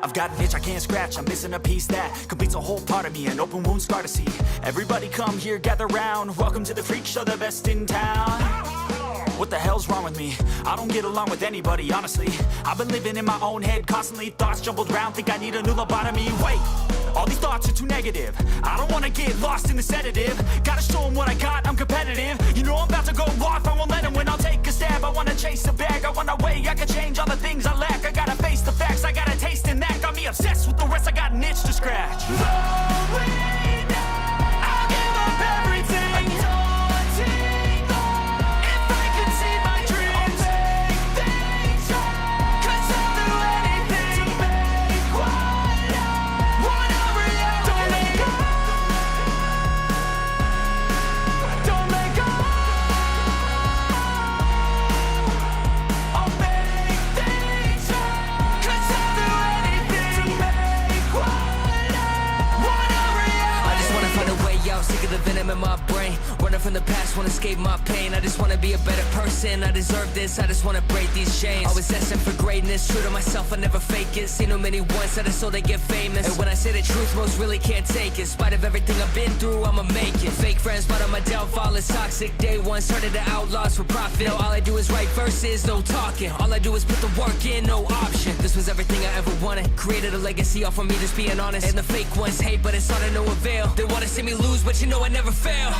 I've got an itch I can't scratch, I'm missing a piece that completes a whole part of me, an open wound scar to see. Everybody come here, gather round, welcome to the freak show, the best in town. What the hell's wrong with me? I don't get along with anybody, honestly. I've been living in my own head constantly, thoughts jumbled round, think I need a new lobotomy. Wait, all these thoughts are too negative. I don't wanna get lost in the sedative. Gotta show them what I got, I'm competitive. You know I'm about to go off, I won't let them win, I'll take a stab. I wanna chase a bag, I want a way I can change all the things I lack. I gotta face the facts, I got a taste in that. Got me obsessed with the rest, I got an itch to scratch. I'll give up everything. If I could see my dreams, I'll make things right. 'Cause I'll do anything to make what I want a reality. Don't let go. Don't let go. I'll make things right. 'Cause I'll do anything to make what I want a reality. I just wanna find a way out, sick of the venom in my brain. Running from the past, wanna escape my pain. I just wanna be a better person, I deserve this. I just wanna break these chains. Always asking for greatness, true to myself, I never fake it. Seen too many once, I just so they get famous. And when I say the truth, most really can't take it. In spite of everything I've been through, I'ma make it. Fake friends, but on my downfall is toxic. Day one, started the outlaws for profit. Now all I do is write verses, no talking. All I do is put the work in, no option. This was everything I ever wanted. Created a legacy off of me, just being honest. And the fake ones hate, but it's all to no avail. They wanna see me lose, but you know I never fail.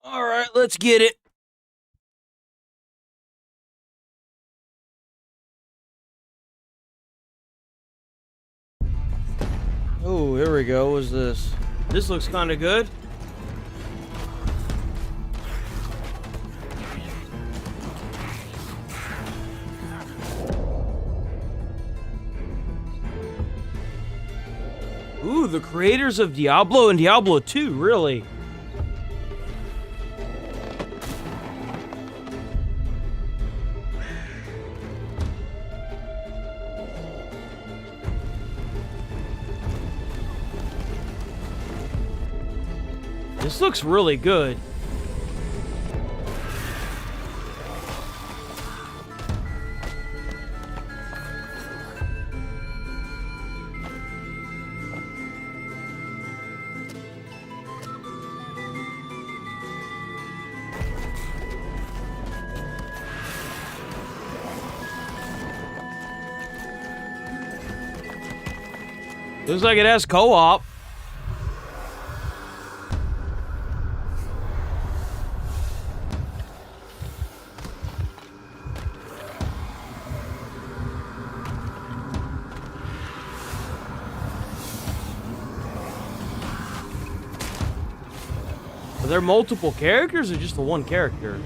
All right, let's get it. Oh, here we go. What's this? This looks kind of good. Ooh, the creators of Diablo and Diablo 2, really? This looks really good. Looks like it has co-op. Are there multiple characters or just the one character?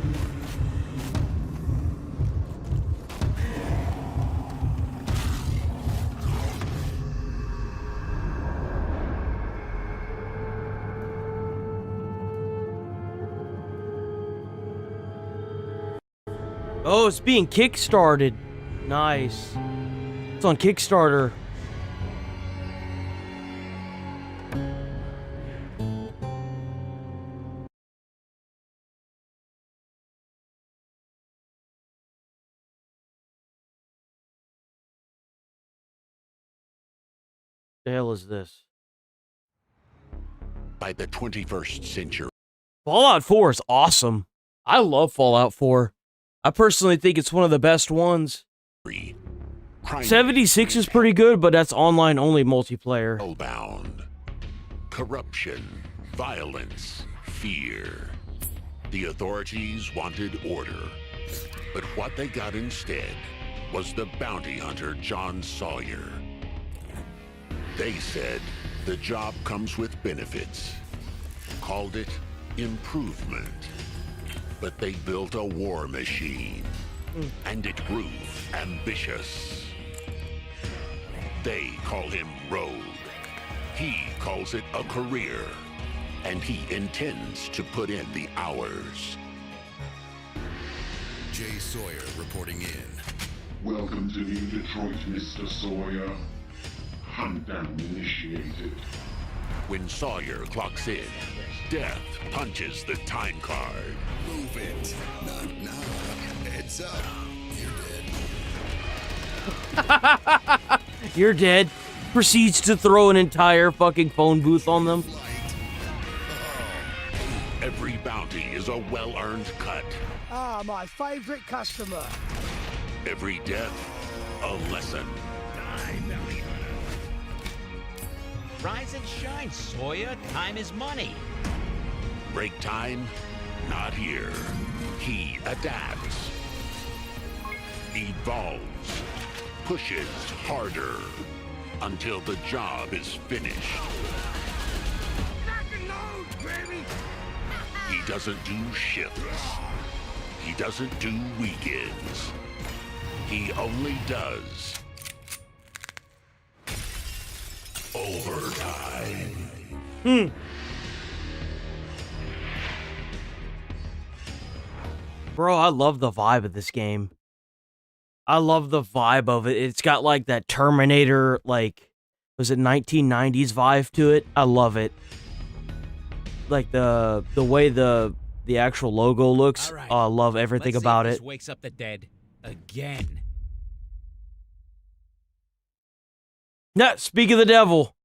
Oh, it's being kickstarted. Nice. It's on Kickstarter. The hell is this? By the 21st century. Fallout 4 is awesome. I love Fallout 4. I personally think it's one of the best ones. 76 is pretty good, but that's online-only multiplayer. Spellbound. Corruption, violence, fear. The authorities wanted order, but what they got instead was the bounty hunter John Sawyer. They said the job comes with benefits. Called it improvement. But they built a war machine, and it grew ambitious. They call him Rogue. He calls it a career, and he intends to put in the hours. Jay Sawyer reporting in. Welcome to New Detroit, Mr. Sawyer. Hunt down initiated. When Sawyer clocks in, Death punches the time card. Move it. Not now. Heads up. You're dead. You're dead. Proceeds to throw an entire fucking phone booth on them. Every bounty is a well-earned cut. Ah, my favorite customer. Every death, a lesson. Rise and shine, Sawyer. Time is money. Break time? Not here. He adapts. Evolves. Pushes harder. Until the job is finished. He doesn't do shifts. He doesn't do weekends. He only does overtime. Bro, I love the vibe of this game. I love the vibe of it. It's got like that Terminator, like, was it 1990s vibe to it? I love it. Like the way the actual logo looks. All right. I love everything Let's see about if it. this wakes up the dead again. Nah, speak of the devil.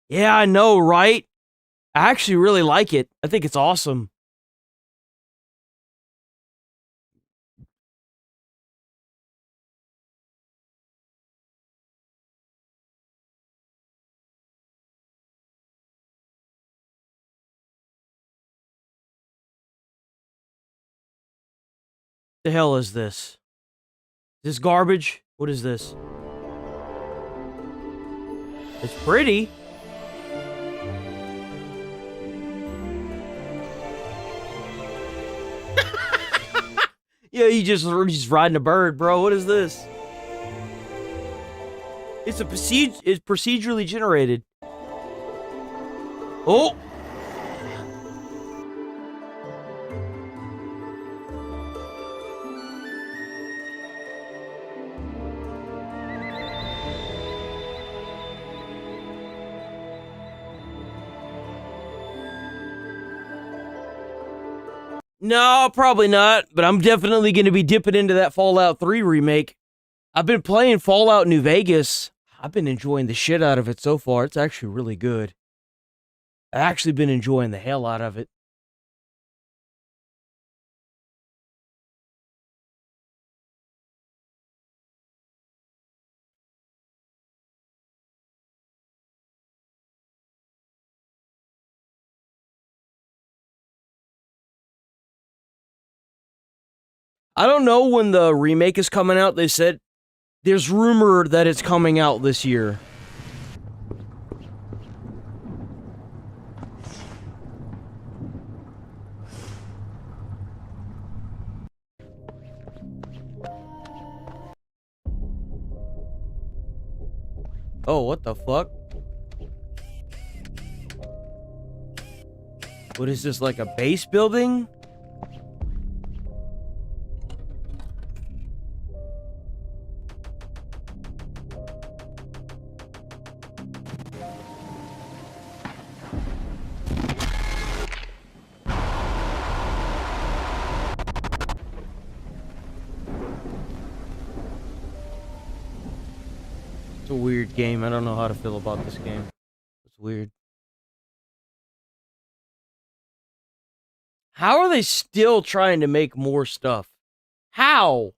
Yeah, I know, right? I actually really like it. I think it's awesome. The hell is this? Is this garbage? What is this? It's pretty. Yeah, he's riding a bird, bro. What is this? It's procedurally generated. Oh! No, probably not, but I'm definitely going to be dipping into that Fallout 3 remake. I've been playing Fallout New Vegas. I've been enjoying the shit out of it so far. It's actually really good. I've actually been enjoying the hell out of it. I don't know when the remake is coming out. They said there's rumor that it's coming out this year. Oh, what the fuck? What is this, like a base building? It's a weird game. I don't know how to feel about this game. It's weird. How are they still trying to make more stuff? How?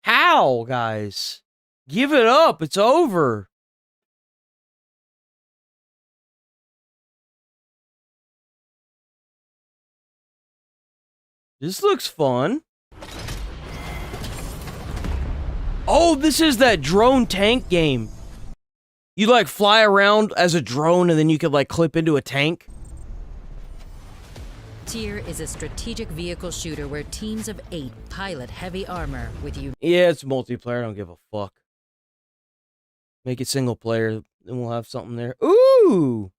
How, guys? Give it up. It's over. This looks fun. Oh, this is that drone tank game. You like fly around as a drone and then you could like clip into a tank. Tier is a strategic vehicle shooter where teams of 8 pilot heavy armor with you. Yeah, it's multiplayer. I don't give a fuck. Make it single player, then we'll have something there. Ooh!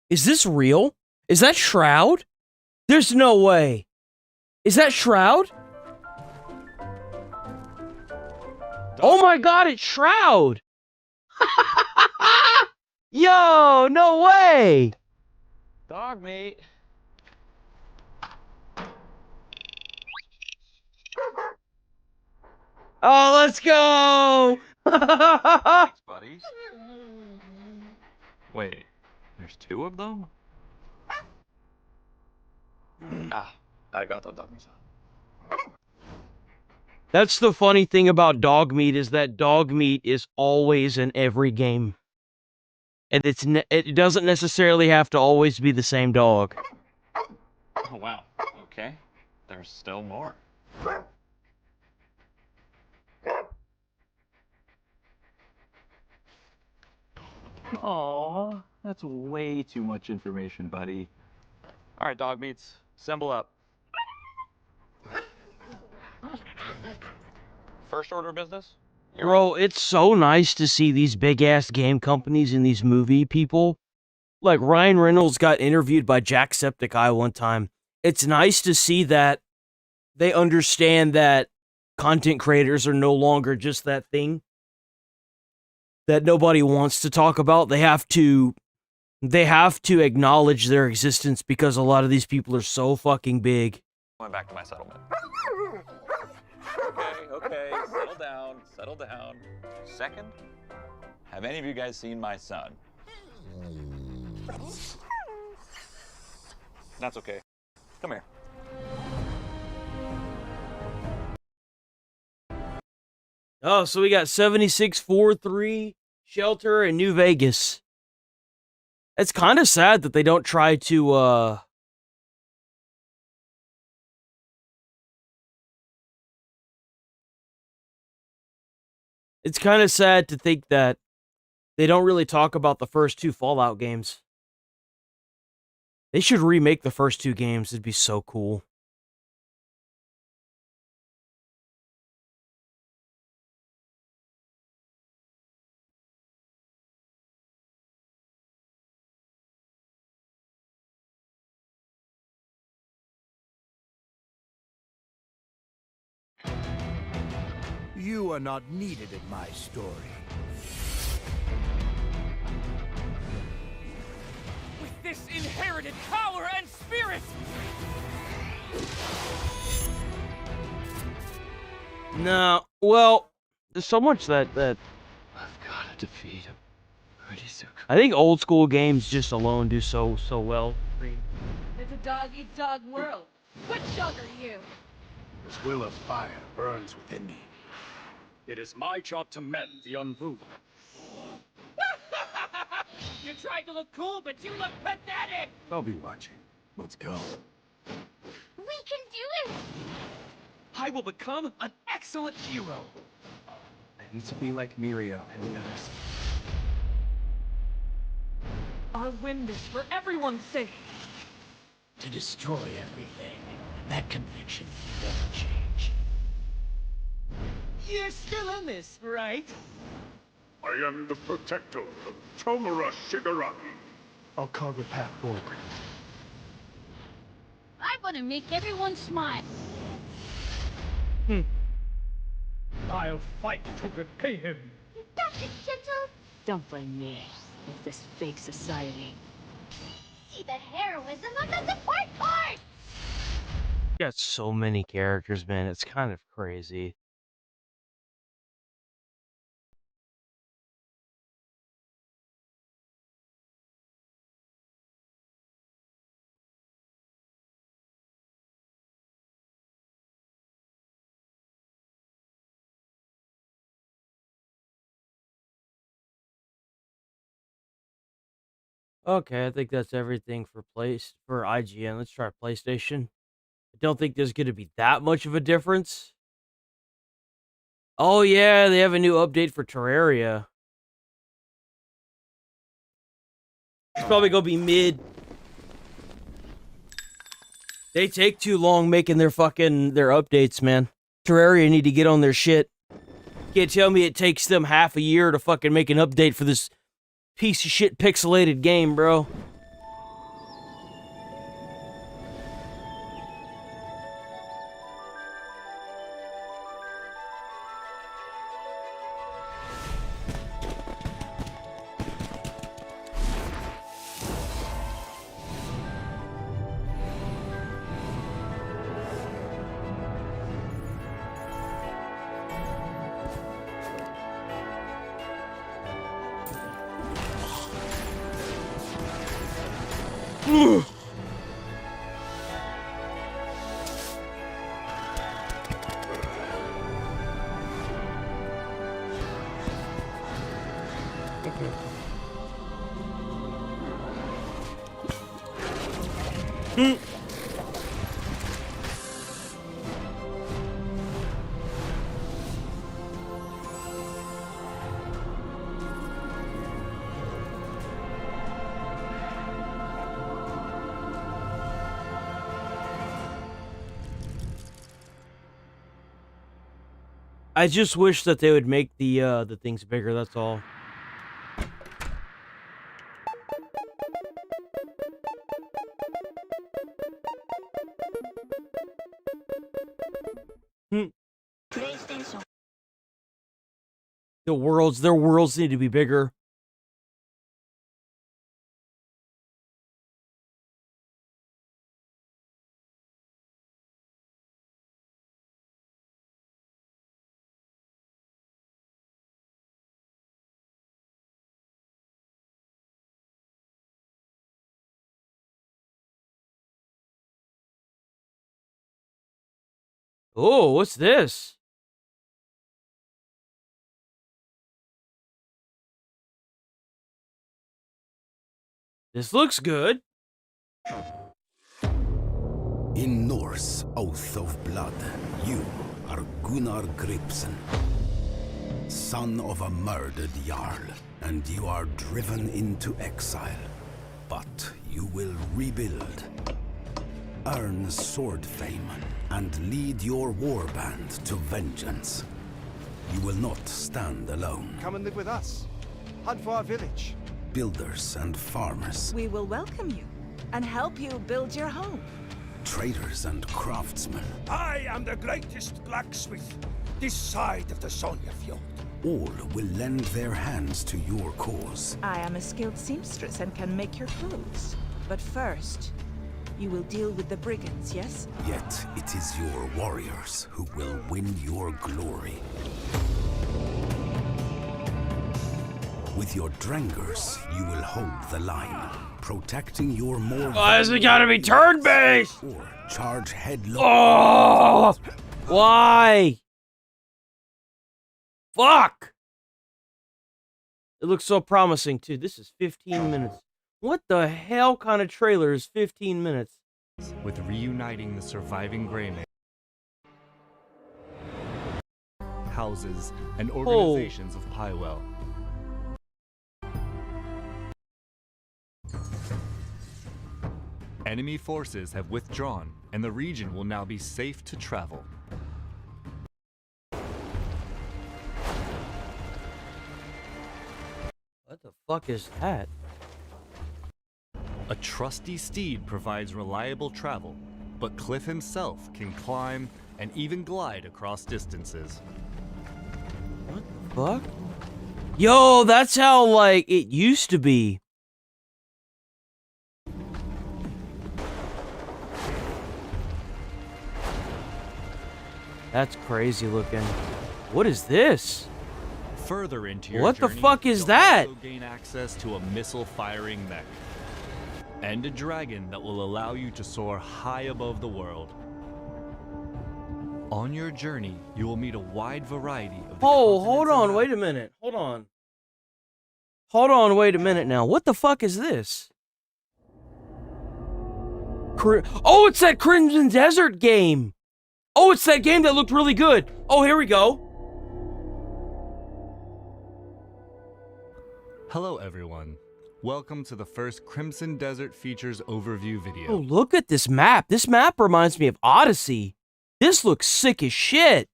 Is this real? Is that Shroud? There's no way. Is that Shroud? Oh my god, it's Shroud! Yo, no way! Dog meat. Oh, let's go! Thanks, buddy. Wait, there's 2 of them? Ah, I got the doggies. That's the funny thing about dog meat is that dog meat is always in every game. And it doesn't necessarily have to always be the same dog. Oh, wow. Okay. There's still more. Aw, that's way too much information, buddy. All right, dog meats, assemble up. First order of business? Bro, it's so nice to see these big-ass game companies and these movie people. Like, Ryan Reynolds got interviewed by Jacksepticeye one time. It's nice to see that they understand that content creators are no longer just that thing that nobody wants to talk about. They have to acknowledge their existence because a lot of these people are so fucking big. Going back to my settlement. Okay, settle down. Second, have any of you guys seen my son? That's okay. Come here. Oh, so we got 7643, Shelter, and New Vegas. It's kind of sad that they don't try to, It's kind of sad to think that they don't really talk about the first 2 Fallout games. They should remake the first 2 games. It'd be so cool. You are not needed in my story. With this inherited power and spirit! No, well, there's so much that I've got to defeat him. Pretty soon. I think old school games just alone do so well. It's a dog-eat-dog world. What dog are you? This will of fire burns within me. It is my job to mend the unruly. You tried to look cool, but you look pathetic! I'll be watching. Let's go. We can do it! I will become an excellent hero! I need to be like Mirio and the others. I'll win this for everyone's sake! To destroy everything. That conviction never change. You're still in this, right? I am the protector of Tomura Shigaraki. I'll carve a path forward. I want to make everyone smile. I'll fight to repay him. Dr. Gentle, Don't blame me with this fake society. see the heroism of the support force! Got so many characters, man. It's kind of crazy. Okay, I think that's everything for IGN. Let's try PlayStation. I don't think there's going to be that much of a difference. Oh yeah, they have a new update for Terraria. It's probably going to be mid. They take too long making their updates, man. Terraria need to get on their shit. Can't tell me it takes them half a year to fucking make an update for this piece of shit pixelated game, bro. I just wish that they would make the things bigger, that's all. Their worlds need to be bigger. Oh, what's this? This looks good. In Norse oath of blood, you are Gunnar Gripsen, son of a murdered Jarl, and you are driven into exile. But you will rebuild, earn sword fame, and lead your warband to vengeance. You will not stand alone. Come and live with us. Hunt for our village. Builders and farmers, We will welcome you and help you build your home. traders and craftsmen, I am the greatest blacksmith this side of the Sonjafjord. all will lend their hands to your cause. I am a skilled seamstress and can make your clothes. But first, you will deal with the brigands, yes? Yet it is your warriors who will win your glory. With your Drengers, you will hold the line, protecting your more... Why has it gotta be turn-based? Or charge headlong... Oh! Why? Fuck! It looks so promising, too. This is 15 minutes. What the hell kind of trailer is 15 minutes? With reuniting the surviving Greymen, houses, and organizations of Pywell. Enemy forces have withdrawn, and the region will now be safe to travel. What the fuck is that? A trusty steed provides reliable travel, but Cliff himself can climb and even glide across distances. What the fuck? Yo, that's how, like, it used to be. That's crazy looking. What is this? Further into your What the journey, fuck is you'll that? also gain access to a missile-firing mech and a dragon that will allow you to soar high above the world. On your journey, you will meet a wide variety of the Hold on, wait a minute. Hold on, wait a minute now. What the fuck is this? Oh, it's that Crimson Desert game. Oh, it's that game that looked really good. Oh, here we go. Hello everyone. Welcome to the first Crimson Desert Features overview video. Oh, look at this map. This map reminds me of Odyssey. This looks sick as shit.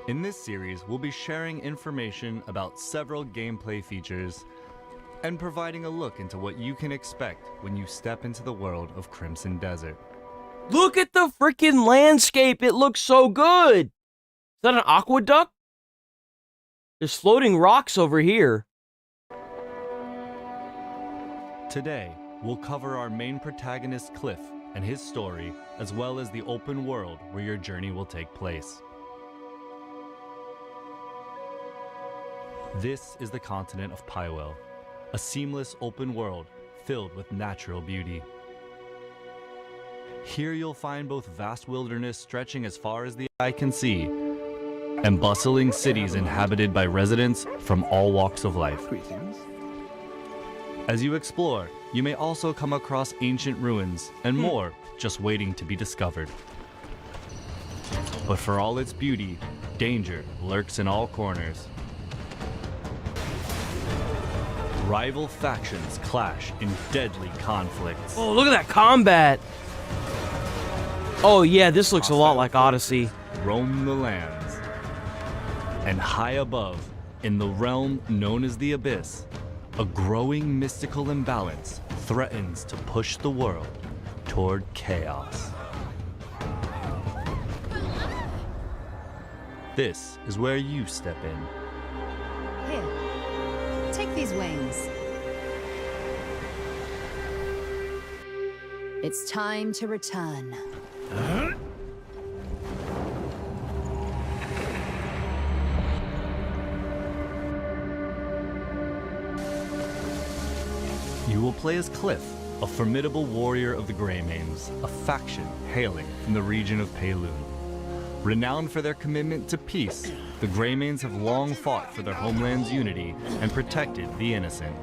In this series, we'll be sharing information about several gameplay features and providing a look into what you can expect when you step into the world of Crimson Desert. Look at the freaking landscape. It looks so good. Is that an aqueduct? There's floating rocks over here. Today, we'll cover our main protagonist Cliff and his story, as well as the open world where your journey will take place. This is the continent of Pywell, a seamless open world filled with natural beauty. Here you'll find both vast wilderness stretching as far as the eye can see, and bustling cities inhabited by residents from all walks of life. As you explore, you may also come across ancient ruins and more just waiting to be discovered. But for all its beauty, danger lurks in all corners. Rival factions clash in deadly conflicts. Oh, look at that combat. Oh yeah, this looks a lot like Odyssey. Roam the lands. And high above, in the realm known as the Abyss, a growing mystical imbalance threatens to push the world toward chaos. This is where you step in. Here, take these wings. It's time to return. You will play as Cliff, a formidable warrior of the Greymanes, a faction hailing from the region of Payloon. Renowned for their commitment to peace, the Greymanes have long fought for their homeland's unity and protected the innocent.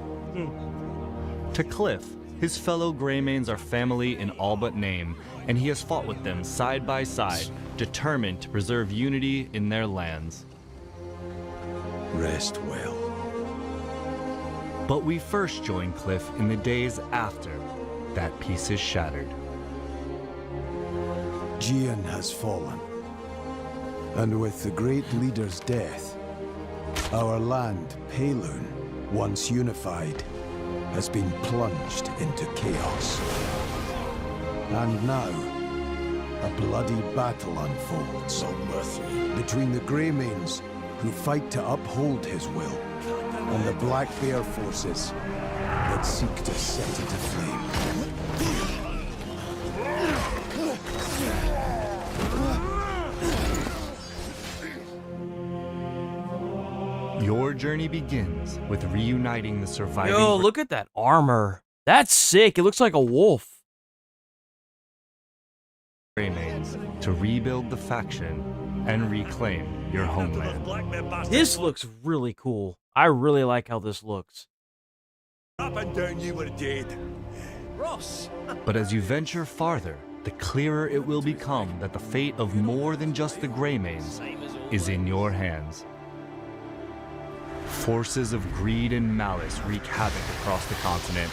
To Cliff, his fellow Greymanes are family in all but name, and he has fought with them side by side, determined to preserve unity in their lands. Rest well. But we first join Cliff in the days after that peace is shattered. Gian has fallen, and with the great leader's death, our land, Payloon, once unified, has been plunged into chaos. And now, a bloody battle unfolds between the Greymanes, who fight to uphold his will, and the Black Bear forces that seek to set it aflame. Your journey begins with reuniting the surviving... Yo, look at that armor. That's sick. It looks like a wolf. Greymanes to rebuild the faction and reclaim your homeland. This looks really cool. I really like how this looks. Up and down you were dead. Ross! But as you venture farther, the clearer it will become that the fate of more than just the Greymanes is in your hands. Forces of greed and malice wreak havoc across the continent,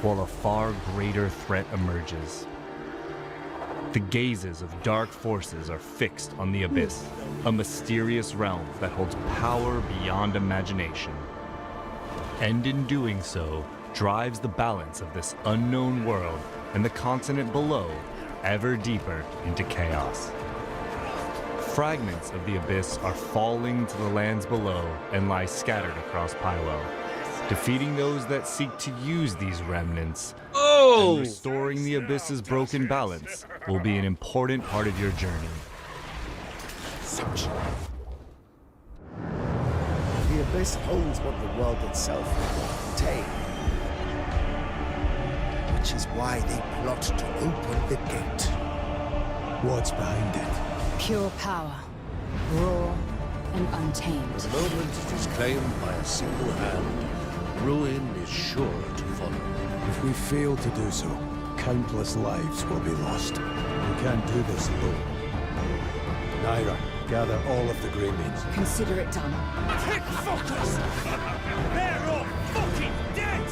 while a far greater threat emerges. The gazes of dark forces are fixed on the Abyss, a mysterious realm that holds power beyond imagination. And in doing so, drives the balance of this unknown world and the continent below ever deeper into chaos. Fragments of the Abyss are falling to the lands below and lie scattered across Pywell. Defeating those that seek to use these remnants and restoring the Abyss's broken balance will be an important part of your journey. The Abyss holds what the world itself will contain. Which is why they plot to open the gate. What's behind it? Pure power, raw and untamed. The moment it is claimed by a single hand, ruin is sure to follow. If we fail to do so, countless lives will be lost. We can't do this alone. Naira, gather all of the Greymaids. Consider it done. Kick fuckers! They're all fucking dead!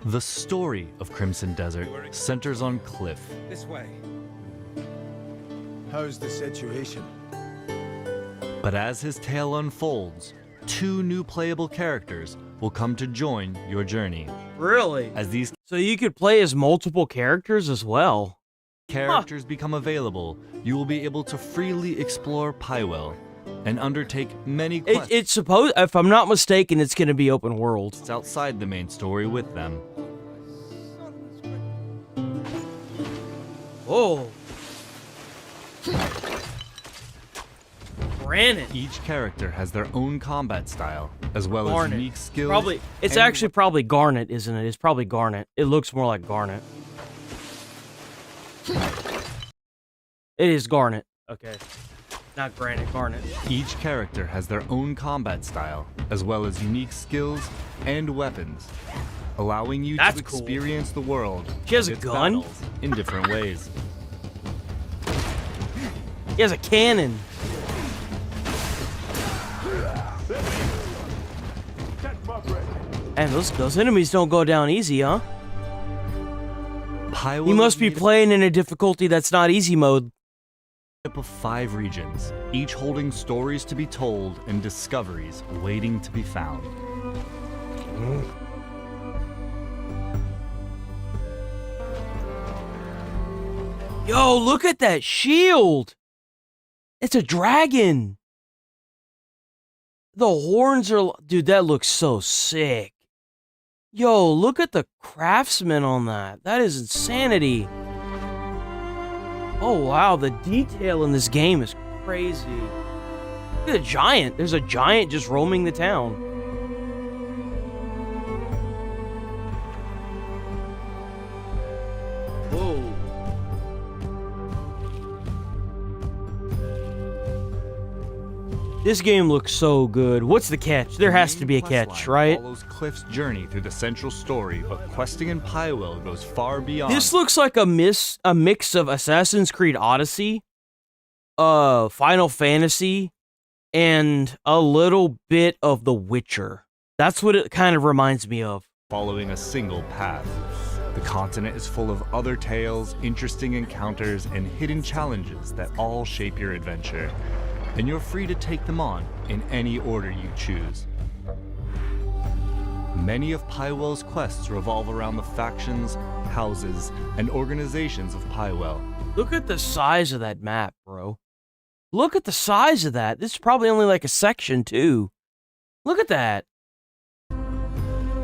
The story of Crimson Desert centers on Cliff. This way. How's the situation? But as his tale unfolds, 2 new playable characters will come to join your journey. Really? As these So you could play as multiple characters as well. characters become available, you will be able to freely explore Pywell and undertake many quests It's supposed, if I'm not mistaken, it's going to be open world. outside the main story with them. Oh. Granite. Each character has their own combat style, as well as Garnet. unique skills. Probably, it's and actually probably Garnet, isn't it? It's probably Garnet. It looks more like Garnet. It is Garnet. Okay. Not Granite, Garnet. Each character has their own combat style, as well as unique skills and weapons, allowing you That's to cool. experience the world She has and a its gun? battles in different ways. He has a cannon. And those enemies don't go down easy, huh? Pywell He must is be made playing in a difficulty that's not easy mode. up of 5 regions, each holding stories to be told and discoveries waiting to be found. Yo, look at that shield! It's a dragon! The horns are... Dude, that looks so sick. Yo, look at the craftsman on that. That is insanity. Oh, wow. The detail in this game is crazy. Look at the giant. There's a giant just roaming the town. Whoa. This game looks so good. What's the catch? There has to be a catch, right? Follows Cliff's journey through the central story, but questing in Pywell goes far beyond. This looks like a mix of Assassin's Creed Odyssey, Final Fantasy, and a little bit of The Witcher. That's what it kind of reminds me of. Following a single path. The continent is full of other tales, interesting encounters, and hidden challenges that all shape your adventure. And you're free to take them on in any order you choose. Many of Pywell's quests revolve around the factions, houses, and organizations of Pywell. Look at the size of that map, bro. Look at the size of that. This is probably only like a section, too. Look at that.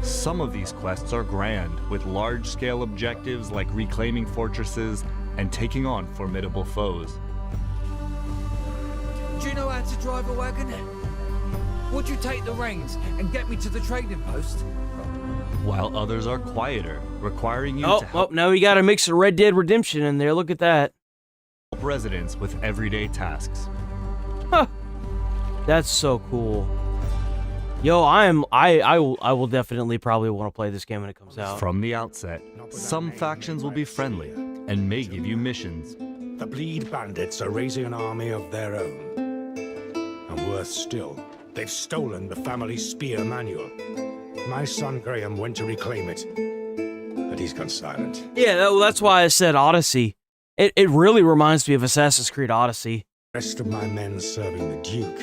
Some of these quests are grand, with large-scale objectives like reclaiming fortresses and taking on formidable foes. Do you know how to drive a wagon? Would you take the reins and get me to the trading post? While others are quieter, requiring you to help now we got a mix of Red Dead Redemption in there. Look at that. residents with everyday tasks. Huh. That's so cool. Yo, I will definitely probably want to play this game when it comes out. From the outset, some factions will be friendly and may give you missions. The Bleed Bandits are raising an army of their own. And worse still, they've stolen the family spear manual. My son Graham went to reclaim it, but he's gone silent. Yeah, that's why I said Odyssey. It really reminds me of Assassin's Creed Odyssey. The rest of my men serving the Duke.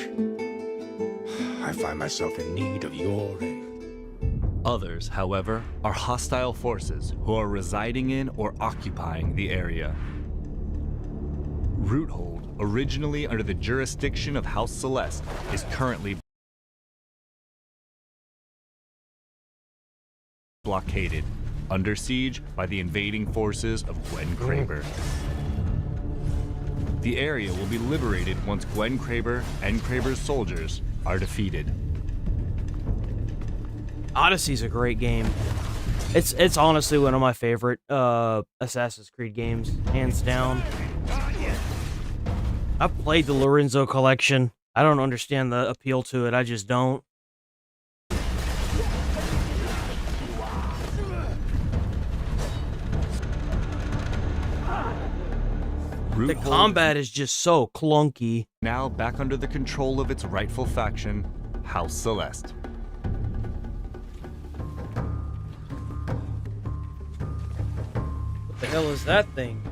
I find myself in need of your aid. Others, however, are hostile forces who are residing in or occupying the area. Roothold, originally under the jurisdiction of House Celeste, is currently blockaded, under siege by the invading forces of Gwen Kraber. The area will be liberated once Gwen Kraber and Kraber's soldiers are defeated. Odyssey's a great game. It's honestly one of my favorite Assassin's Creed games, hands down. I've played the Lorenzo collection. I don't understand the appeal to it. I just don't. The combat is just so clunky. Now back under the control of its rightful faction, House Celeste. What the hell is that thing?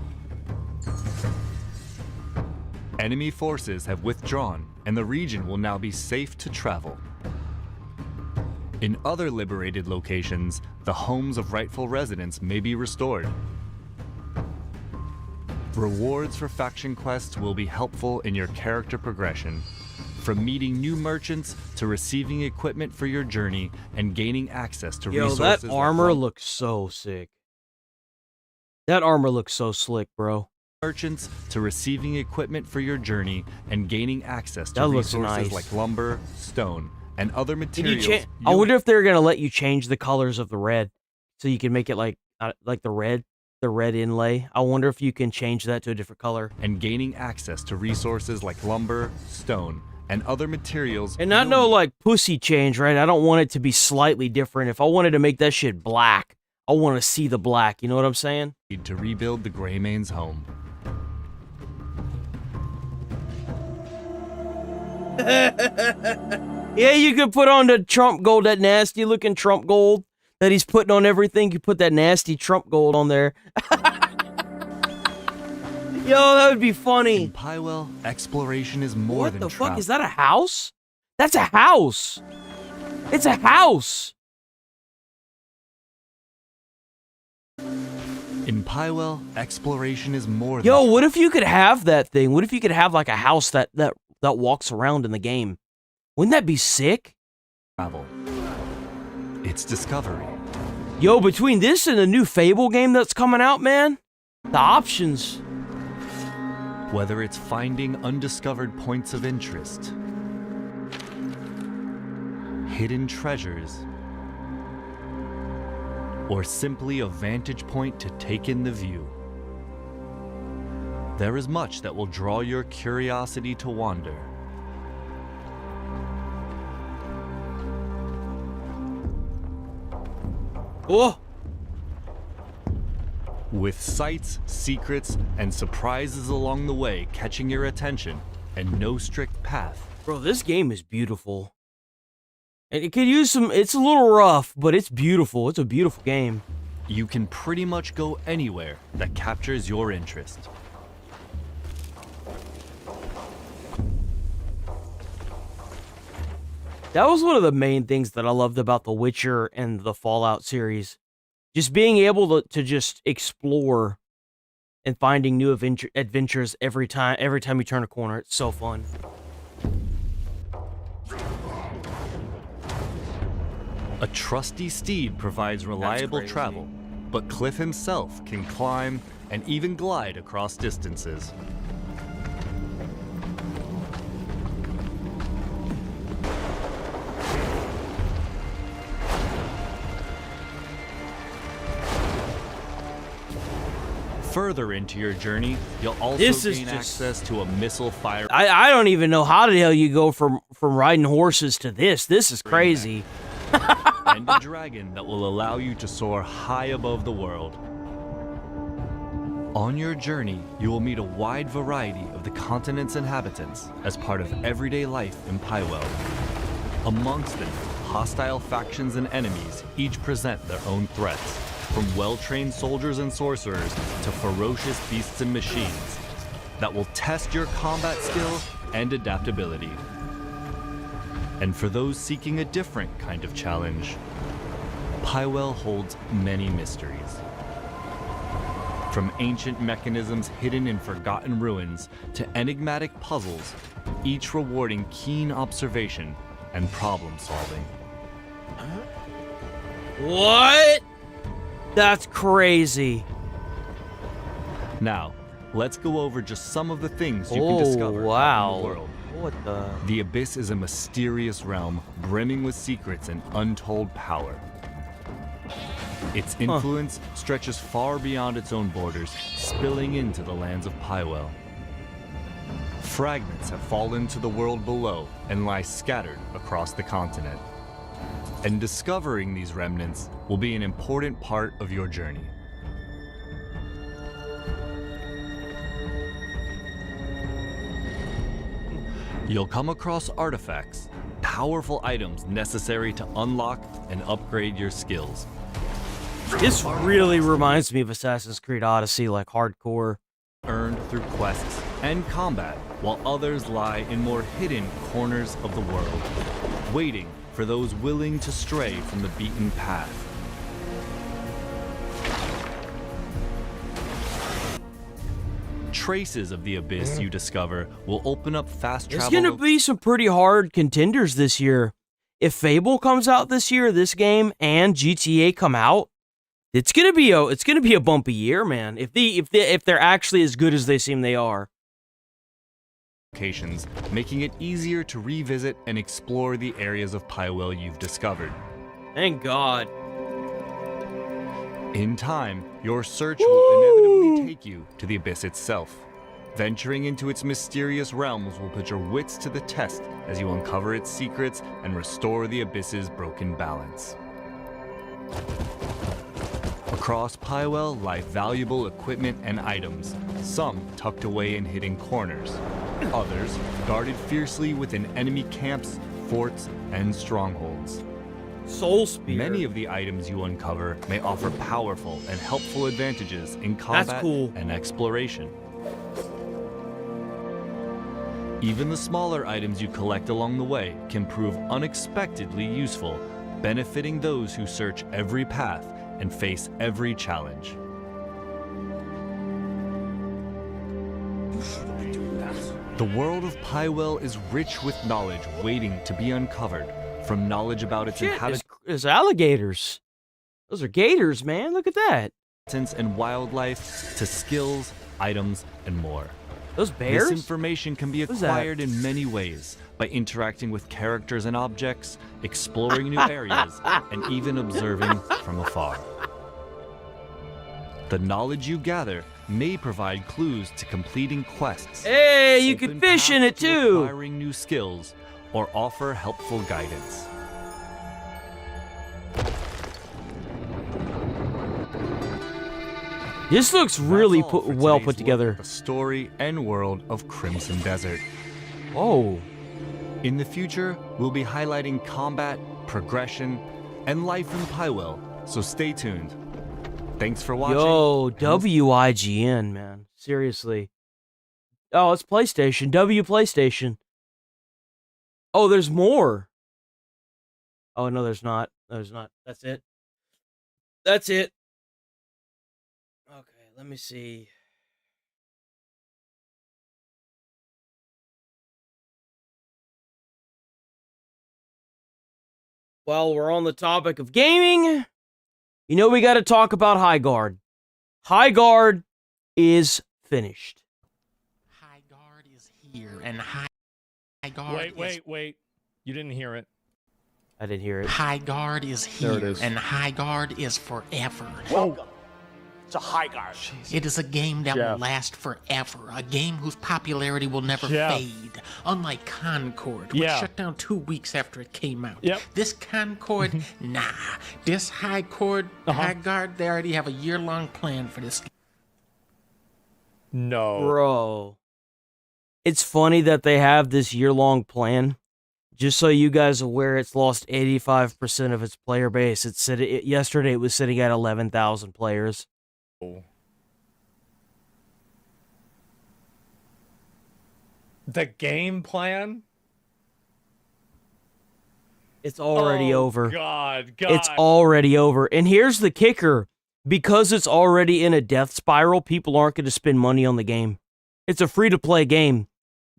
Enemy forces have withdrawn, and the region will now be safe to travel. In other liberated locations, the homes of rightful residents may be restored. Rewards for faction quests will be helpful in your character progression, from meeting new merchants to receiving equipment for your journey and gaining access to resources. Yo, that armor looks so sick. That armor looks so slick, bro. Merchants to receiving equipment for your journey and gaining access to That looks resources nice. like lumber, stone, and other Can materials. you I wonder if they're gonna let you change the colors of the red, so you can make it like the red inlay. I wonder if you can change that to a different color. And gaining access to resources like lumber, stone, and other materials. And not no like pussy change, right? I don't want it to be slightly different. If I wanted to make that shit black, I want to see the black. You know what I'm saying? Need to rebuild the Greymane's home. Yeah, you could put on the Trump gold, that nasty looking Trump gold that he's putting on everything. You put that nasty Trump gold on there. Yo, that would be funny. In Pywell, exploration is more What than the travel. fuck? Is that a house? That's a house. It's a house. In Pywell, exploration is more than Yo, what if you could have that thing? What if you could have like a house that walks around in the game? Wouldn't that be sick? travel. It's discovery. Yo, between this and the new Fable game that's coming out, man, the options. Whether it's finding undiscovered points of interest, hidden treasures, or simply a vantage point to take in the view, there is much that will draw your curiosity to wander. Oh! With sights, secrets, and surprises along the way catching your attention, and no strict path. Bro, this game is beautiful. And it could use some, it's a little rough, but it's beautiful. It's a beautiful game. You can pretty much go anywhere that captures your interest. That was one of the main things that I loved about The Witcher and the Fallout series. Just being able to just explore and finding new adventures every time you turn a corner. It's so fun. A trusty steed provides reliable travel, but Cliff himself can climb and even glide across distances. Further into your journey, you'll also gain access to a missile fire. I don't even know how the hell you go from riding horses to this. This is crazy. And a dragon that will allow you to soar high above the world. On your journey, you will meet a wide variety of the continent's inhabitants as part of everyday life in Pywell. Amongst them, hostile factions and enemies each present their own threats, from well-trained soldiers and sorcerers to ferocious beasts and machines that will test your combat skill and adaptability. And for those seeking a different kind of challenge, Pywell holds many mysteries. From ancient mechanisms hidden in forgotten ruins to enigmatic puzzles, each rewarding keen observation and problem solving. What? That's crazy. Now, let's go over just some of the things you can discover out in the world. What the? The Abyss is a mysterious realm brimming with secrets and untold power. Its influence stretches far beyond its own borders, spilling into the lands of Pywell. Fragments have fallen to the world below and lie scattered across the continent. And discovering these remnants will be an important part of your journey. You'll come across artifacts, powerful items necessary to unlock and upgrade your skills. This really reminds me of Assassin's Creed Odyssey, like hardcore. Earned through quests and combat, while others lie in more hidden corners of the world, waiting for those willing to stray from the beaten path. Traces of the Abyss you discover will open up fast travel. There's gonna be some pretty hard contenders this year. If Fable comes out this year, this game, and GTA come out, it's gonna be a bumpy year, man. If they're actually as good as they seem they are. Locations, making it easier to revisit and explore the areas of Pywell you've discovered. Thank God. In time, your search will inevitably take you to the Abyss itself. Venturing into its mysterious realms will put your wits to the test as you uncover its secrets and restore the Abyss's broken balance. Across Pywell lie valuable equipment and items, some tucked away in hidden corners, others guarded fiercely within enemy camps, forts, and strongholds. Soul Spear. Many of the items you uncover may offer powerful and helpful advantages in combat and exploration. Even the smaller items you collect along the way can prove unexpectedly useful, benefiting those who search every path and face every challenge. The world of Pywell is rich with knowledge waiting to be uncovered, from knowledge about its inhabitants. It's alligators. Those are gators, man. Look at that. And wildlife, to skills, items, and more. Those bears? This information can be acquired in many ways, by interacting with characters and objects, exploring new areas, and even observing from afar. The knowledge you gather may provide clues to completing quests. Hey, you can fish in it too! Acquiring new skills, or offer helpful guidance. This looks really well put together. The story and world of Crimson Desert. Oh. In the future, we'll be highlighting combat, progression, and life in Pywell, so stay tuned. Thanks for watching. Yo, WIGN, man. Seriously. Oh, it's PlayStation. PlayStation. Oh, there's more. Oh, no, there's not. No, there's not. That's it. That's it. Okay, let me see. Well, we're on the topic of gaming. You know we got to talk about High Guard. High Guard is finished. High Guard is here, and High Guard Wait. You didn't hear it. I didn't hear it. High Guard is here, There it is. and High Guard is forever. Welcome to High Guard. It is a game that will last forever. A game whose popularity will never fade. Unlike Concord, which shut down 2 weeks after it came out. This Concord, nah. This High Guard, they already have a year-long plan for this. No. Bro. It's funny that they have this year-long plan. Just so you guys are aware, it's lost 85% of its player base. Yesterday it was sitting at 11,000 players. The game plan? It's already over. God. It's already over. And here's the kicker. Because it's already in a death spiral, people aren't going to spend money on the game. It's a free-to-play game.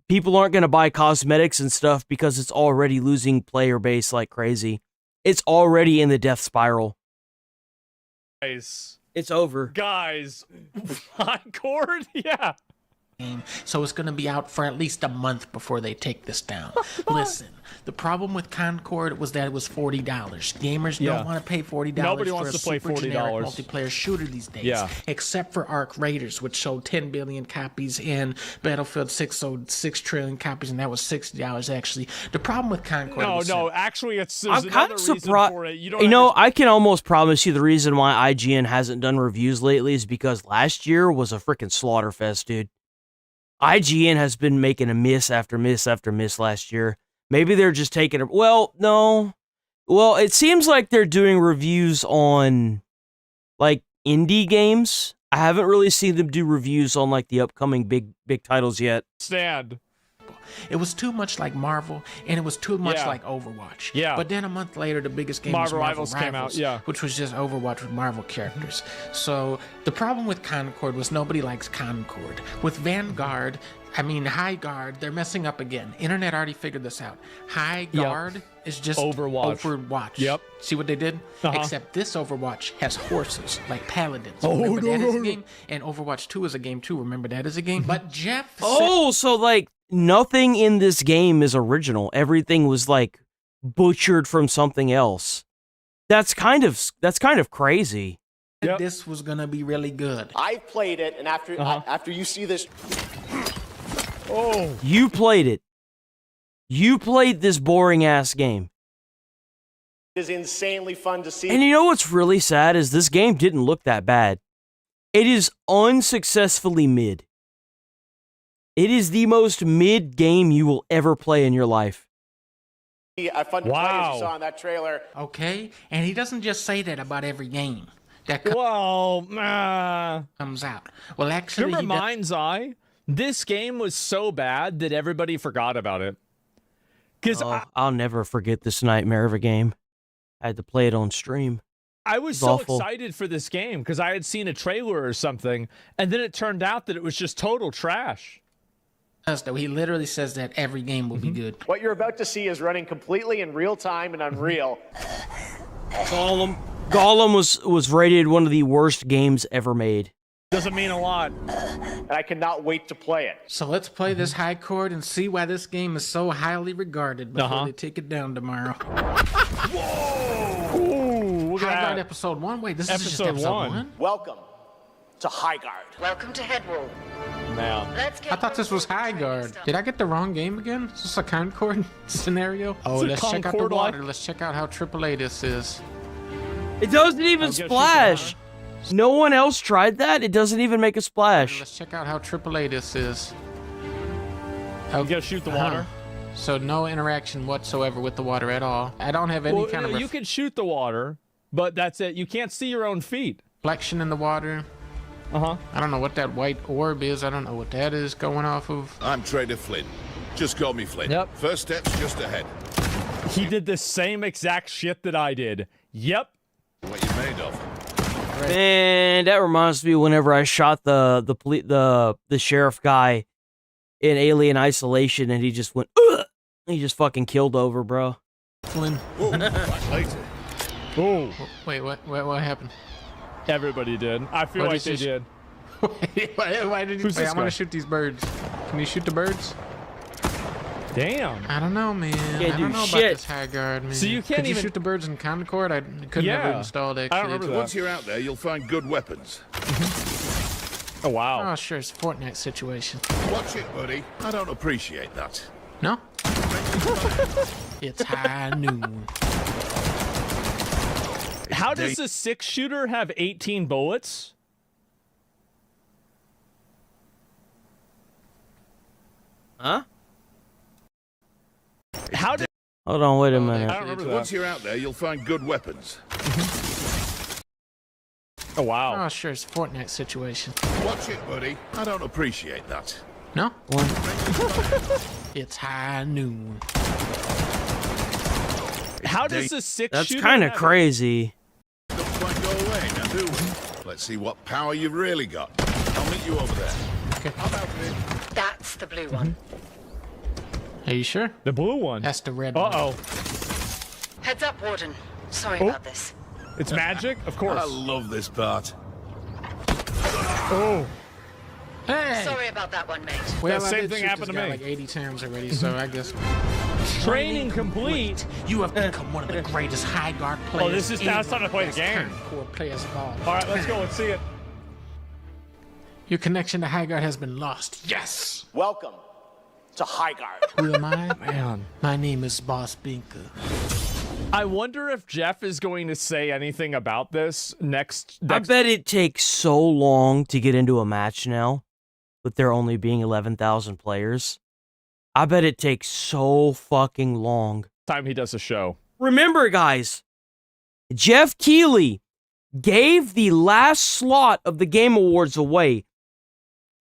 People aren't going to buy cosmetics and stuff because it's already losing player base like crazy. It's already in the death spiral. Guys, It's over. Guys, Concord? Yeah. So it's going to be out for at least a month before they take this down. Listen, the problem with Concord was that it was $40. Gamers don't want to pay $40 Nobody for wants a to play super $40. generic multiplayer shooter these days. Yeah. Except for Arc Raiders, which sold 10 billion copies, and Battlefield 6 sold 6 trillion copies, and that was $60 actually. The problem with Concord actually, there's I'm kind another of reason surprised. for it. I can almost promise you the reason why IGN hasn't done reviews lately is because last year was a freaking slaughterfest, dude. IGN has been making a miss after miss after miss last year. Maybe they're just taking it. Well, no. Well, it seems like they're doing reviews on, like, indie games. I haven't really seen them do reviews on, like, the upcoming big titles yet. It was too much like Marvel, and it was too much Yeah. like Overwatch. Yeah. But then a month later, the biggest game Marvel was Marvel Rivals came out, yeah. which was just Overwatch with Marvel characters. So the problem with Concord was nobody likes Concord. With High Guard, they're messing up again. Internet already figured this out. High Guard is just Overwatch. Yep. See what they did? Uh-huh. Except this Overwatch has horses, like paladins. Oh, Remember no, that no, is a no. game? And Overwatch 2 is a game too. Remember that is a game? But Jeff Oh, so, like, nothing in this game is original. Everything was, like, butchered from something else. That's kind of crazy. This was gonna be really good. I've played it, and after you see this, You played it. You played this boring ass game. it is insanely fun to see. And you know what's really sad is this game didn't look that bad. It is unsuccessfully mid. It is the most mid game you will ever play in your life. Fun to play, as you saw in that trailer. Okay, and he doesn't just say that about every game that comes out. Well, actually, Remember he does- Mind's Eye? This game was so bad that everybody forgot about it. Because I'll never forget this nightmare of a game. I had to play it on stream. I was It's so awful. excited for this game because I had seen a trailer or something, and then it turned out that it was just total trash. though. He literally says that every game will be good. What you're about to see is running completely in real time and Unreal. Gollum was rated one of the worst games ever made. Doesn't mean a lot. And I cannot wait to play it. So let's play this high chord and see why this game is so highly regarded before Uh-huh. they take it down tomorrow. Ooh, look at High that. Guard episode 1? Wait, this is just episode 1? Welcome to High Guard. Welcome to Headwall. Now. Let's get I thought this was High Guard. Did I get the wrong game again? Is this a Concord scenario? Oh, a let's check out the Concord-like? water. Let's check out how AAA this is. It doesn't even splash. No one else tried that. It doesn't even make a splash. Let's check out how AAA this is. You gotta shoot the water. So no interaction whatsoever with the water at all. I don't have any kind of you can shoot the water, but that's it. You can't see your own feet. reflection in the water. I don't know what that white orb is. I don't know what that is going off of. I'm Trader Flynn. Just call me Flynn. Yep. First step's just ahead. He did the same exact shit that I did. Yep. What you made of? Man, that reminds me whenever I shot the sheriff guy in Alien Isolation, and he just went, ugh! He just fucking killed over, bro. Flynn. Whoa, back later. Oh. Wait, what happened? Everybody did. I feel What like did they you did. Why did you? Who's Wait, this I want guy? to shoot these birds. Can you shoot the birds? Damn. I don't know, man. Can't I do don't know shit. about this high guard, man. So you can't Could you even- shoot the birds in Concord? I couldn't have Yeah. installed I actually. don't remember Once you're out there, you'll find good weapons. Oh, wow. Oh, sure, it's a Fortnite situation. Watch it, buddy. I don't appreciate that. No? It's high noon. How does a 6-shooter have 18 bullets? Huh? How did... Hold on, wait a I minute. don't remember Once that. you're out there, you'll find good weapons. Oh, wow. Oh, sure, it's a Fortnite situation. Watch it, buddy. I don't appreciate that. No? It's high noon. How does a 6-shooter That's kind of have- crazy. Don't quite go away now, do we? Let's see what power you've really got. I'll meet you over there. Okay. How about it? That's the blue one. Are you sure? The blue one. That's the red one. Uh-oh. Heads up, Warden. Sorry Oh. about this. It's magic? Of I course. love this part. Oh. Hey! Sorry about that one, mate. Well, That same thing happened to me. Like 80 times already, so I guess. Training complete. You have become one of the greatest high guard players. Oh, this is now it's time to play the game. Concord players of all. All right, let's go. Let's see it. Your connection to high guard has been lost. Yes. Welcome to Highguard. Who am I? Man. My name is Boss Binka. I wonder if Jeff is going to say anything about this next. I bet it takes so long to get into a match now, with there only being 11,000 players. I bet it takes so fucking long. Time he does a show. Remember, guys, Jeff Keighley gave the last slot of the Game Awards away.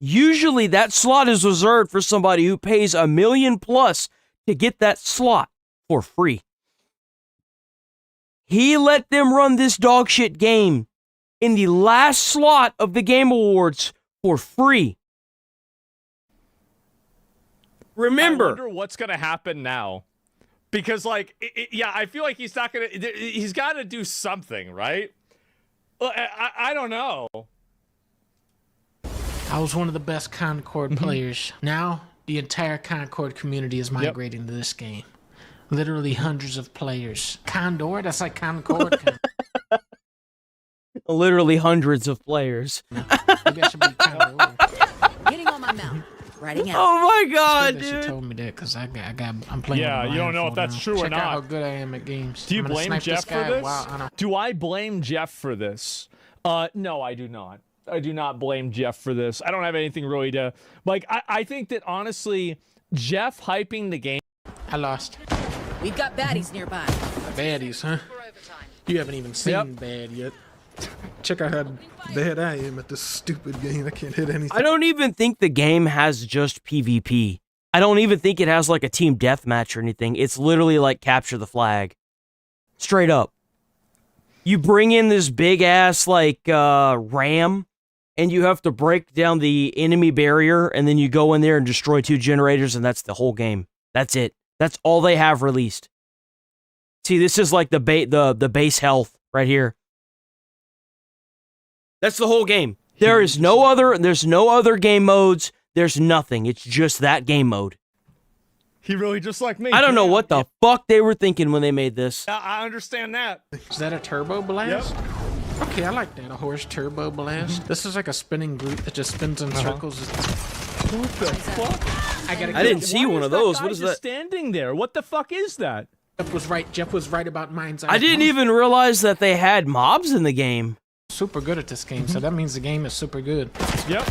Usually that slot is reserved for somebody who pays $1 million plus to get that slot for free. He let them run this dogshit game in the last slot of the Game Awards for free. Remember, I wonder what's going to happen now. Because, like, yeah, I feel like he's not going to... He's got to do something, right? I don't know. I was one of the best Concord players. Now, the entire Concord community is migrating to this game. Literally hundreds of players. Condor? That's like Concord. Literally hundreds of players. Maybe I should be Condor. Getting on my mount. Writing out. Oh my god, It's good dude. that she told me that because I'm playing. Yeah, with you don't know iPhone if that's now. true or Check not. out how good I am at games. Do you I'm gonna blame snipe Jeff guy for this? while on a- Do I blame Jeff for this? No, I do not. I do not blame Jeff for this. I don't have anything really to... Like, I think that, honestly, Jeff hyping the game... I lost. We've got baddies nearby. Baddies, huh? You haven't even seen bad yet. Check out how bad I am at this stupid game. I can't hit anything. I don't even think the game has just PvP. I don't even think it has like a team deathmatch or anything. It's literally like capture the flag. Straight up. You bring in this big ass like ram and you have to break down the enemy barrier and then you go in there and destroy 2 generators and that's the whole game. That's it. That's all they have released. See, this is like the base health right here. That's the whole game. There's no other game modes. There's nothing. It's just that game mode. He really just like me. I don't know what the fuck they were thinking when they made this. I understand that. Is that a turbo blast? Yep. Okay, I like that. A horse turbo blast. This is like a spinning group that just spins in circles. What the fuck? I didn't see one of those. What is that? Standing there. What the fuck is that? Jeff was right about Mind's Eye. I didn't even realize that they had mobs in the game. Super good at this game, so that means the game is super good. Yep.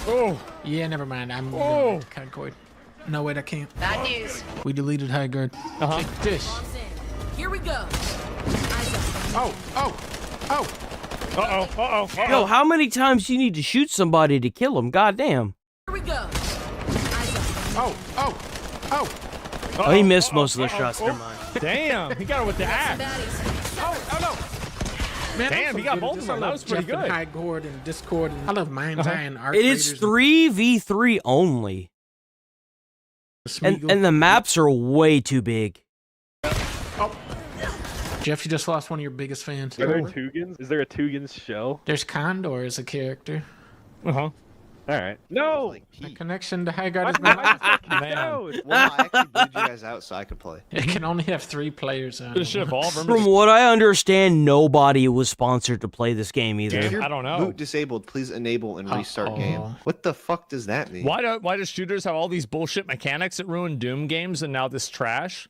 Oh. Yeah, never mind. I'm Concord. No, wait, I can't. Bad news. We deleted High Guard. Take this. Here we go. Yo, how many times do you need to shoot somebody to kill them? Goddamn. Here we go. Oh, he missed most of the shots. Never mind. Damn, he got it with the axe. Man, damn, he got both of them. That was pretty Jeff and good. High Guard and Discord. And I love Mind's Eye and Arc It is Raiders 3v3 only. And the maps are way too big. Jeff, you just lost one of your biggest fans. Are there Tugans? Is there a Tugans show? There's Condor as a character. Uh-huh. All right. No! My connection to High Guard is not. No! Well, I actually booted you guys out so I could play. It can only have 3 players on it. From what I understand, nobody was sponsored to play this game either. If you're I don't know. boot disabled, please enable and restart game. What the fuck does that mean? Why do shooters have all these bullshit mechanics that ruin Doom games and now this trash?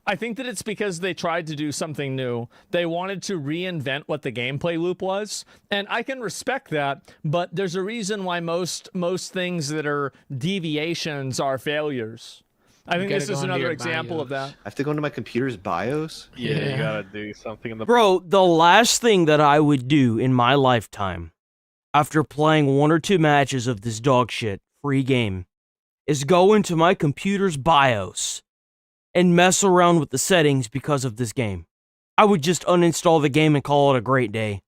I think that it's because they tried to do something new. They wanted to reinvent what the gameplay loop was, and I can respect that, but there's a reason why most things that are deviations are failures. I think this is another example of that. I have to go into my computer's BIOS? Yeah, you gotta do something in the... Bro, the last thing that I would do in my lifetime, after playing 1 or 2 matches of this dog shit free game, is go into my computer's BIOS and mess around with the settings because of this game. I would just uninstall the game and call it a great day.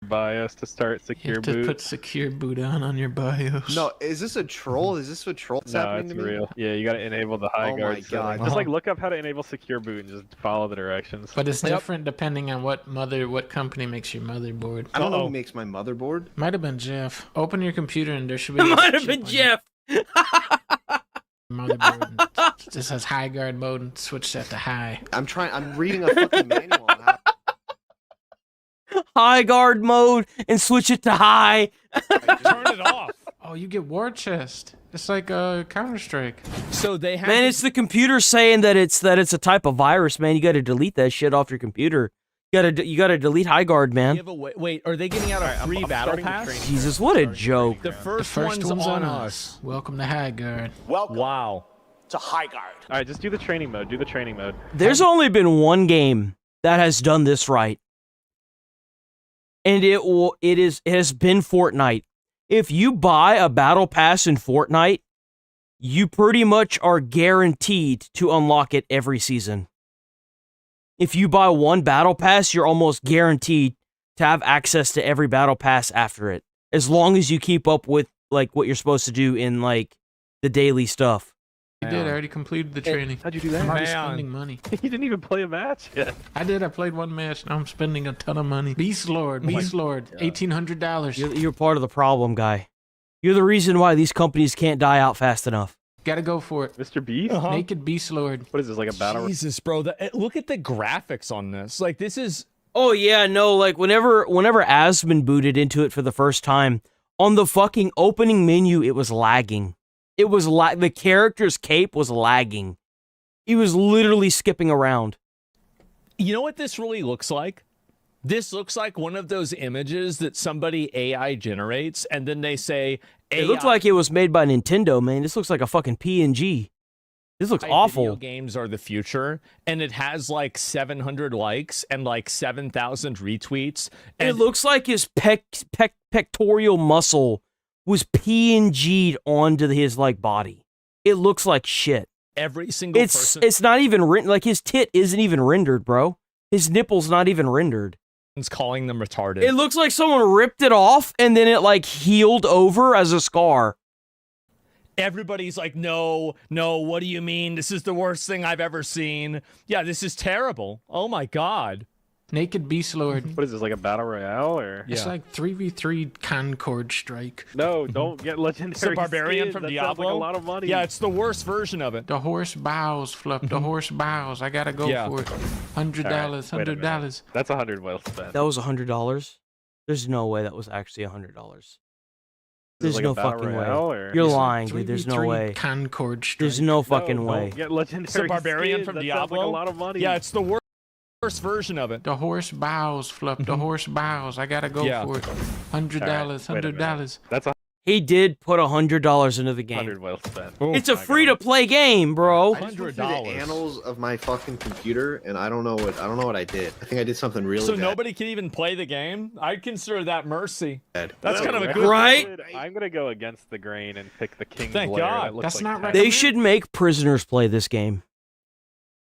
BIOS to start secure You have to boot. put secure boot on your BIOS. No, is this a troll? Is this what troll's No, happening it's to me? real. Yeah, you gotta enable the high Oh guard my setting. God. Just like look up how to enable secure boot and just follow the directions. But it's different depending on what company makes your motherboard. I don't know who makes my motherboard. Might have been Jeff. Open your computer and there should be. It might have been Jeff. Motherboard. It just says high guard mode and switch that to high. I'm reading a fucking manual on how. High guard mode and switch it to high. Turn it off. Oh, you get war chest. It's like a Counter-Strike. So they have. Man, it's the computer saying that it's a type of virus, man. You got to delete that shit off your computer. You gotta delete high guard, man. Wait, are they getting out a free battle pass? Jesus, what a joke. The first one's on us. Welcome to high guard. Welcome Wow. to high guard. All right, just do the training mode. Do the training mode. There's only been one game that has done this right. And it has been Fortnite. If you buy a battle pass in Fortnite, you pretty much are guaranteed to unlock it every season. If you buy one battle pass, you're almost guaranteed to have access to every battle pass after it. As long as you keep up with like what you're supposed to do in like the daily stuff. I did. I already completed the training. How'd you do that? I'm already Man. spending money. You didn't even play a match yet. I did. I played one match. Now I'm spending a ton of money. Beast Lord. $1,800. You're part of the problem, guy. You're the reason why these companies can't die out fast enough. Gotta go for it. Mr. Beast? Naked Beast Lord. What is this, like a battle? Jesus, bro. Look at the graphics on this. Like, this is... Oh, yeah, no, like, whenever Asmon booted into it for the first time, on the fucking opening menu, it was lagging. It was the character's cape was lagging. He was literally skipping around. You know what this really looks like? This looks like one of those images that somebody AI generates, and then they say... It looks like it was made by Nintendo, man. This looks like a fucking PNG. This looks awful. Video games are the future, and it has like 700 likes and like 7,000 retweets. And it looks like his pectoral muscle was PNG'd onto his like body. It looks like shit. Every single person... It's not even like his tit isn't even rendered, bro. His nipple's not even rendered. It's calling them retarded. It looks like someone ripped it off and then it like healed over as a scar. Everybody's like, no, what do you mean? This is the worst thing I've ever seen. Yeah, this is terrible. Oh my God. Naked Beast Lord. What is this, like a battle royale or? It's like 3v3 Concord Strike. No, don't get legendary. It's a barbarian skins. from That Diablo. sounds like a lot of money. Yeah, it's the worst version of it. The horse bows, Fluff. The horse bows. I gotta go for it. $100. $100. That's 100 well spent. That was $100? There's no way that was actually $100. There's like no a battle fucking royale, way. or- You're It's like lying, dude. There's no 3v3 way. Concord Strike. There's no fucking No, way. don't get legendary It's a barbarian skins. from That Diablo. sounds like a lot of money. Yeah, it's the worst version of it. The horse bows, Fluff. The horse bows. I gotta go for it. $100. $100. That's He did put $100 into the game. 100 well spent. It's a free-to-play game, bro. I just went through the annals of my fucking computer, and I don't know what I did. I think I did something really So bad. nobody can even play the game? I'd consider that mercy. That's kind of a Well, good... Right? I'm gonna go against the grain and pick the King's Thank Lair. God. That looks That's like not heck. They should make prisoners play this game.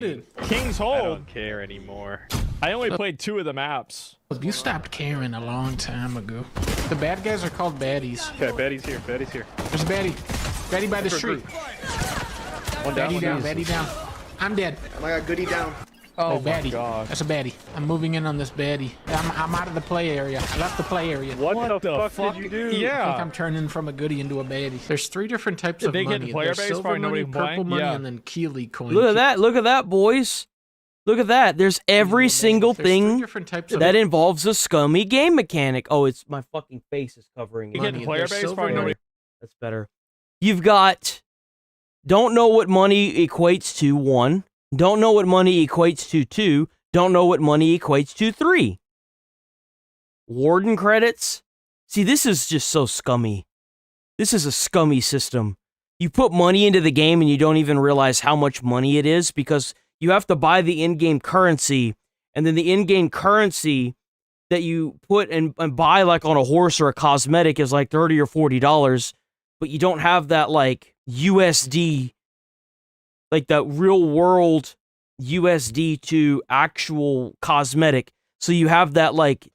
King's I Hold. don't care anymore. I only played 2 of the maps. You stopped caring a long time ago. The bad guys are called baddies. Okay, Betty's here. Betty's here. There's a baddie. Baddie by the street. One down. Baddie down. Baddie down. I'm dead. Oh my god, goodie down. Oh, my baddie. God. That's a baddie. I'm moving in on this baddie. I'm out of the play area. I left the play area. What the fuck did you do? I think Yeah. I'm turning from a goodie into a baddie. There's 3 different types Did of they get money. player There's base? silver Probably money, nobody can play? purple money, Yeah. and then Keeley coin. Look at that. Look at that, boys. Look at that. There's every single There's 3 thing different types of that involves a scummy game mechanic. Oh, it's my fucking face is covering You it. get money. player There's base? silver Probably money. nobody... That's better. You've got don't know what money equates to 1. Don't know what money equates to 2. Don't know what money equates to 3. Warden credits. See, this is just so scummy. This is a scummy system. You put money into the game and you don't even realize how much money it is because you have to buy the in-game currency, and then the in-game currency that you put and buy like on a horse or a cosmetic is like $30 or $40, but you don't have that like USD, like the real world USD to actual cosmetic. So you have that like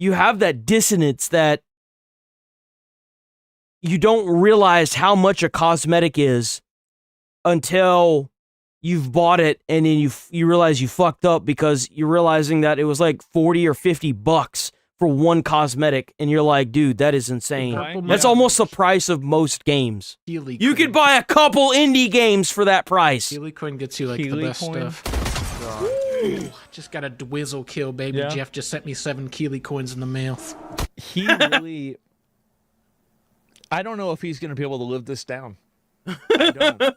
you have that dissonance that you don't realize how much a cosmetic is until you've bought it, and then you realize you fucked up because you're realizing that it was like 40 or 50 bucks for one cosmetic, and you're like, dude, that is insane. That's almost the price of most games. You could buy a couple indie games for that price. Healy coin gets you like the best stuff. Ooh, just got a dwizzle kill, baby. Yeah. Jeff just sent me 7 Keely coins in the mail. He really... I don't know if he's going to be able to live this down. I don't.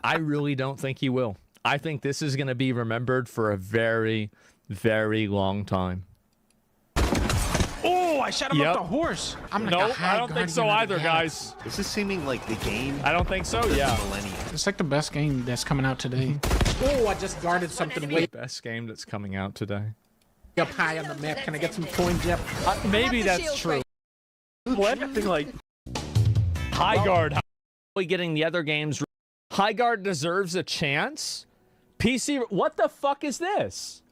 I really don't think he will. I think this is going to be remembered for a very, very long time. Oh, I shot him up the horse. I'm like no, I don't think so either, guys. This is seeming like the game. I don't think so, yeah. It's like the best game that's coming out today. Oh, I just guarded something way. Best game that's coming out today. Up high on the map. Can I get some coin, Jeff? Maybe that's true. What? Like High Guard. Getting the other games. High Guard deserves a chance. PC. What the fuck is this?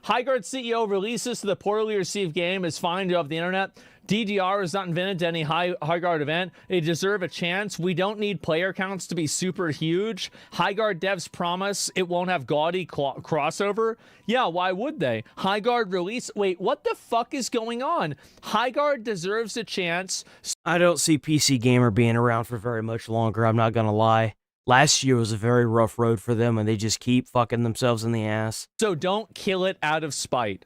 High Guard CEO releases to the poorly received game is fined off the internet. DDR is not invented to any High Guard event. They deserve a chance. We don't need player counts to be super huge. High Guard devs promise it won't have gaudy crossover. Yeah, why would they? High Guard release. Wait, what the fuck is going on? High Guard deserves a chance. I don't see PC Gamer being around for very much longer. I'm not gonna lie. Last year was a very rough road for them, and they just keep fucking themselves in the ass. So don't kill it out of spite.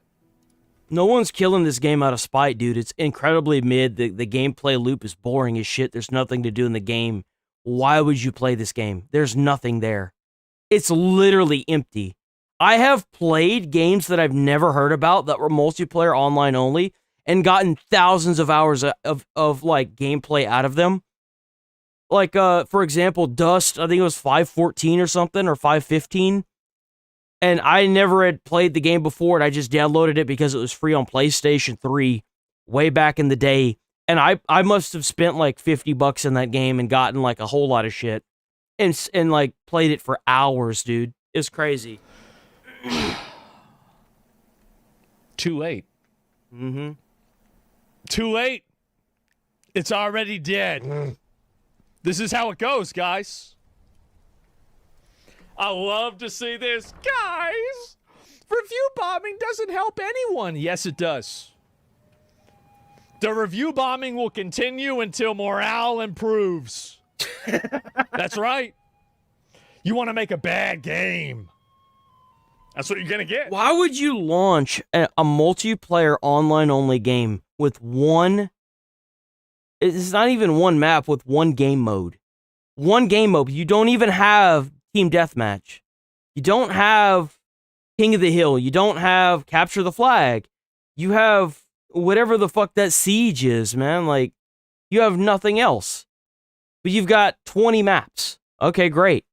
No one's killing this game out of spite, dude. It's incredibly mid. The gameplay loop is boring as shit. There's nothing to do in the game. Why would you play this game? There's nothing there. It's literally empty. I have played games that I've never heard about that were multiplayer online only and gotten thousands of hours of like gameplay out of them. Like, for example, Dust, I think it was 514 or something, or 515. And I never had played the game before, and I just downloaded it because it was free on PlayStation 3 way back in the day. And I must have spent like $50 in that game and gotten like a whole lot of shit. And like played it for hours, dude. It's crazy. Too late. Mm-hmm. Too late. It's already dead. This is how it goes, guys. I love to see this. Guys, review bombing doesn't help anyone. Yes, it does. The review bombing will continue until morale improves. That's right. You want to make a bad game. That's what you're going to get. Why would you launch a multiplayer online-only game with one... It's not even one map, with one game mode. One game mode. You don't even have Team Deathmatch. You don't have King of the Hill. You don't have Capture the Flag. You have whatever the fuck that Siege is, man. Like, you have nothing else. But you've got 20 maps. Okay, great.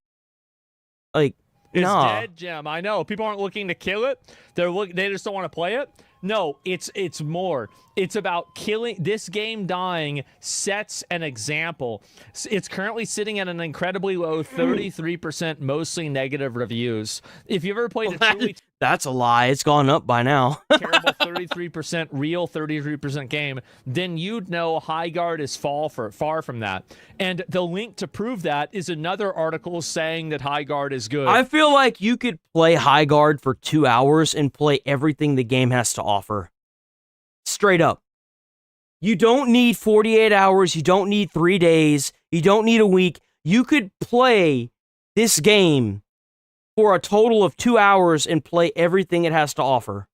Like, it's nah. dead, Gem. I know. People aren't looking to kill it. They just don't want to play it. No, it's more. It's about killing. This game dying sets an example. It's currently sitting at an incredibly low 33%, mostly negative reviews. If you ever played a truly that's a lie. It's gone up by now. terrible 33% real 33% game, then you'd know High Guard is far from that. And the link to prove that is another article saying that High Guard is good. I feel like you could play High Guard for 2 hours and play everything the game has to offer. Straight up. You don't need 48 hours. You don't need 3 days. You don't need a week. You could play this game for a total of 2 hours and play everything it has to offer.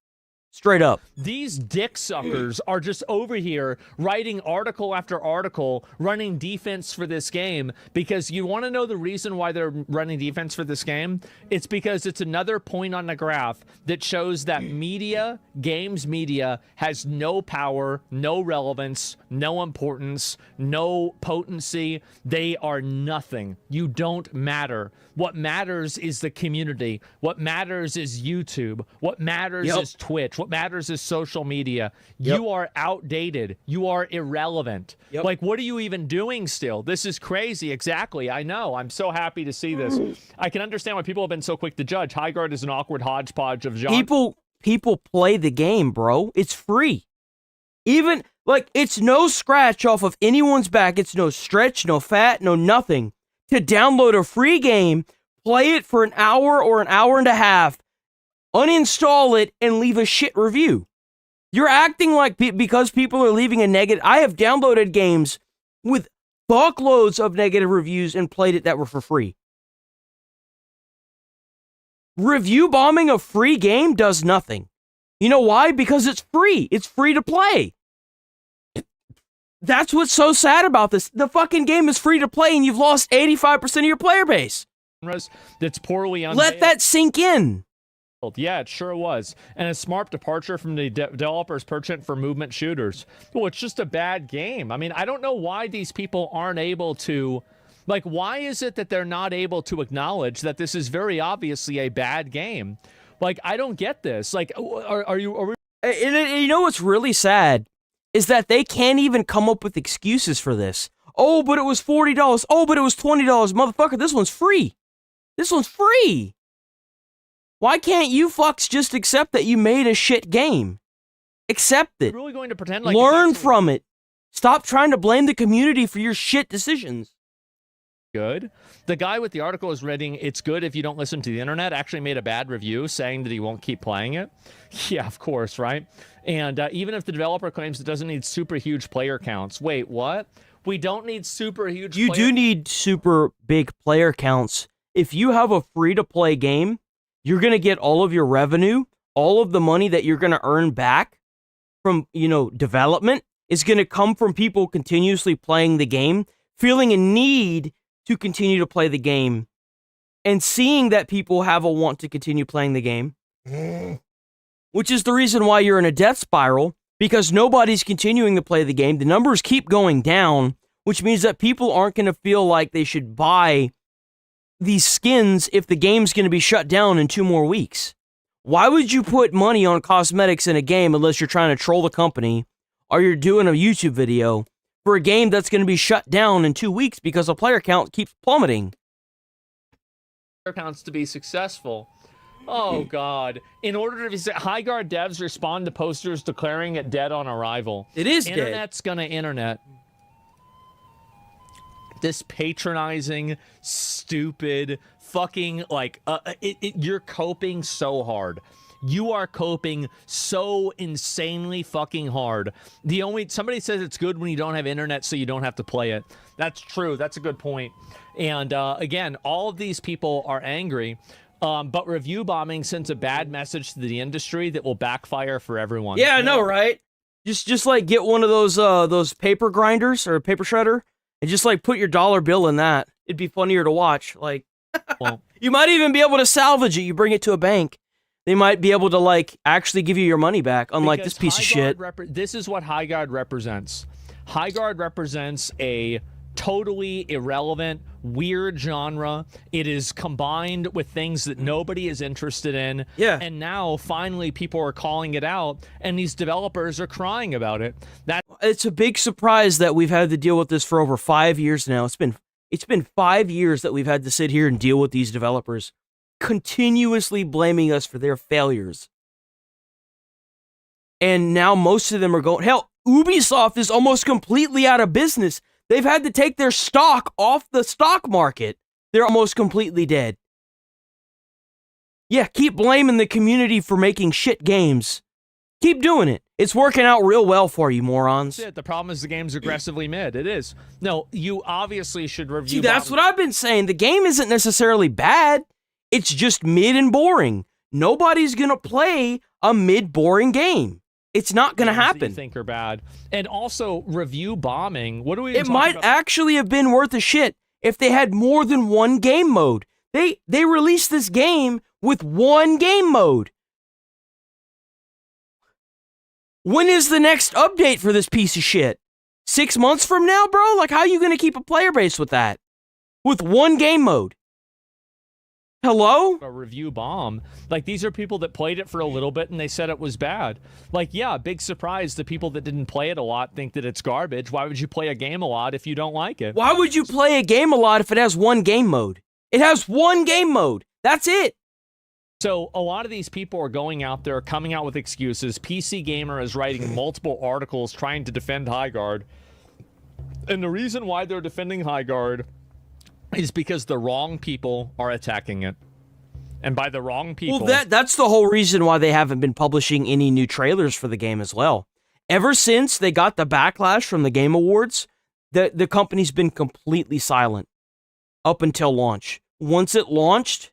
Straight up. These dick suckers are just over here writing article after article, running defense for this game, because you want to know the reason why they're running defense for this game? It's because it's another point on the graph that shows that media, games media, has no power, no relevance, no importance, no potency. They are nothing. You don't matter. What matters is the community. What matters is YouTube. What matters is Twitch. What matters is social media. You are outdated. You are irrelevant. Like, what are you even doing still? This is crazy. Exactly. I know. I'm so happy to see this. I can understand why people have been so quick to judge. High Guard is an awkward hodgepodge of genre. People play the game, bro. It's free. Even, like, it's no scratch off of anyone's back. It's no stretch, no fat, no nothing. To download a free game, play it for an hour or an hour and a half, uninstall it, and leave a shit review. You're acting like because people are leaving a negative... I have downloaded games with buckloads of negative reviews and played it that were for free. Review bombing a free game does nothing. You know why? Because it's free. It's free to play. That's what's so sad about this. The fucking game is free to play and you've lost 85% of your player base. That's poorly unveiled. Let that sink in. Yeah, it sure was. And a smart departure from the developer's penchant for movement shooters. Well, it's just a bad game. I mean, I don't know why these people aren't able to... Like, why is it that they're not able to acknowledge that this is very obviously a bad game? Like, I don't get this. Like, are we... And you know what's really sad? Is that they can't even come up with excuses for this. Oh, but it was $40. Oh, but it was $20. Motherfucker, this one's free. This one's free. Why can't you fucks just accept that you made a shit game? Accept it. You're really going to pretend like learn from it. Stop trying to blame the community for your shit decisions. Good. The guy with the article is reading, it's good if you don't listen to the internet, actually made a bad review saying that he won't keep playing it. Yeah, of course, right? And even if the developer claims it doesn't need super huge player counts. Wait, what? We don't need super huge You do need super big player counts. If you have a free-to-play game, you're going to get all of your revenue, all of the money that you're going to earn back from, you know, development is going to come from people continuously playing the game, feeling a need to continue to play the game, and seeing that people have a want to continue playing the game, which is the reason why you're in a death spiral, because nobody's continuing to play the game. The numbers keep going down, which means that people aren't going to feel like they should buy these skins if the game's going to be shut down in 2 more weeks. Why would you put money on cosmetics in a game unless you're trying to troll the company or you're doing a YouTube video for a game that's going to be shut down in 2 weeks because the player count keeps plummeting? Player counts to be successful. Oh, God. In order to... Highguard devs respond to posters declaring it dead on arrival. It is dead. Internet's gonna internet. This patronizing, stupid, fucking, like, you're coping so hard. You are coping so insanely fucking hard. Somebody says it's good when you don't have internet so you don't have to play it. That's true. That's a good point. And again, all of these people are angry, but review bombing sends a bad message to the industry that will backfire for everyone. Yeah, I know, right? Just like get one of those paper grinders or a paper shredder and just like put your dollar bill in that. It'd be funnier to watch. Like, well, you might even be able to salvage it. You bring it to a bank. They might be able to, like, actually give you your money back, unlike this piece of shit. This is what Highguard represents. Highguard represents a totally irrelevant, weird genre. It is combined with things that nobody is interested in. Yeah. And now, finally, people are calling it out, and these developers are crying about it. It's a big surprise that we've had to deal with this for over 5 years now. It's been 5 years that we've had to sit here and deal with these developers continuously blaming us for their failures. And now most of them are going... Hell, Ubisoft is almost completely out of business. They've had to take their stock off the stock market. They're almost completely dead. Yeah, keep blaming the community for making shit games. Keep doing it. It's working out real well for you, morons. That's it. The problem is the game's aggressively mid. It is. No, you obviously should review... See, that's what I've been saying. The game isn't necessarily bad. It's just mid and boring. Nobody's going to play a mid-boring game. It's not going to happen. That you think are bad. And also, review bombing. What do we... It might actually have been worth a shit if they had more than one game mode. They released this game with one game mode. When is the next update for this piece of shit? 6 months from now, bro? Like, how are you going to keep a player base with that? With one game mode? Hello? A review bomb. Like, these are people that played it for a little bit and they said it was bad. Like, yeah, big surprise. The people that didn't play it a lot think that it's garbage. Why would you play a game a lot if you don't like it? Why would you play a game a lot if it has one game mode? It has one game mode. That's it. So a lot of these people are going out there, coming out with excuses. PC Gamer is writing multiple articles trying to defend Highguard. And the reason why they're defending Highguard is because the wrong people are attacking it. And by the wrong people... Well, that's the whole reason why they haven't been publishing any new trailers for the game as well. Ever since they got the backlash from the Game Awards, the company's been completely silent up until launch. Once it launched,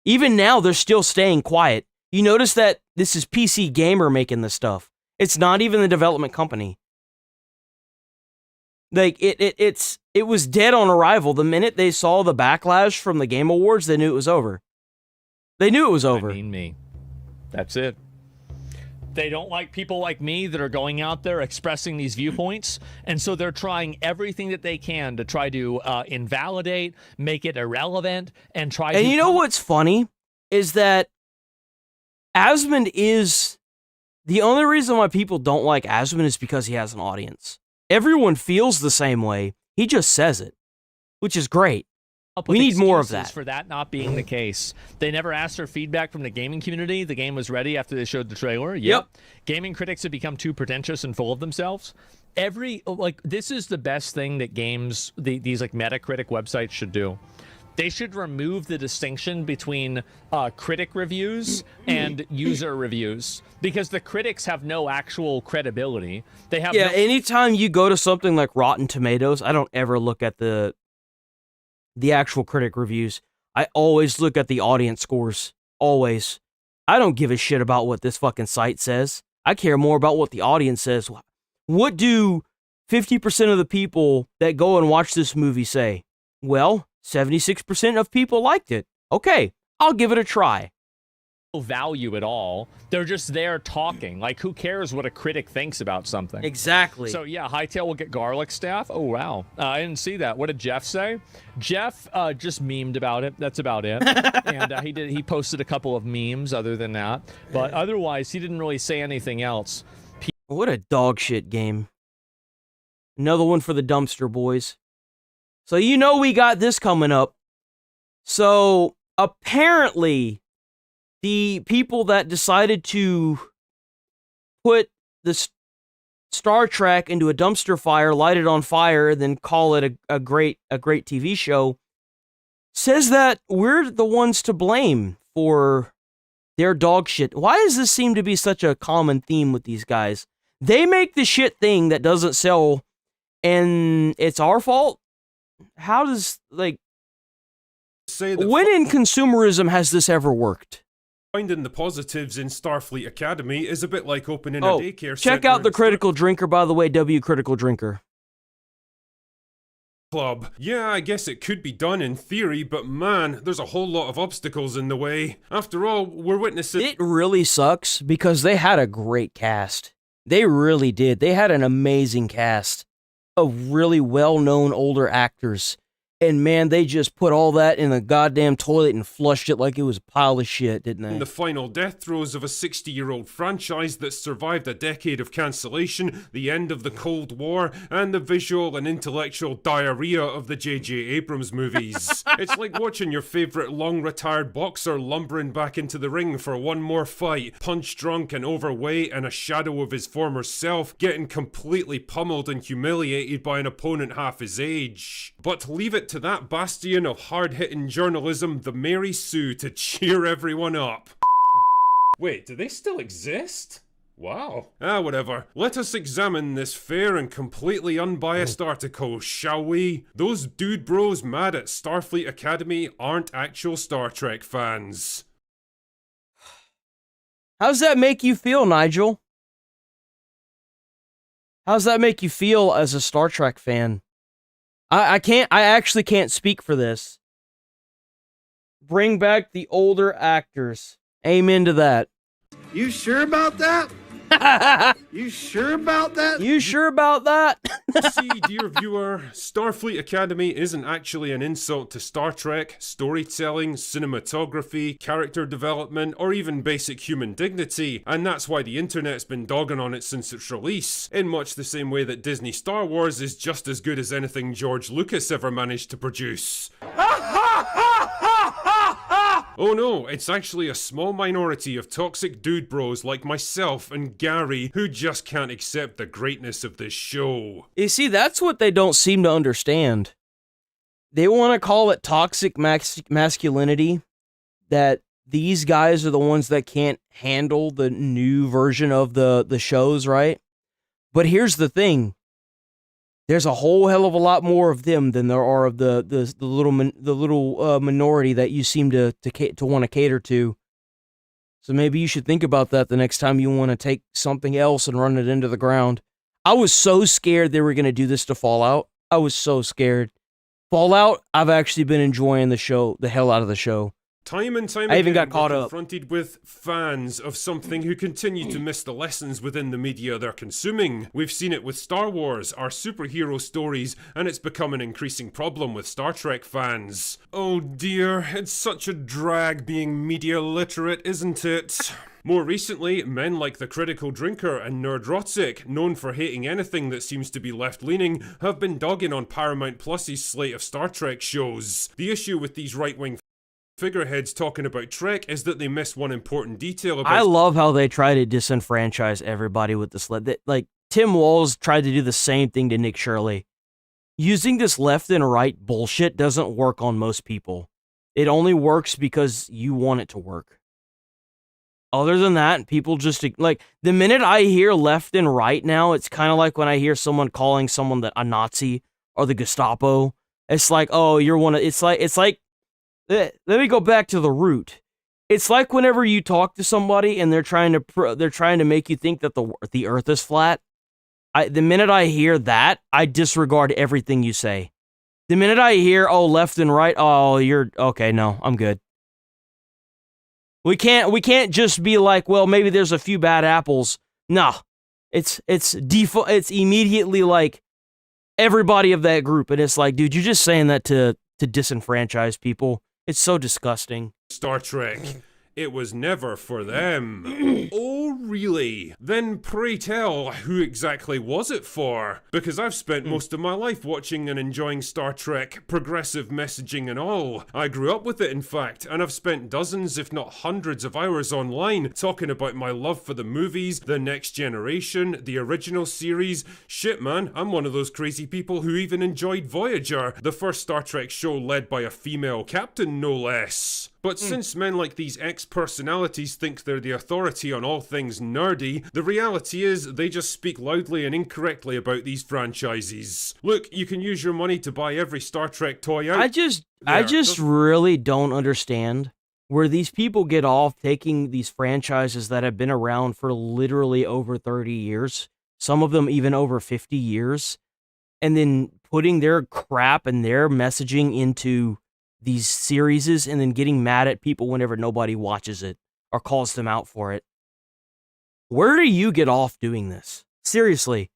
even now they're still staying quiet. You notice that this is PC Gamer making this stuff. It's not even the development company. Like, it was dead on arrival. The minute they saw the backlash from the Game Awards, they knew it was over. They knew it was over. I mean me. That's it. They don't like people like me that are going out there expressing these viewpoints, and so they're trying everything that they can to try to invalidate, make it irrelevant, and try to... And you know what's funny? Is that Asmund is... The only reason why people don't like Asmund is because he has an audience. Everyone feels the same way. He just says it, which is great. We need more of that. For that not being the case. They never asked for feedback from the gaming community. The game was ready after they showed the trailer. Yep. Gaming critics have become too pretentious and full of themselves. This is the best thing that games, these like Metacritic websites should do. They should remove the distinction between critic reviews and user reviews, because the critics have no actual credibility. They have anytime you go to something like Rotten Tomatoes, I don't ever look at the actual critic reviews. I always look at the audience scores. Always. I don't give a shit about what this fucking site says. I care more about what the audience says. What do 50% of the people that go and watch this movie say? Well, 76% of people liked it. Okay, I'll give it a try. Value at all. They're just there talking. Like, who cares what a critic thinks about something? Exactly. So yeah, Hightail will get garlic staff. Oh wow, I didn't see that. What did Jeff say? Jeff just memed about it. That's about it. And he posted a couple of memes other than that, but otherwise he didn't really say anything else. What a dog shit game. Another one for the dumpster boys. So you know we got this coming up. So apparently the people that decided to put the Star Trek into a dumpster fire, light it on fire, then call it a great TV show, says that we're the ones to blame for their dog shit. Why does this seem to be such a common theme with these guys? They make the shit thing that doesn't sell, and it's our fault? How does, when in consumerism has this ever worked? Finding the positives in Starfleet Academy is a bit like opening a daycare check out the Critical Drinker, by the way, W Critical Drinker. Club. Yeah, I guess it could be done in theory, but man, there's a whole lot of obstacles in the way. After all, we're witnessing... It really sucks because they had a great cast. They really did. They had an amazing cast of really well-known older actors. And man, they just put all that in a goddamn toilet and flushed it like it was a pile of shit, didn't they? In the final death throes of a 60-year-old franchise that survived a decade of cancellation, the end of the Cold War, and the visual and intellectual diarrhea of the J.J. Abrams movies. It's like watching your favourite long-retired boxer lumbering back into the ring for one more fight, punch-drunk and overweight and a shadow of his former self, getting completely pummeled and humiliated by an opponent half his age. But leave it to that bastion of hard-hitting journalism, the Mary Sue, to cheer everyone up. Wait, do they still exist? Wow. Whatever. Let us examine this fair and completely unbiased article, shall we? Those dude bros mad at Starfleet Academy aren't actual Star Trek fans. How's that make you feel, Nigel? How's that make you feel as a Star Trek fan? I actually can't speak for this. Bring back the older actors. Amen to that. You sure about that? You sure about that? You sure about that? See, dear viewer, Starfleet Academy isn't actually an insult to Star Trek, storytelling, cinematography, character development, or even basic human dignity, and that's why the internet's been dogging on it since its release, in much the same way that Disney Star Wars is just as good as anything George Lucas ever managed to produce. Oh no, it's actually a small minority of toxic dude bros like myself and Gary who just can't accept the greatness of this show. You see, that's what they don't seem to understand. They want to call it toxic masculinity, that these guys are the ones that can't handle the new version of the shows, right? But here's the thing. There's a whole hell of a lot more of them than there are of the little minority that you seem to want to cater to. So maybe you should think about that the next time you want to take something else and run it into the ground. I was so scared they were going to do this to Fallout. I was so scared. Fallout, I've actually been enjoying the hell out of the show. Time and time I even again, got caught we're up. confronted with fans of something who continue to miss the lessons within the media they're consuming. We've seen it with Star Wars, our superhero stories, and it's become an increasing problem with Star Trek fans. Oh dear, it's such a drag being media literate, isn't it? More recently, men like The Critical Drinker and Nerdrotic, known for hating anything that seems to be left-leaning, have been dogging on Paramount Plus's slate of Star Trek shows. The issue with these right-wing figureheads talking about Trek is that they miss one important detail about... I love how they try to disenfranchise everybody with this. Like, Tim Walz tried to do the same thing to Nick Shirley. Using this left and right bullshit doesn't work on most people. It only works because you want it to work. Other than that, people just, like, the minute I hear left and right now, it's kind of like when I hear someone calling someone a Nazi or the Gestapo. It's like, oh, you're one of, it's like, let me go back to the root. It's like whenever you talk to somebody and they're trying to make you think that the earth is flat. The minute I hear that, I disregard everything you say. The minute I hear, oh, left and right, oh, you're, okay, no, I'm good. We can't just be like, well, maybe there's a few bad apples. No, it's immediately like everybody of that group, and it's like, dude, you're just saying that to disenfranchise people. It's so disgusting. Star Trek. It was never for them. Oh, really? Then pray tell, who exactly was it for? Because I've spent most of my life watching and enjoying Star Trek, progressive messaging and all. I grew up with it, in fact, and I've spent dozens, if not hundreds of hours online talking about my love for the movies, the Next Generation, the original series. Shit, man, I'm one of those crazy people who even enjoyed Voyager, the first Star Trek show led by a female captain, no less. But since men like these ex-personalities think they're the authority on all things nerdy, the reality is they just speak loudly and incorrectly about these franchises. Look, you can use your money to buy every Star Trek toy out. I just really don't understand where these people get off taking these franchises that have been around for literally over 30 years, some of them even over 50 years, and then putting their crap and their messaging into these series and then getting mad at people whenever nobody watches it or calls them out for it. Where do you get off doing this? Seriously.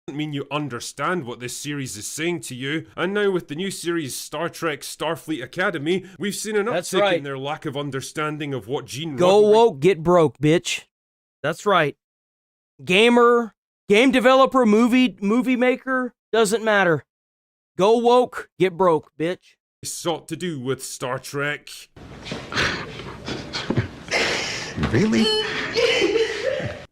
Doesn't mean you understand what this series is saying to you, and now with the new series Star Trek Starfleet Academy, we've seen an uptick in their lack of understanding of what Gene Go woke, get broke, bitch. That's right. Gamer, game developer, movie maker, doesn't matter. Go woke, get broke, bitch. Sought to do with Star Trek. Really?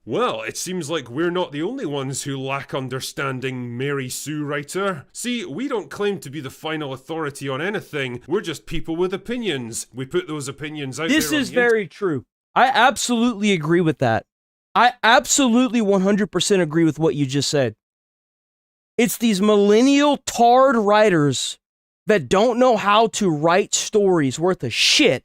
Well, it seems like we're not the only ones who lack understanding, Mary Sue writer. See, we don't claim to be the final authority on anything. We're just people with opinions. We put those opinions out there. This is very true. I absolutely agree with that. I absolutely 100% agree with what you just said. It's these millennial tarred writers that don't know how to write stories worth of shit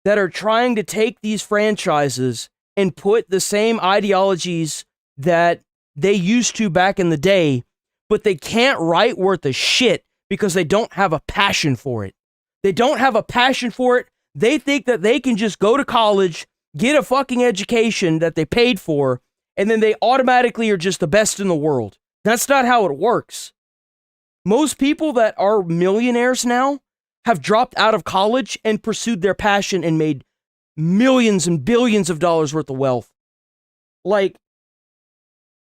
that are trying to take these franchises and put the same ideologies that they used to back in the day, but they can't write worth of shit because they don't have a passion for it. They don't have a passion for it. They think that they can just go to college, get a fucking education that they paid for, and then they automatically are just the best in the world. That's not how it works. Most people that are millionaires now have dropped out of college and pursued their passion and made millions and billions of dollars worth of wealth. Like,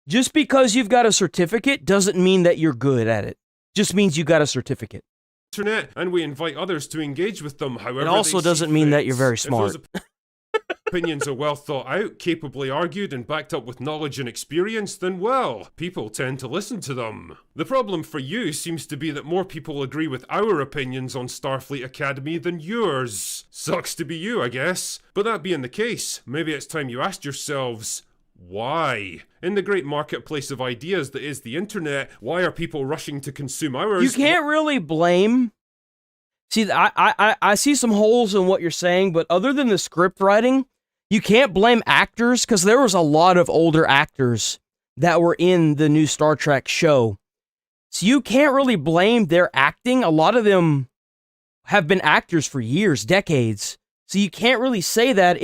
just because you've got a certificate doesn't mean that you're good at it. Just means you got a certificate. internet, and we invite others to engage with them. However, It also doesn't mean that you're very smart. Opinions are well thought out, capably argued, and backed up with knowledge and experience, then well, people tend to listen to them. The problem for you seems to be that more people agree with our opinions on Starfleet Academy than yours. Sucks to be you, I guess. But that being the case, maybe it's time you asked yourselves, why? In the great marketplace of ideas that is the internet, why are people rushing to consume ours? You can't really blame... See, I see some holes in what you're saying, but other than the script writing, you can't blame actors, because there was a lot of older actors that were in the new Star Trek show. So you can't really blame their acting. A lot of them have been actors for years, decades. So you can't really say that.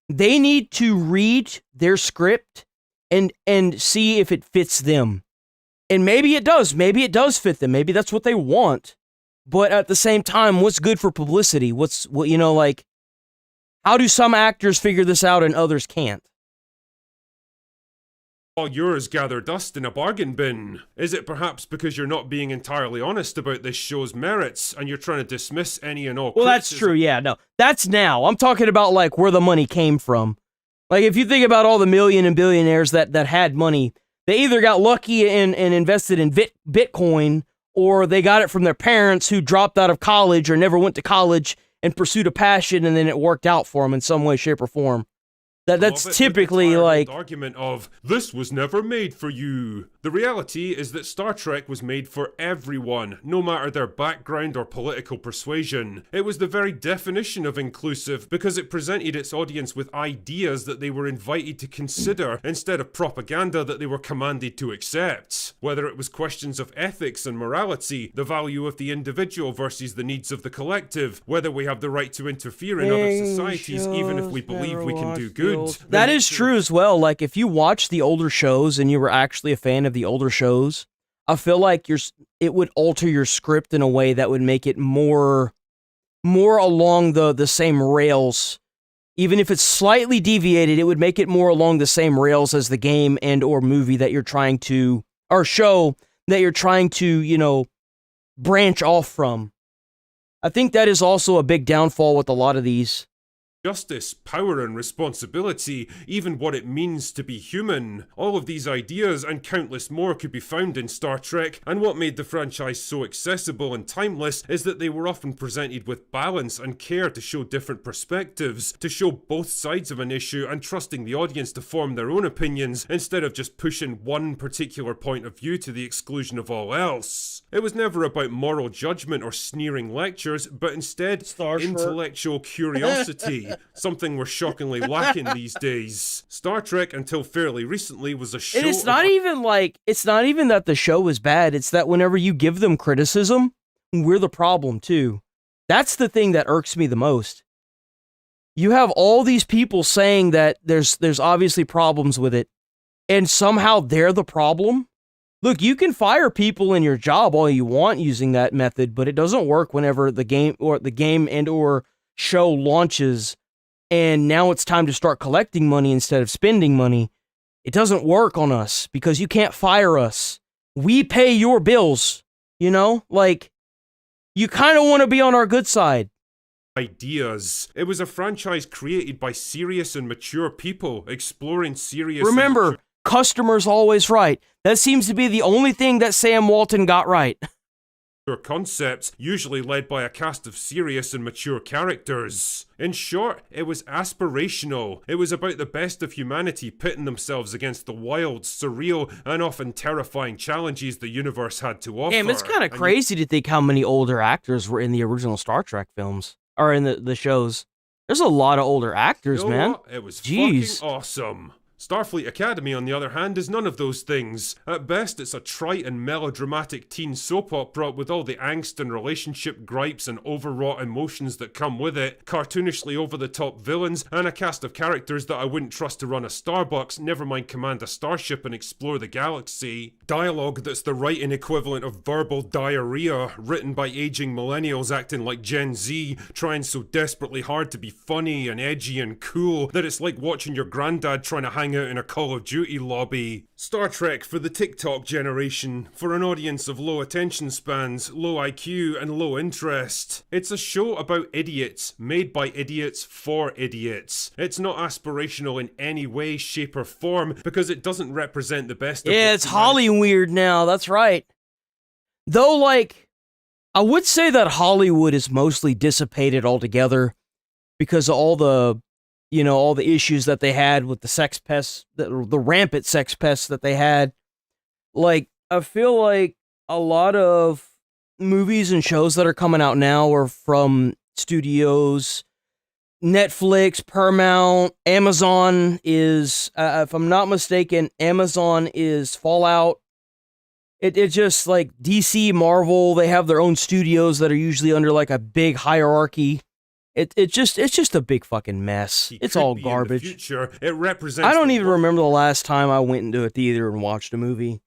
They need to read their script and see if it fits them. And maybe it does. Maybe it does fit them. Maybe that's what they want. But at the same time, what's good for publicity? How do some actors figure this out and others can't? All yours gather dust in a bargain bin. Is it perhaps because you're not being entirely honest about this show's merits and you're trying to dismiss any and all Well, that's true, yeah, no. That's now. I'm talking about, where the money came from. If you think about all the million and billionaires that had money, they either got lucky and invested in Bitcoin, or they got it from their parents who dropped out of college or never went to college and pursued a passion, and then it worked out for them in some way, shape, or form. That's typically argument of, this was never made for you. The reality is that Star Trek was made for everyone, no matter their background or political persuasion. It was the very definition of inclusive because it presented its audience with ideas that they were invited to consider instead of propaganda that they were commanded to accept. Whether it was questions of ethics and morality, the value of the individual versus the needs of the collective, whether we have the right to interfere in other societies even if we believe we can do good. That is true as well. If you watch the older shows and you were actually a fan of the older shows, I feel like it would alter your script in a way that would make it more along the same rails. Even if it's slightly deviated, it would make it more along the same rails as the game and or movie that you're trying to, or show that you're trying to, branch off from. I think that is also a big downfall with a lot of these. Justice, power and responsibility, even what it means to be human. All of these ideas and countless more could be found in Star Trek, and what made the franchise so accessible and timeless is that they were often presented with balance and care to show different perspectives, to show both sides of an issue and trusting the audience to form their own opinions instead of just pushing one particular point of view to the exclusion of all else. It was never about moral judgment or sneering lectures, but instead intellectual curiosity. Something we're shockingly lacking these days. Star Trek, until fairly recently, was a show. And it's not even that the show is bad. It's that whenever you give them criticism, we're the problem too. That's the thing that irks me the most. You have all these people saying that there's obviously problems with it, and somehow they're the problem. Look, you can fire people in your job all you want using that method, but it doesn't work whenever the game and or show launches and now it's time to start collecting money instead of spending money. It doesn't work on us because you can't fire us. We pay your bills, you kind of want to be on our good side. Ideas. It was a franchise created by serious and mature people exploring serious. Remember, customer's always right. That seems to be the only thing that Sam Walton got right. Concepts, usually led by a cast of serious and mature characters. In short, it was aspirational. It was about the best of humanity pitting themselves against the wild, surreal, and often terrifying challenges the universe had to offer. Damn, it's kind of crazy to think how many older actors were in the original Star Trek films, or in the shows. There's a lot of older actors, man. It was fucking awesome. Starfleet Academy, on the other hand, is none of those things. At best, it's a trite and melodramatic teen soap opera with all the angst and relationship gripes and overwrought emotions that come with it, cartoonishly over-the-top villains, and a cast of characters that I wouldn't trust to run a Starbucks, never mind command a starship and explore the galaxy. Dialogue that's the writing equivalent of verbal diarrhea, written by aging millennials acting like Gen Z, trying so desperately hard to be funny and edgy and cool that it's like watching your granddad trying to hang out in a Call of Duty lobby. Star Trek for the TikTok generation, for an audience of low attention spans, low IQ, and low interest. It's a show about idiots, made by idiots for idiots. It's not aspirational in any way, shape, or form, because it doesn't represent the best of Yeah, it's Hollyweird now, that's right. Though, like, I would say that Hollywood is mostly dissipated altogether because of all the, you know, all the issues that they had with the sex pests, the rampant sex pests that they had. Like, I feel like a lot of movies and shows that are coming out now are from studios, Netflix, Paramount, Amazon is, if I'm not mistaken, Amazon is Fallout. It's just like DC, Marvel, they have their own studios that are usually under like a big hierarchy. It's just a big fucking mess. It's all garbage. Future, it represents I don't even remember the last time I went into a theater and watched a movie.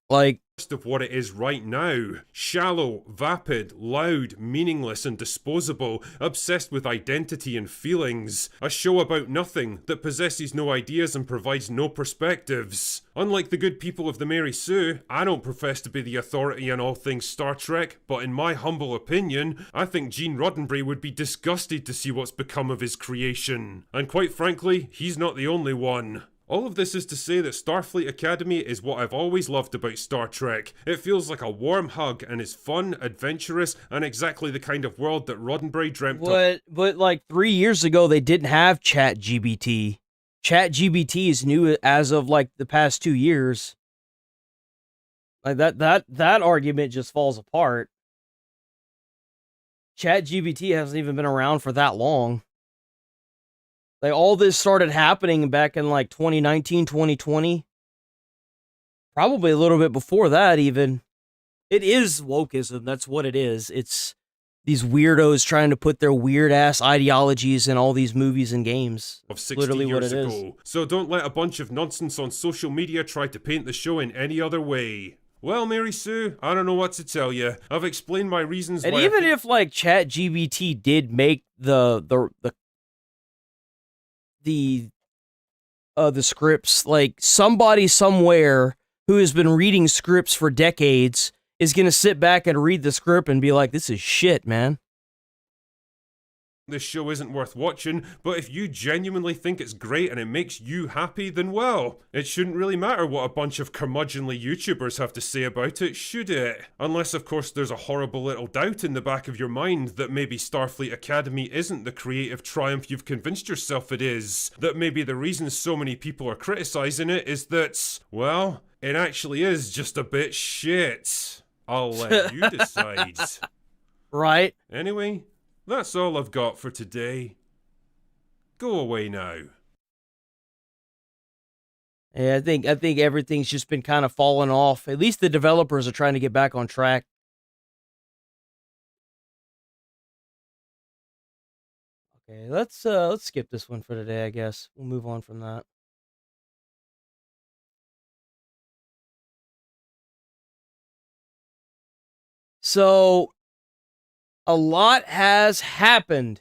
Like, of what it is right now. Shallow, vapid, loud, meaningless and disposable, obsessed with identity and feelings. A show about nothing, that possesses no ideas and provides no perspectives. Unlike the good people of the Mary Sue, I don't profess to be the authority on all things Star Trek, but in my humble opinion, I think Gene Roddenberry would be disgusted to see what's become of his creation. And quite frankly, he's not the only one. All of this is to say that Starfleet Academy is what I've always loved about Star Trek. It feels like a warm hug and is fun, adventurous, and exactly the kind of world that Roddenberry dreamt of. But like 3 years ago, they didn't have ChatGPT. ChatGPT is new as of like the past 2 years. Like that argument just falls apart. ChatGPT hasn't even been around for that long. Like, all this started happening back in, like, 2019, 2020. Probably a little bit before that, even. It is wokeism. That's what it is. It's these weirdos trying to put their weird-ass ideologies in all these movies and games. Of 60 literally years what it ago. is. So don't let a bunch of nonsense on social media try to paint the show in any other way. Well, Mary Sue, I don't know what to tell you. I've explained my reasons And why. even if, like, ChatGPT did make the scripts, like, somebody somewhere who has been reading scripts for decades is gonna sit back and read the script and be like, this is shit, man. This show isn't worth watching, but if you genuinely think it's great and it makes you happy, then well, it shouldn't really matter what a bunch of curmudgeonly YouTubers have to say about it, should it? Unless, of course, there's a horrible little doubt in the back of your mind that maybe Starfleet Academy isn't the creative triumph you've convinced yourself it is. That maybe the reason so many people are criticizing it is that, well, it actually is just a bit shit. I'll let you decide. Right? Anyway, that's all I've got for today. Go away now. Yeah, I think everything's just been kind of falling off. At least the developers are trying to get back on track. Okay, let's skip this one for today, I guess. We'll move on from that. So, a lot has happened.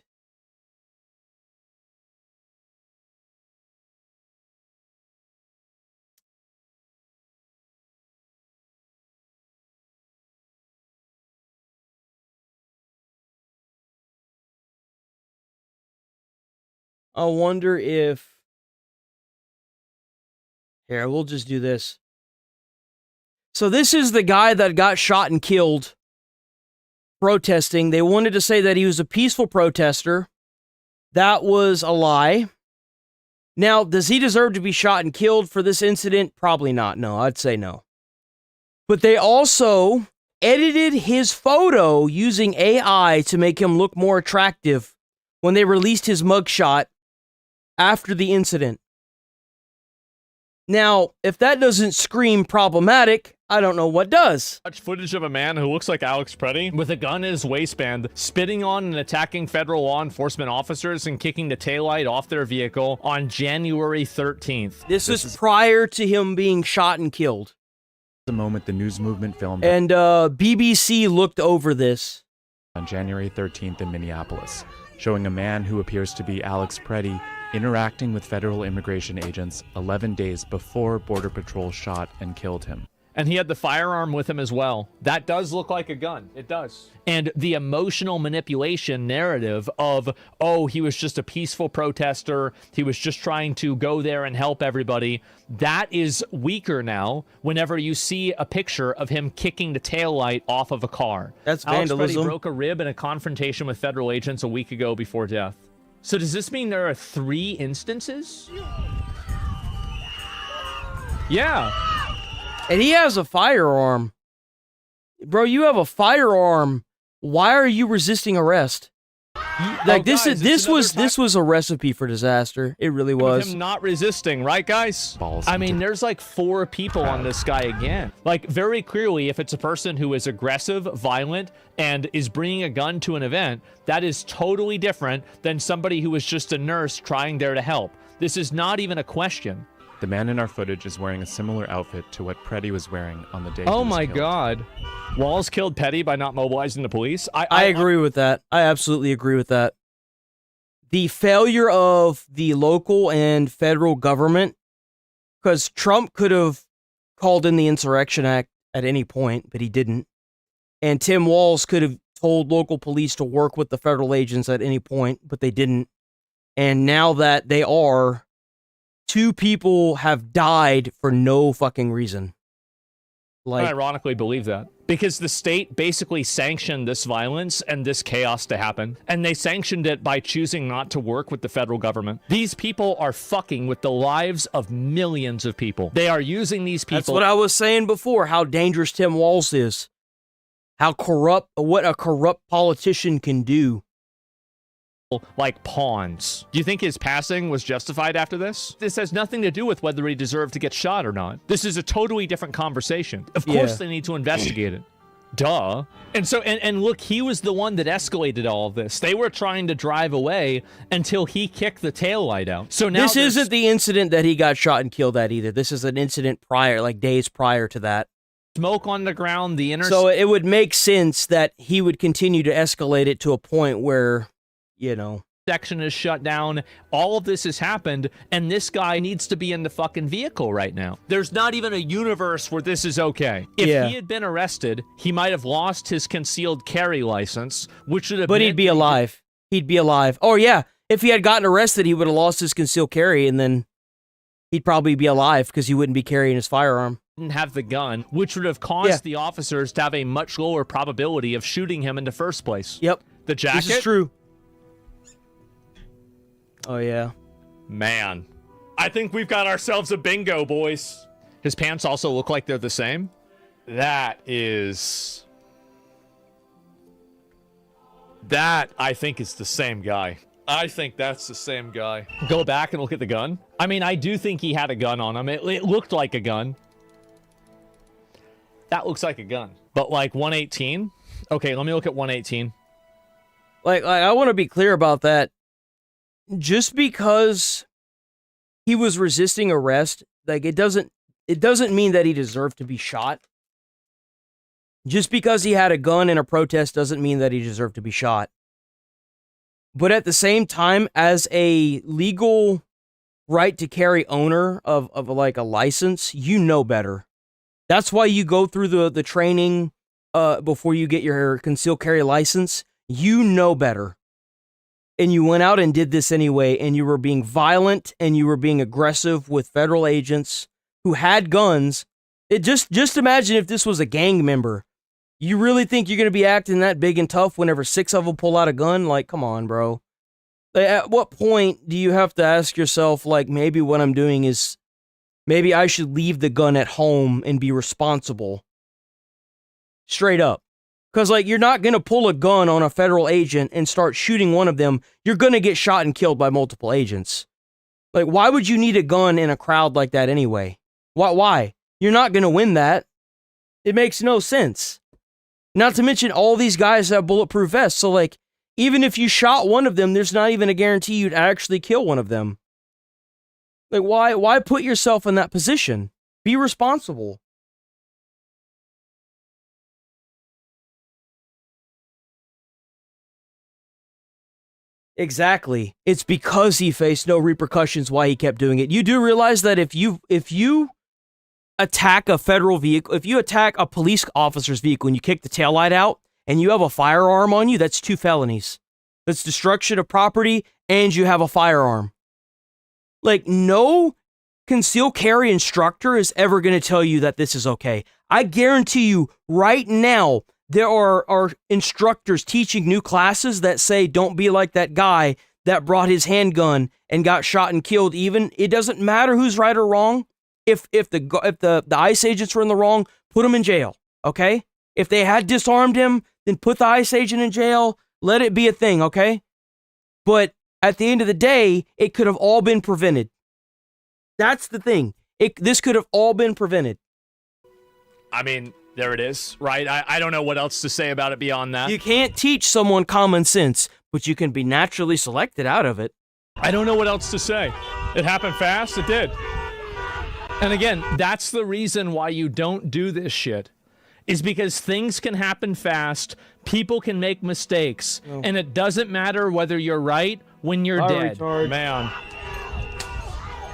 I wonder if... Here, we'll just do this. So this is the guy that got shot and killed protesting. They wanted to say that he was a peaceful protester. That was a lie. Now, does he deserve to be shot and killed for this incident? Probably not. No, I'd say no. But they also edited his photo using AI to make him look more attractive when they released his mugshot after the incident. Now, if that doesn't scream problematic, I don't know what does. Watch footage of a man who looks like Alex Preddy with a gun in his waistband, spitting on and attacking federal law enforcement officers and kicking the taillight off their vehicle on January 13th. This was prior to him being shot and killed. The moment the news movement filmed. And BBC looked over this. On January 13th in Minneapolis, showing a man who appears to be Alex Preddy interacting with federal immigration agents 11 days before Border Patrol shot and killed him. And he had the firearm with him as well. That does look like a gun. It does. And the emotional manipulation narrative of, oh, he was just a peaceful protester. He was just trying to go there and help everybody. That is weaker now whenever you see a picture of him kicking the taillight off of a car. That's Alex vandalism. Preddy broke a rib in a confrontation with federal agents a week ago before death. So does this mean there are 3 instances? Yeah. And he has a firearm. Bro, you have a firearm. Why are you resisting arrest? Like this was a recipe for disaster. It really was. With him not resisting, right, guys? I mean, there's like 4 people on this guy again. Like, very clearly, if it's a person who is aggressive, violent, and is bringing a gun to an event, that is totally different than somebody who is just a nurse trying there to help. This is not even a question. The man in our footage is wearing a similar outfit to what Preddy was wearing on the day he Oh was my killed. God. Walls killed Petty by not mobilizing the police? I agree with that. I absolutely agree with that. The failure of the local and federal government, because Trump could have called in the Insurrection Act at any point, but he didn't. And Tim Walz could have told local police to work with the federal agents at any point, but they didn't. And now that they are, 2 people have died for no fucking reason. I ironically believe that. Because the state basically sanctioned this violence and this chaos to happen. And they sanctioned it by choosing not to work with the federal government. These people are fucking with the lives of millions of people. They are using these people. That's what I was saying before, how dangerous Tim Walz is. How corrupt, what a corrupt politician can do. Like pawns. Do you think his passing was justified after this? This has nothing to do with whether he deserved to get shot or not. This is a totally different conversation. Of course they need to investigate it. Duh. And so, and look, he was the one that escalated all of this. They were trying to drive away until he kicked the taillight out. So now this isn't the incident that he got shot and killed at either. This is an incident prior, like days prior to that. Smoke on the ground, So it would make sense that he would continue to escalate it to a point where, you know, section is shut down. All of this has happened, and this guy needs to be in the fucking vehicle right now. There's not even a universe where this is okay. If he had been arrested, he might have lost his concealed carry license, which would have but he'd be alive. He'd be alive. Oh, yeah. If he had gotten arrested, he would have lost his concealed carry, and then he'd probably be alive because he wouldn't be carrying his firearm. Didn't have the gun, which would have caused the officers to have a much lower probability of shooting him in the first place. Yep. The jacket? This is true. Oh, yeah. Man. I think we've got ourselves a bingo, boys. His pants also look like they're the same. That, I think, is the same guy. I think that's the same guy. Go back and look at the gun. I mean, I do think he had a gun on him. It looked like a gun. That looks like a gun. But, like, 118? Okay, let me look at 118. Like I want to be clear about that. Just because he was resisting arrest, like it doesn't mean that he deserved to be shot. Just because he had a gun in a protest doesn't mean that he deserved to be shot. But at the same time, as a legal right to carry owner of like a license, you know better. That's why you go through the training before you get your concealed carry license. You know better. And you went out and did this anyway, and you were being violent and you were being aggressive with federal agents who had guns. Just imagine if this was a gang member. You really think you're going to be acting that big and tough whenever 6 of them pull out a gun? Like, come on, bro. At what point do you have to ask yourself, like, maybe what I'm doing is, maybe I should leave the gun at home and be responsible? Straight up. Because, like, you're not going to pull a gun on a federal agent and start shooting one of them. You're going to get shot and killed by multiple agents. Like, why would you need a gun in a crowd like that anyway? Why? You're not going to win that. It makes no sense. Not to mention, all these guys have bulletproof vests. So, like, even if you shot one of them, there's not even a guarantee you'd actually kill one of them. Like, why put yourself in that position? Be responsible. Exactly. It's because he faced no repercussions why he kept doing it. You do realize that if you attack a federal vehicle, if you attack a police officer's vehicle and you kick the taillight out and you have a firearm on you, that's 2 felonies. That's destruction of property and you have a firearm. Like, no concealed carry instructor is ever going to tell you that this is okay. I guarantee you right now, there are instructors teaching new classes that say, don't be like that guy that brought his handgun and got shot and killed. Even it doesn't matter who's right or wrong. If the ICE agents were in the wrong, put them in jail. Okay. If they had disarmed him, then put the ICE agent in jail. Let it be a thing. Okay. But at the end of the day, it could have all been prevented. That's the thing. This could have all been prevented. I mean, there it is, right? I don't know what else to say about it beyond that. You can't teach someone common sense, but you can be naturally selected out of it. I don't know what else to say. It happened fast. It did. And again, that's the reason why you don't do this shit, is because things can happen fast, people can make mistakes, and it doesn't matter whether you're right when you're dead. Retard. Man,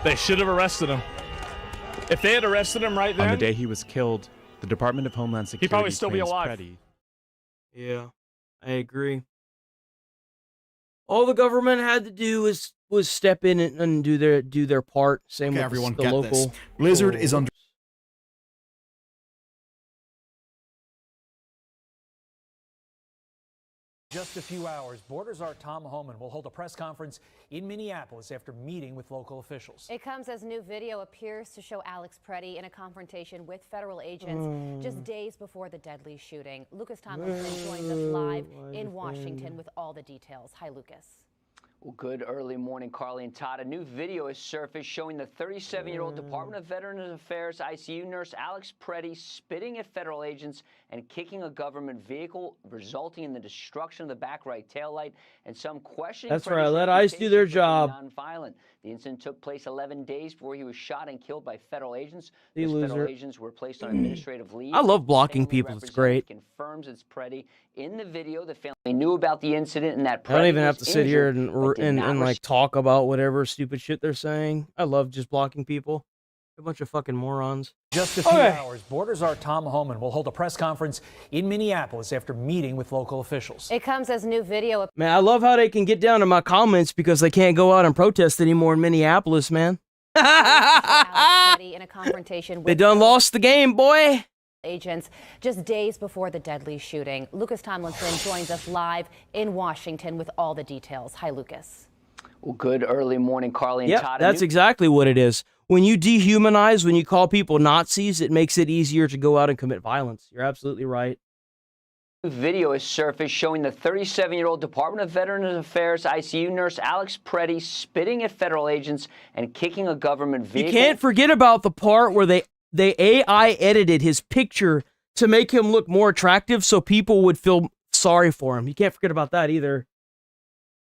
they should have arrested him. If they had arrested him right then, On the day he was killed, the Department of Homeland Security he'd probably still be claims alive. Preddy- Yeah, I agree. All the government had to do was step in and do their part. Same with everyone, the get local. this. Blizzard is under. Just a few hours, Borders' Tom Homan will hold a press conference in Minneapolis after meeting with local officials. It comes as new video appears to show Alex Preddy in a confrontation with federal agents just days before the deadly shooting. Lucas Tomlinson joins us live in Washington with all the details. Hi, Lucas. Well, good early morning, Carly and Todd. A new video has surfaced showing the 37-year-old Department of Veterans Affairs ICU nurse Alex Preddy spitting at federal agents and kicking a government vehicle, resulting in the destruction of the back right taillight and some questioning. That's right. Let ICE do their job. Nonviolent. The incident took place 11 days before he was shot and killed by federal agents. You Those loser. federal agents were placed on administrative leave. I love blocking Family people. It's great. confirms it's Preddy. In the video, the family knew about the incident and that Preddy I don't even have was to sit here injured, and but did not like talk about whatever stupid shit they're saying. I love just blocking people. A bunch of fucking morons. Just a few hours, Borders' Tom Homan will hold a press conference in Minneapolis after meeting with local officials. It comes as new video. Man, I love how they can get down to my comments because they can't go out and protest anymore in Minneapolis, man. In a confrontation with They done lost the game, boy. Agents just days before the deadly shooting. Lucas Tomlinson joins us live in Washington with all the details. Hi, Lucas. Well, good early morning, Carly and Yeah, Todd. that's exactly what it is. When you dehumanize, when you call people Nazis, it makes it easier to go out and commit violence. You're absolutely right. Video has surfaced showing the 37-year-old Department of Veterans Affairs ICU nurse Alex Preddy spitting at federal agents and kicking a government vehicle. You can't forget about the part where they AI edited his picture to make him look more attractive so people would feel sorry for him. You can't forget about that either.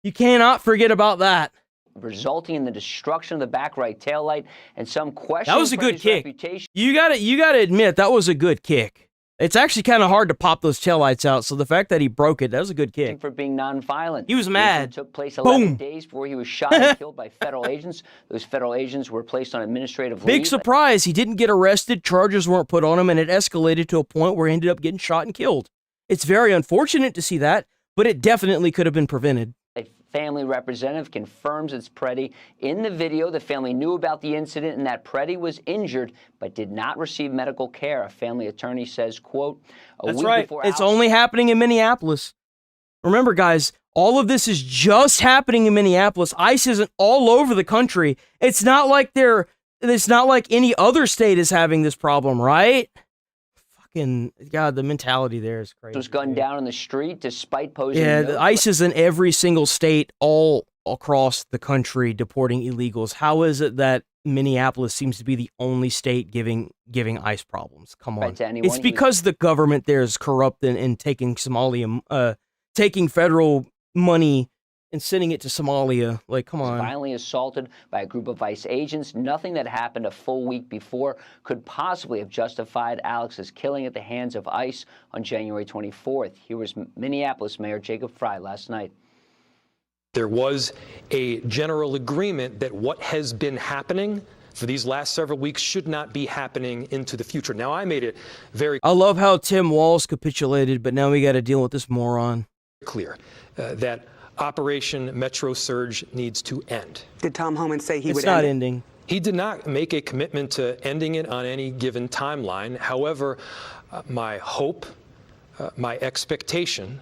You cannot forget about that. Resulting in the destruction of the back right taillight and some question. That was a good kick. You gotta admit, that was a good kick. It's actually kind of hard to pop those taillights out, so the fact that he broke it, that was a good kick. For being nonviolent. He was mad. It took place 11 Boom. days before he was shot and killed by federal agents. Those federal agents were placed on administrative leave. Big surprise, he didn't get arrested, charges weren't put on him, and it escalated to a point where he ended up getting shot and killed. It's very unfortunate to see that, but it definitely could have been prevented. A family representative confirms it's Preddy. In the video, the family knew about the incident and that Preddy was injured but did not receive medical care. A family attorney says, quote, That's right. It's only happening in Minneapolis. Remember, guys, all of this is just happening in Minneapolis. ICE isn't all over the country. It's not like any other state is having this problem, right? Fucking God, the mentality there is crazy. Was gunned down in the street despite posing. Yeah, no the ICE is in every single state all across the country deporting illegals. How is it that Minneapolis seems to be the only state giving ICE problems? Come on. It's because the government there is corrupt and taking taking federal money and sending it to Somalia. Like, come on. Violently assaulted by a group of ICE agents. Nothing that happened a full week before could possibly have justified Alex's killing at the hands of ICE on January 24th. Here was Minneapolis Mayor Jacob Frey last night. There was a general agreement that what has been happening for these last several weeks should not be happening into the future. Now, I made it very I love how Tim Walz capitulated, but now we got to deal with this moron. clear that Operation Metro Surge needs to end. Did Tom Homan say he would It's not end it? ending. He did not make a commitment to ending it on any given timeline. However, my hope, my expectation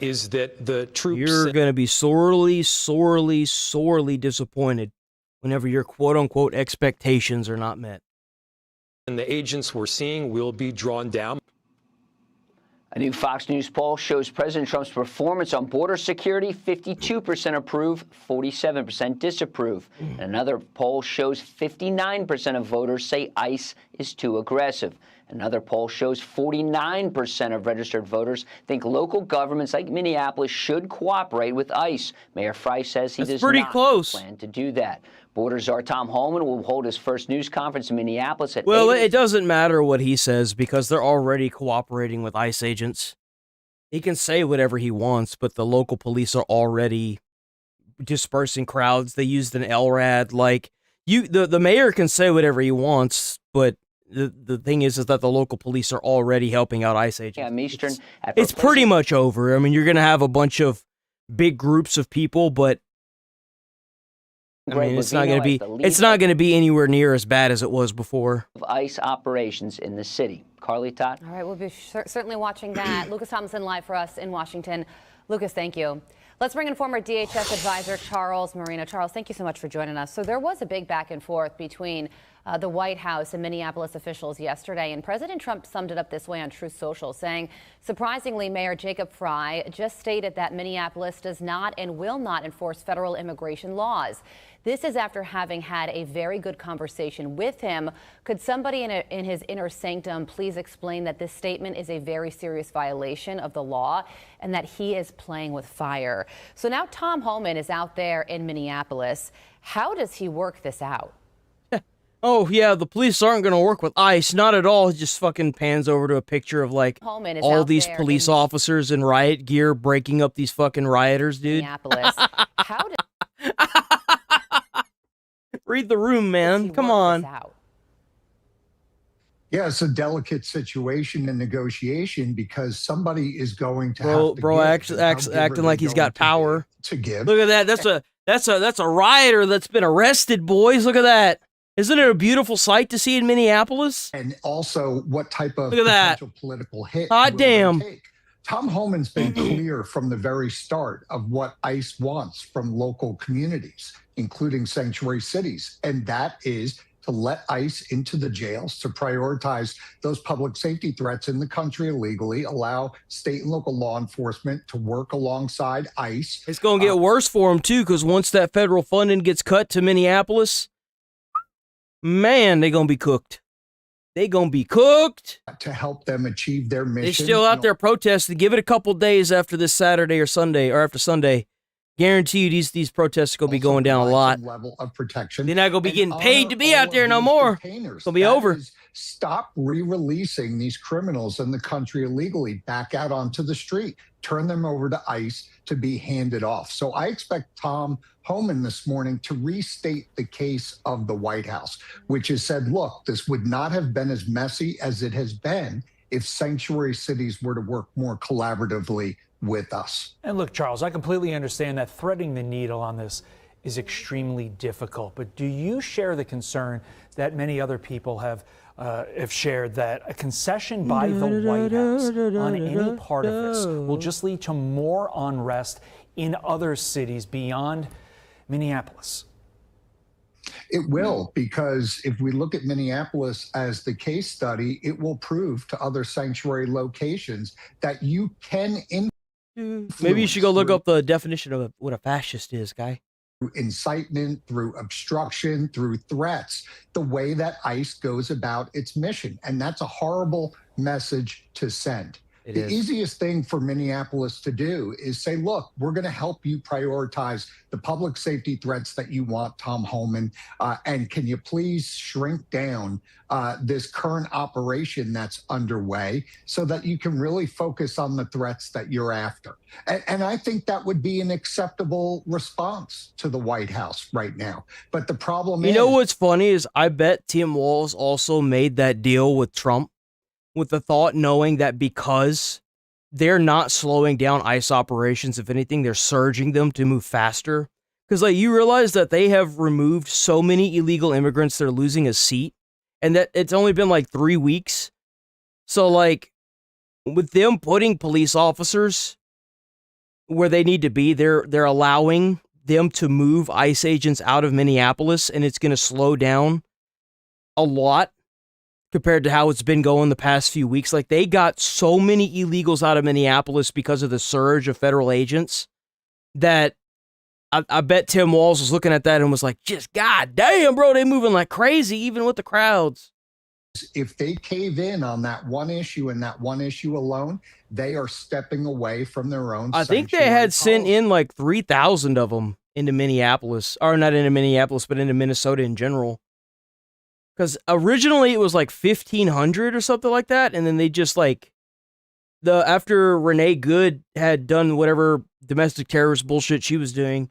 is that the troops... You're going to be sorely, sorely, sorely disappointed whenever your quote-unquote expectations are not met. And the agents we're seeing will be drawn down. A new Fox News poll shows President Trump's performance on border security: 52% approve, 47% disapprove. And another poll shows 59% of voters say ICE is too aggressive. Another poll shows 49% of registered voters think local governments like Minneapolis should cooperate with ICE. Mayor Frey says he does not plan to do that. Border czar Tom Homan will hold his first news conference in Minneapolis at Well, 8. it doesn't matter what he says because they're already cooperating with ICE agents. He can say whatever he wants, but the local police are already dispersing crowds. They used an LRAD. Like, the mayor can say whatever he wants, but the thing is that the local police are already helping out ICE agents. Yeah, Eastern. It's pretty much over. I mean, you're going to have a bunch of big groups of people, but I mean, it's not going to be anywhere near as bad as it was before. Of ICE operations in the city. Carly, Todd. All right, we'll be certainly watching that. Lucas Thompson live for us in Washington. Lucas, thank you. Let's bring in former DHS advisor Charles Marino. Charles, thank you so much for joining us. So there was a big back and forth between the White House and Minneapolis officials yesterday, and President Trump summed it up this way on Truth Social, saying, surprisingly, Mayor Jacob Frey just stated that Minneapolis does not and will not enforce federal immigration laws. This is after having had a very good conversation with him. Could somebody in his inner sanctum please explain that this statement is a very serious violation of the law and that he is playing with fire? So now Tom Homan is out there in Minneapolis. How does he work this out? Oh, yeah, the police aren't going to work with ICE. Not at all. He just fucking pans over to a picture of, like, all these police officers in riot gear breaking up these fucking rioters, dude. Minneapolis. How does read the room, man. Come on. Yeah, it's a delicate situation in negotiation because somebody is going to have to acting like he's got power to give. Look at that. That's a rioter that's been arrested, boys. Look at that. Isn't it a beautiful sight to see in Minneapolis? And also, what type of Look at potential political hit hot damn. take? Tom Homan's been clear from the very start of what ICE wants from local communities, including sanctuary cities, and that is to let ICE into the jails, to prioritize those public safety threats in the country illegally, allow state and local law enforcement to work alongside ICE. It's going to get worse for them, too, because once that federal funding gets cut to Minneapolis, man, they're going to be cooked. They going to be cooked. To help them achieve their mission. They're still out there protesting. Give it a couple days after this Saturday or Sunday, or after Sunday. Guarantee you these protests are going to be going down a lot. Level of protection. They're not going to be getting paid to be out there no more. It's going to be over. Stop re-releasing these criminals in the country illegally back out onto the street. Turn them over to ICE to be handed off. So I expect Tom Homan this morning to restate the case of the White House, which has said, look, this would not have been as messy as it has been if sanctuary cities were to work more collaboratively with us. And look, Charles, I completely understand that threading the needle on this is extremely difficult. But do you share the concern that many other people have shared, that a concession by the White House on any part of this will just lead to more unrest in other cities beyond Minneapolis? It will, because if we look at Minneapolis as the case study, it will prove to other sanctuary locations that you can maybe you should go look up the definition of what a fascist is, guy. Through incitement, through obstruction, through threats, the way that ICE goes about its mission. And that's a horrible message to send. The easiest thing for Minneapolis to do is say, look, we're going to help you prioritize the public safety threats that you want, Tom Homan, and can you please shrink down this current operation that's underway so that you can really focus on the threats that you're after. And I think that would be an acceptable response to the White House right now. But the problem is... You know what's funny is I bet Tim Walz also made that deal with Trump with the thought knowing that because they're not slowing down ICE operations, if anything, they're surging them to move faster. Because, like, you realize that they have removed so many illegal immigrants that are losing a seat, and that it's only been like 3 weeks. So, like, with them putting police officers where they need to be, they're allowing them to move ICE agents out of Minneapolis, and it's going to slow down a lot compared to how it's been going the past few weeks. Like, they got so many illegals out of Minneapolis because of the surge of federal agents that I bet Tim Walz was looking at that and was like, just god damn, bro, they moving like crazy, even with the crowds. If they cave in on that one issue and that one issue alone, they are stepping away from their own. I think they had sent in like 3,000 of them into Minneapolis, or not into Minneapolis, but into Minnesota in general. Because originally it was like 1,500 or something like that, and then they just like after Renee Good had done whatever domestic terrorist bullshit she was doing,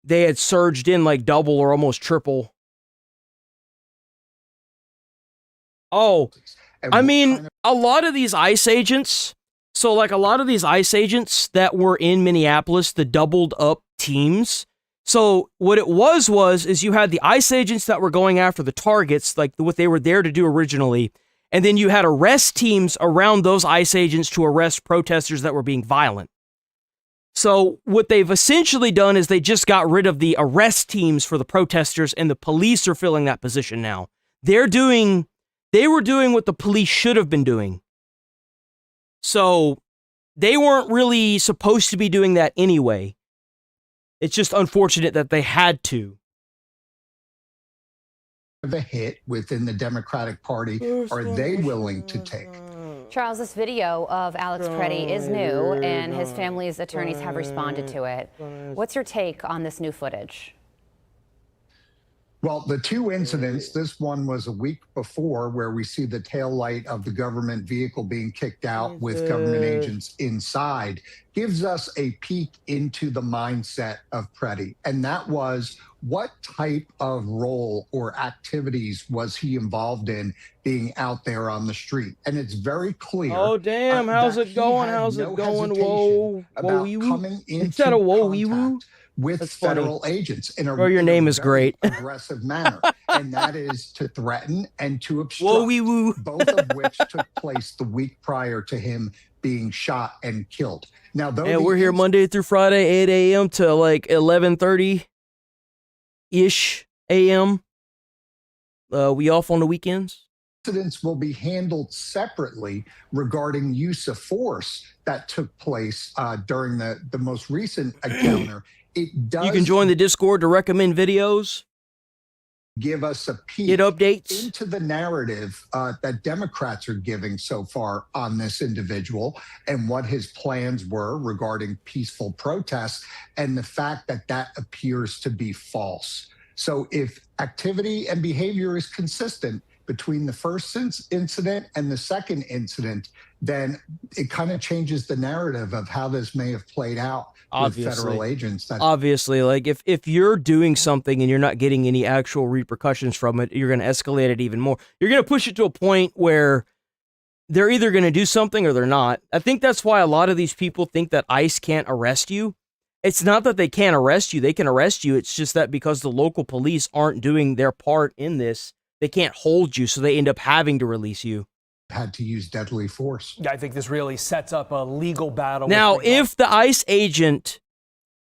they had surged in like double or almost triple. Oh, I mean, a lot of these ICE agents. So like a lot of these ICE agents that were in Minneapolis, the doubled up teams. So what it was you had the ICE agents that were going after the targets, like what they were there to do originally, and then you had arrest teams around those ICE agents to arrest protesters that were being violent. So what they've essentially done is they just got rid of the arrest teams for the protesters, and the police are filling that position now. They were doing what the police should have been doing. So they weren't really supposed to be doing that anyway. It's just unfortunate that they had to. The hit within the Democratic Party are they willing to take? Charles, this video of Alex Preddy is new, and his family's attorneys have responded to it. What's your take on this new footage? Well, the two incidents, this one was a week before where we see the taillight of the government vehicle being kicked out with government agents inside, gives us a peek into the mindset of Preddy. And that was, what type of role or activities was he involved in being out there on the street? And it's very clear. Oh, damn. How's it going? How's it going? Whoa. About coming into contact with federal agents in a your name is great. aggressive manner, and that is to threaten and to obstruct, both of which took place the week prior to him being shot and killed. Now, and we're here Monday through Friday, 8 a.m. to like 11:30-ish a.m. We off on the weekends? Incidents will be handled separately regarding use of force that took place during the most recent encounter. It does. You can join the Discord to recommend videos. Give us a peek updates into the narrative that Democrats are giving so far on this individual and what his plans were regarding peaceful protests, and the fact that that appears to be false. So if activity and behavior is consistent between the first incident and the second incident, then it kind of changes the narrative of how this may have played out with federal agents. Obviously, like if you're doing something and you're not getting any actual repercussions from it, you're going to escalate it even more. You're going to push it to a point where they're either going to do something or they're not. I think that's why a lot of these people think that ICE can't arrest you. It's not that they can't arrest you. They can arrest you. It's just that because the local police aren't doing their part in this, they can't hold you, so they end up having to release you. Had to use deadly force. Yeah, I think this really sets up a legal battle. Now, if the ICE agent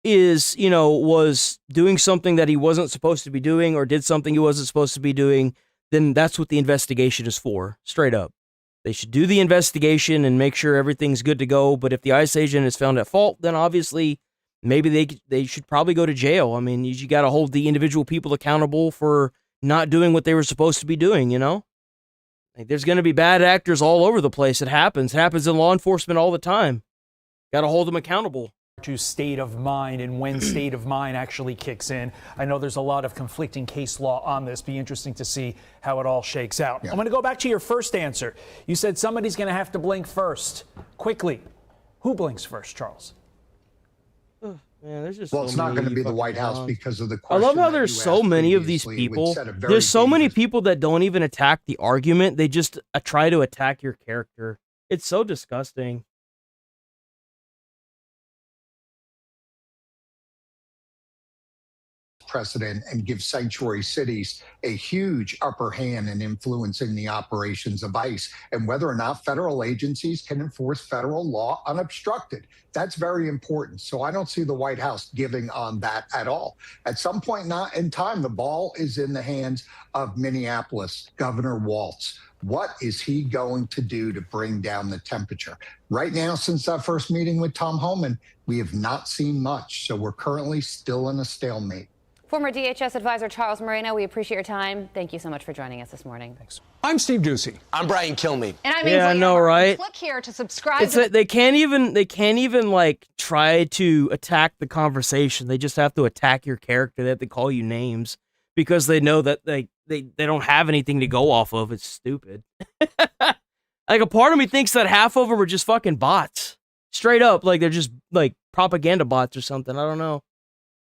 was doing something that he wasn't supposed to be doing or did something he wasn't supposed to be doing, then that's what the investigation is for, straight up. They should do the investigation and make sure everything's good to go. But if the ICE agent is found at fault, then obviously maybe they should probably go to jail. I mean, you got to hold the individual people accountable for not doing what they were supposed to be doing, you know? Like, there's going to be bad actors all over the place. It happens. It happens in law enforcement all the time. Got to hold them accountable. To state of mind and when state of mind actually kicks in. I know there's a lot of conflicting case law on this. Be interesting to see how it all shakes out. I'm going to go back to your first answer. You said somebody's going to have to blink first. Quickly. Who blinks first, Charles? Man, there's just Well, so it's not many going to be the fucking White House laws. because of the I question. love how that there's you so asked many of these previously, people. which set a very There's so many people that don't even attack the argument. They just try to attack your character. It's so disgusting. precedent and give sanctuary cities a huge upper hand in influencing the operations of ICE and whether or not federal agencies can enforce federal law unobstructed. That's very important. So I don't see the White House giving on that at all. At some point in time, the ball is in the hands of Minneapolis, Governor Walz. What is he going to do to bring down the temperature? Right now, since that first meeting with Tom Homan, we have not seen much. So we're currently still in a stalemate. Former DHS advisor Charles Moreno, we appreciate your time. Thank you so much for joining us this morning. Thanks. I'm Steve Ducey. I'm Brian Kilmeade. And I'm Yeah, I know, right? Click here to subscribe. It's that they can't even like try to attack the conversation. They just have to attack your character. They have to call you names because they know that they don't have anything to go off of. It's stupid. Like, a part of me thinks that half of them are just fucking bots. Straight up, like they're just like propaganda bots or something. I don't know.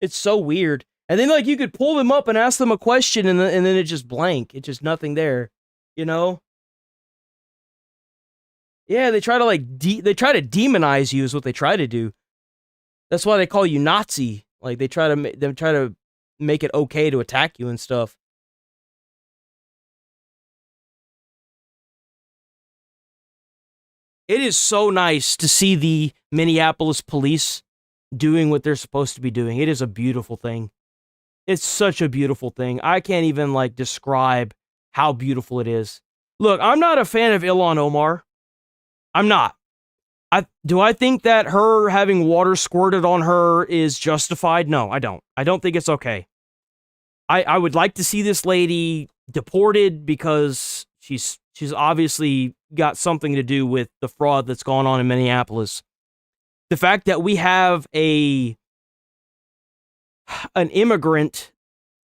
It's so weird. And then, like, you could pull them up and ask them a question, and then it's just blank. It's just nothing there, you know? Yeah, they try to, like, they try to demonize you is what they try to do. That's why they call you Nazi. Like, they try to make it okay to attack you and stuff. It is so nice to see the Minneapolis police doing what they're supposed to be doing. It is a beautiful thing. It's such a beautiful thing. I can't even, like, describe how beautiful it is. Look, I'm not a fan of Ilhan Omar. I'm not. Do I think that her having water squirted on her is justified? No, I don't. I don't think it's okay. I would like to see this lady deported because she's obviously got something to do with the fraud that's gone on in Minneapolis. The fact that we have an immigrant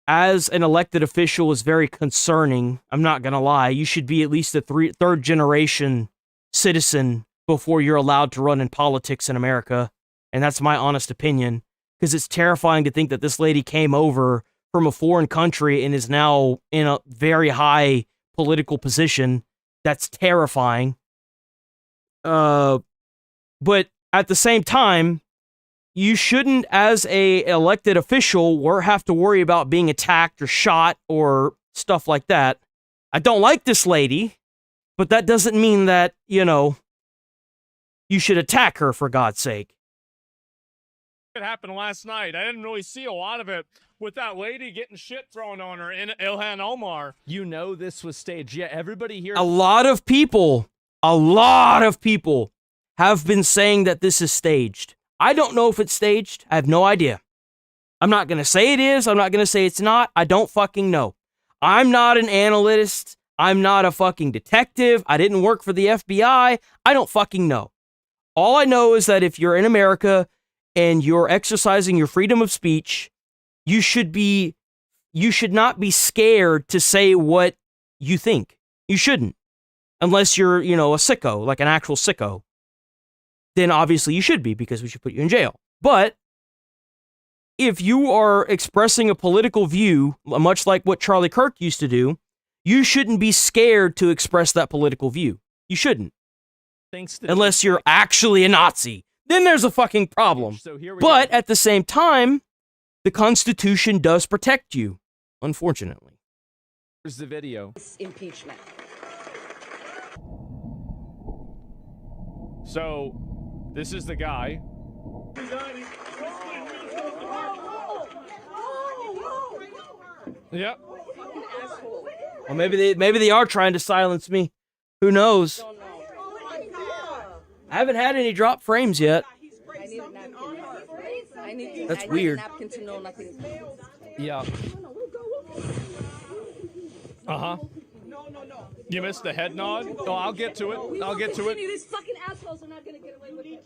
as an elected official is very concerning. I'm not going to lie. You should be at least a third generation citizen before you're allowed to run in politics in America. And that's my honest opinion, because it's terrifying to think that this lady came over from a foreign country and is now in a very high political position. That's terrifying. But at the same time, you shouldn't, as a elected official, have to worry about being attacked or shot or stuff like that. I don't like this lady, but that doesn't mean that, you know, you should attack her, for God's sake. It happened last night. I didn't really see a lot of it with that lady getting shit thrown on her in Ilhan Omar. You know this was staged. Yeah, everybody here. A lot of people have been saying that this is staged. I don't know if it's staged. I have no idea. I'm not going to say it is. I'm not going to say it's not. I don't fucking know. I'm not an analyst. I'm not a fucking detective. I didn't work for the FBI. I don't fucking know. All I know is that if you're in America and you're exercising your freedom of speech, you should not be scared to say what you think. You shouldn't. Unless you're, you know, a sicko, like an actual sicko. Then obviously you should be, because we should put you in jail. But if you are expressing a political view, much like what Charlie Kirk used to do, you shouldn't be scared to express that political view. You shouldn't. Unless you're actually a Nazi. Then there's a fucking problem. But at the same time, the Constitution does protect you, unfortunately. Here's the video. Impeachment. So, this is the guy. Yep. Well, maybe they are trying to silence me. Who knows? I haven't had any drop frames yet. That's weird. Yeah. Uh-huh. You missed the head nod? Oh, I'll get to it. I'll get to it. These fucking assholes are not going to get away with it.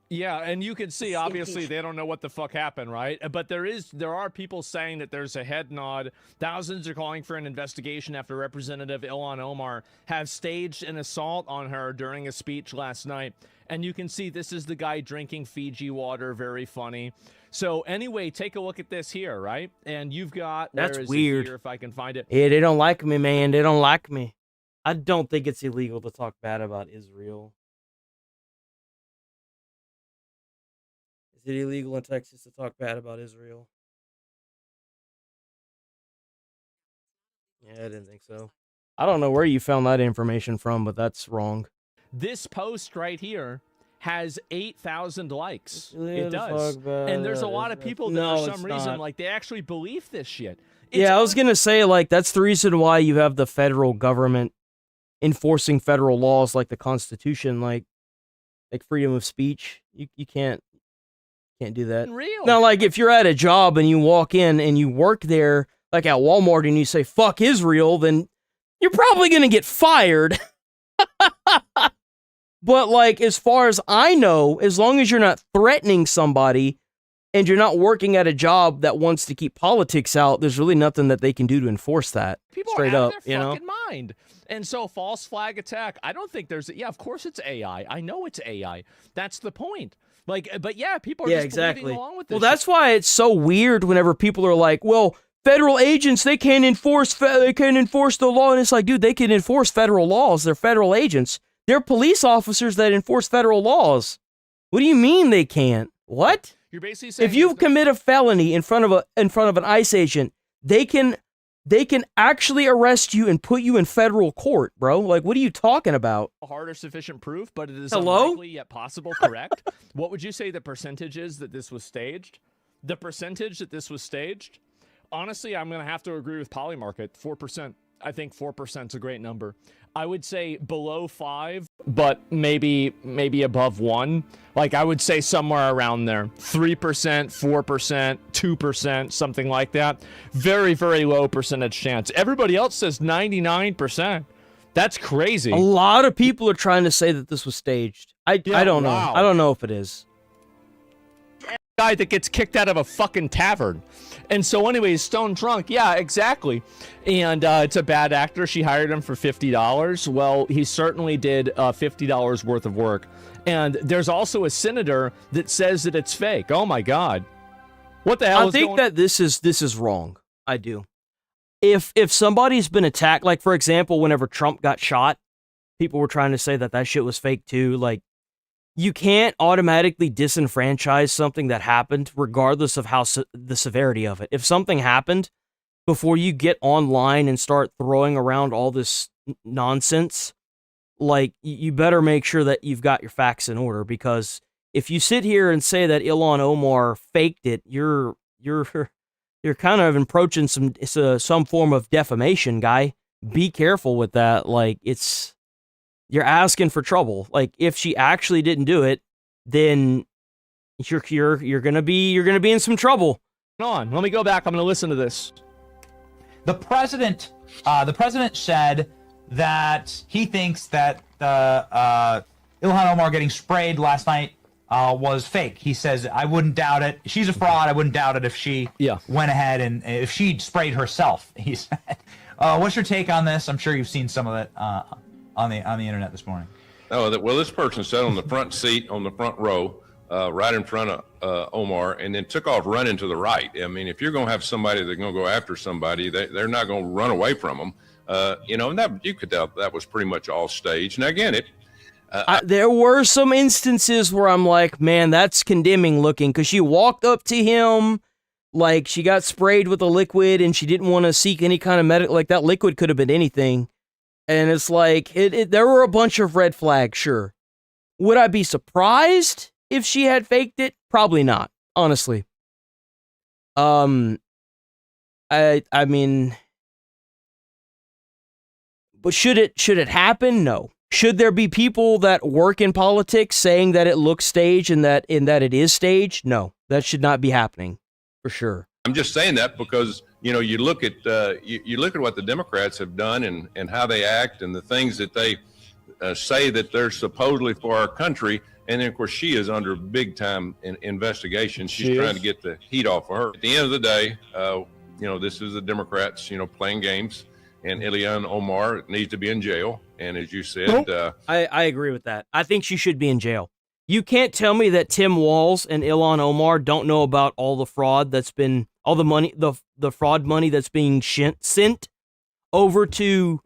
Yeah, and you can see, obviously, they don't know what the fuck happened, right? But there are people saying that there's a head nod. Thousands are calling for an investigation after Representative Ilhan Omar has staged an assault on her during a speech last night. And you can see this is the guy drinking Fiji water. Very funny. So anyway, take a look at this here, right? And you've got... That's where is weird. it here, if I can find it. Yeah, they don't like me, man. They don't like me. I don't think it's illegal to talk bad about Israel. Is it illegal in Texas to talk bad about Israel? Yeah, I didn't think so. I don't know where you found that information from, but that's wrong. This post right here has 8,000 likes. Yeah, It does. And there's a lot of people that for some reason, not. like, they actually believe this shit. Yeah, I was going to say, like, that's the reason why you have the federal government enforcing federal laws like the Constitution, like freedom of speech. You can't do that. Real. Now, like, if you're at a job and you walk in and you work there, like at Walmart, and you say, fuck Israel, then you're probably going to get fired. But, like, as far as I know, as long as you're not threatening somebody and you're not working at a job that wants to keep politics out, there's really nothing that they can do to enforce that. People straight are out up, of their you know? fucking mind. And so false flag attack, I don't think there's... Yeah, of course it's AI. I know it's AI. That's the point. Like, but yeah, people are just believing along with this. Well, that's why it's so weird whenever people are like, well, federal agents, they can't enforce the law. And it's like, dude, they can enforce federal laws. They're federal agents. They're police officers that enforce federal laws. What do you mean they can't? What? You're basically saying if you commit a felony in front of an ICE agent, they can actually arrest you and put you in federal court, bro. Like, what are you talking about? hard or sufficient proof, but it is Hello? unlikely yet possible, correct? What would you say the percentage is that this was staged? The percentage that this was staged? Honestly, I'm going to have to agree with Polymarket, 4%. I think 4% is a great number. I would say below 5, but maybe above 1. Like, I would say somewhere around there. 3%, 4%, 2%, something like that. Very, very low percentage chance. Everybody else says 99%. That's crazy. A lot of people are trying to say that this was staged. I don't know. wow. I don't know if it is. Guy that gets kicked out of a fucking tavern. And so anyways, Stone Drunk, yeah, exactly. And it's a bad actor. She hired him for $50. Well, he certainly did $50 worth of work. And there's also a senator that says that it's fake. Oh my God. What the hell I think that this is wrong. I do. If somebody's been attacked, like for example, whenever Trump got shot, people were trying to say that shit was fake too. Like, you can't automatically disenfranchise something that happened regardless of how the severity of it. If something happened, before you get online and start throwing around all this nonsense, like, you better make sure that you've got your facts in order, because if you sit here and say that Ilhan Omar faked it, you're kind of approaching some form of defamation, guy. Be careful with that. Like, you're asking for trouble. Like, if she actually didn't do it, then you're gonna be in some trouble. On, let me go back. I'm gonna listen to this. The president said that he thinks that Ilhan Omar getting sprayed last night was fake. He says, I wouldn't doubt it. She's a fraud. I wouldn't doubt it if she went ahead and if she sprayed herself, he said. What's your take on this? I'm sure you've seen some of it on the internet this morning. Oh, well, this person sat on the front seat on the front row, right in front of Omar, and then took off running to the right. I mean, if you're going to have somebody that's going to go after somebody, they're not going to run away from them. And that you could tell that was pretty much all staged. Now, again, there were some instances where I'm like, man, that's condemning looking, because she walked up to him like she got sprayed with a liquid and she didn't want to seek any kind of medical. Like, that liquid could have been anything. And it's like, there were a bunch of red flags, sure. Would I be surprised if she had faked it? Probably not, honestly. I mean, but should it happen? No. Should there be people that work in politics saying that it looks staged and that it is staged? No, that should not be happening, for sure. I'm just saying that because you know, you look at you look at what the Democrats have done and how they act and the things that they say that they're supposedly for our country. And then, of course, she is under big time investigation. She's trying to get the heat off of her. At the end of the day, you know, this is the Democrats, you know, playing games. And Ilhan Omar needs to be in jail. And as you said, I agree with that. I think she should be in jail. You can't tell me that Tim Walz and Ilhan Omar don't know about all the fraud that's been, all the money, the fraud money that's being sent over to,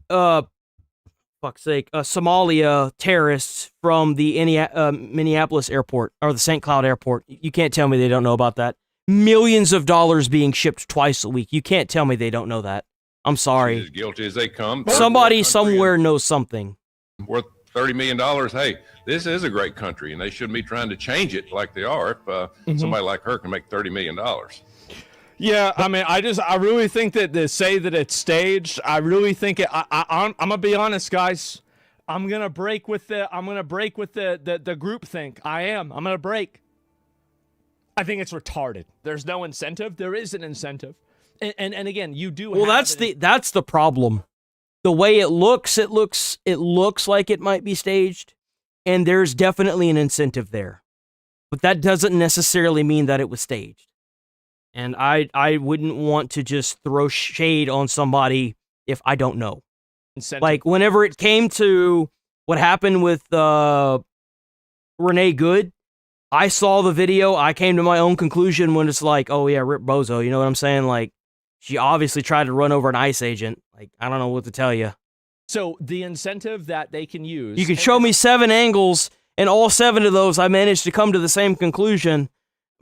fuck's sake, Somalia terrorists from the Minneapolis airport, or the St. Cloud airport. You can't tell me they don't know about that. Millions of dollars being shipped twice a week. You can't tell me they don't know that. I'm sorry. She's as guilty as they come. Somebody somewhere knows something. Worth $30 million. Hey, this is a great country, and they shouldn't be trying to change it like they are if somebody like her can make $30 million. Yeah, I mean, I really think that to say that it's staged, I really think it. I'm gonna be honest, guys. I'm gonna break with the group think. I'm gonna break. I think it's retarded. There's no incentive. There is an incentive, and again, you do. Well, that's the problem. The way it looks like it might be staged, and there's definitely an incentive there, but that doesn't necessarily mean that it was staged. And I wouldn't want to just throw shade on somebody if I don't know. Incentive. Like, whenever it came to what happened with Renee Good, I saw the video. I came to my own conclusion when it's like, oh yeah, Rip Bozo. You know what I'm saying? Like, she obviously tried to run over an ICE agent. Like, I don't know what to tell you. So the incentive that they can use. You can show me 7 angles, and all 7 of those I managed to come to the same conclusion.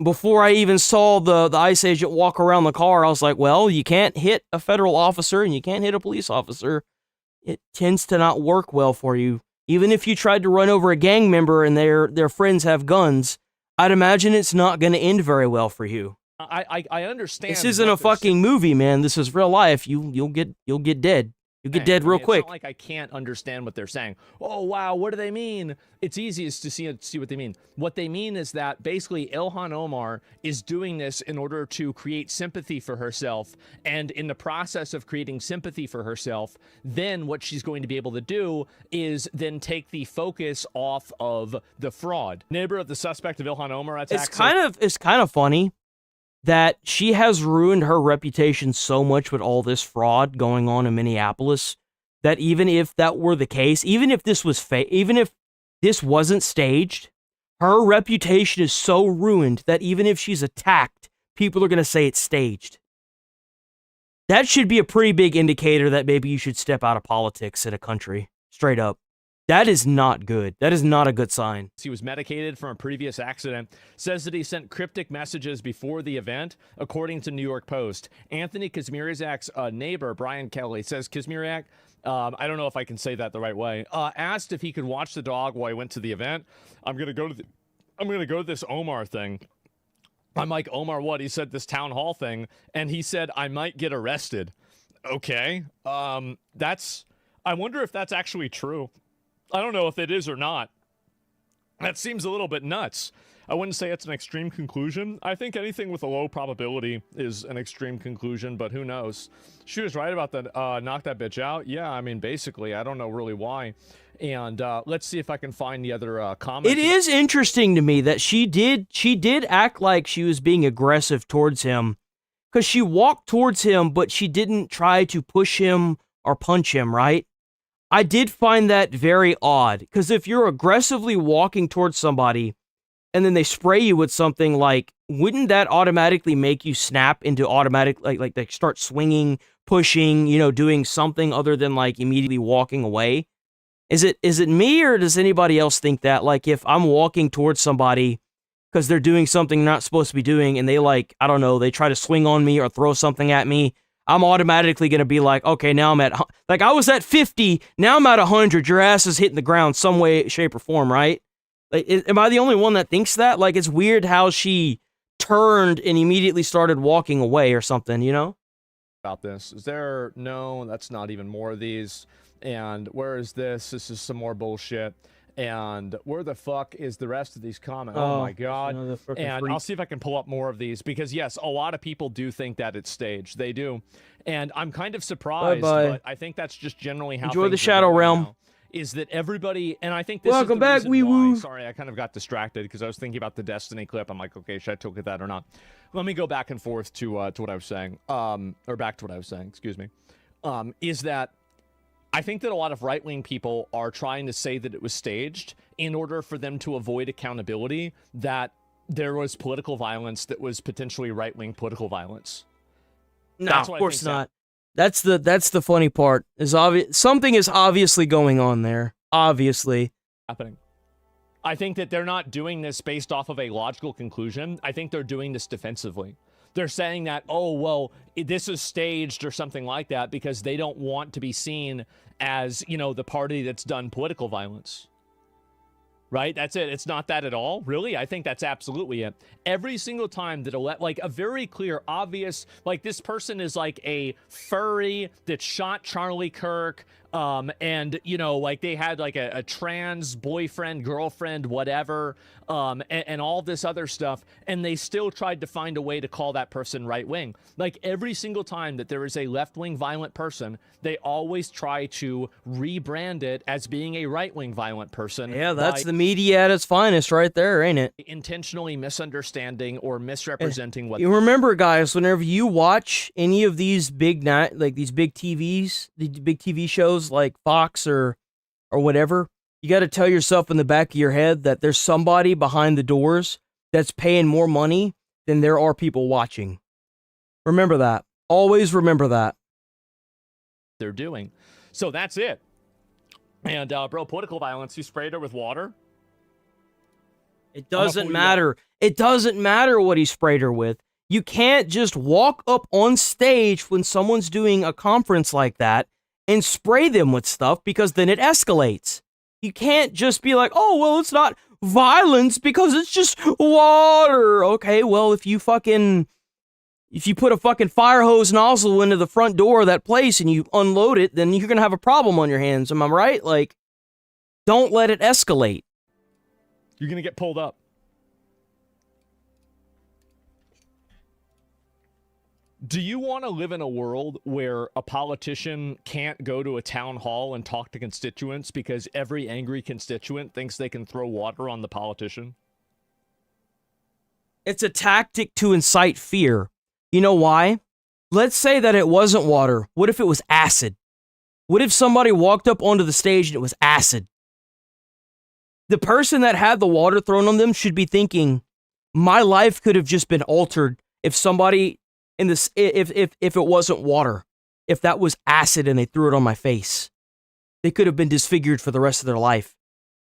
Before I even saw the ICE agent walk around the car, I was like, well, you can't hit a federal officer and you can't hit a police officer. It tends to not work well for you. Even if you tried to run over a gang member and their friends have guns, I'd imagine it's not going to end very well for you. I understand. This isn't a fucking movie, man. This is real life. You'll get dead. You'll get dead real quick. It's not like I can't understand what they're saying. Oh, wow, what do they mean? It's easiest to see what they mean. What they mean is that basically Ilhan Omar is doing this in order to create sympathy for herself. And in the process of creating sympathy for herself, then what she's going to be able to do is then take the focus off of the fraud. Neighbor of the suspect of Ilhan Omar attack. It's kind of funny that she has ruined her reputation so much with all this fraud going on in Minneapolis that even if that were the case, even if this was even if this wasn't staged, her reputation is so ruined that even if she's attacked, people are going to say it's staged. That should be a pretty big indicator that maybe you should step out of politics in a country. Straight up. That is not good. That is not a good sign. He was medicated from a previous accident. Says that he sent cryptic messages before the event, according to New York Post. Anthony Kazmierczak's neighbor, Brian Kelly, says Kazmierczak, I don't know if I can say that the right way, asked if he could watch the dog while he went to the event. I'm gonna go to this Omar thing. I'm like, Omar what? He said this town hall thing, and he said I might get arrested. Okay, I wonder if that's actually true. I don't know if it is or not. That seems a little bit nuts. I wouldn't say it's an extreme conclusion. I think anything with a low probability is an extreme conclusion, but who knows? She was right about that, knock that bitch out. Yeah, I mean, basically, I don't know really why. And let's see if I can find the other comments. It is interesting to me that she did act like she was being aggressive towards him, because she walked towards him, but she didn't try to push him or punch him, right? I did find that very odd, because if you're aggressively walking towards somebody and then they spray you with something, like, wouldn't that automatically make you snap into automatic, like start swinging, pushing, you know, doing something other than like immediately walking away? Is it me, or does anybody else think that, like, if I'm walking towards somebody because they're doing something they're not supposed to be doing and they, like, I don't know, they try to swing on me or throw something at me, I'm automatically going to be like, okay, now I'm at, like, I was at 50, now I'm at 100, your ass is hitting the ground some way, shape, or form, right? Like, am I the only one that thinks that? Like, it's weird how she turned and immediately started walking away or something, you know? About this. Is there, no, that's not even more of these. And where is this? This is some more bullshit. And where the fuck is the rest of these comments? Oh my God. And I'll see if I can pull up more of these because, yes, a lot of people do think that it's staged. They do. And I'm kind of surprised, but I think that's just generally how Enjoy the things are Shadow going Realm. now, is that everybody, and I think this Welcome is the back, reason wee why. woo. Sorry, I kind of got distracted because I was thinking about the Destiny clip. I'm like, okay, should I look at that or not? Let me go back and forth to what I was saying, or back to what I was saying, excuse me, is that I think that a lot of right-wing people are trying to say that it was staged in order for them to avoid accountability that there was political violence that was potentially right-wing political violence. No, of course not. That's the funny part. Is obvious something is obviously going on there. Obviously happening. I think that they're not doing this based off of a logical conclusion. I think they're doing this defensively. They're saying that, oh, well, this is staged or something like that because they don't want to be seen as, you know, the party that's done political violence. Right? That's it. It's not that at all. Really? I think that's absolutely it. Every single time that like a very clear, obvious, like this person is like a furry that shot Charlie Kirk, and, you know, like they had like a trans boyfriend, girlfriend, whatever, and all this other stuff, and they still tried to find a way to call that person right-wing. Like every single time that there is a left-wing violent person, they always try to rebrand it as being a right-wing violent person. Yeah, that's the media at its finest right there, ain't it? Intentionally misunderstanding or misrepresenting what... You remember, guys, whenever you watch any of these big these big TV shows like Fox or whatever, you got to tell yourself in the back of your head that there's somebody behind the doors that's paying more money than there are people watching. Remember that. Always remember that. They're doing. So that's it. And, bro, political violence, you sprayed her with water? It doesn't matter. It doesn't matter what he sprayed her with. You can't just walk up on stage when someone's doing a conference like that and spray them with stuff because then it escalates. You can't just be like, oh, well, it's not violence because it's just water. Okay, well, if you put a fucking fire hose nozzle into the front door of that place and you unload it, then you're going to have a problem on your hands. Am I right? Like, don't let it escalate. You're going to get pulled up. Do you want to live in a world where a politician can't go to a town hall and talk to constituents because every angry constituent thinks they can throw water on the politician? It's a tactic to incite fear. You know why? Let's say that it wasn't water. What if it was acid? What if somebody walked up onto the stage and it was acid? The person that had the water thrown on them should be thinking, my life could have just been altered if somebody in this, if it wasn't water, if that was acid and they threw it on my face, they could have been disfigured for the rest of their life.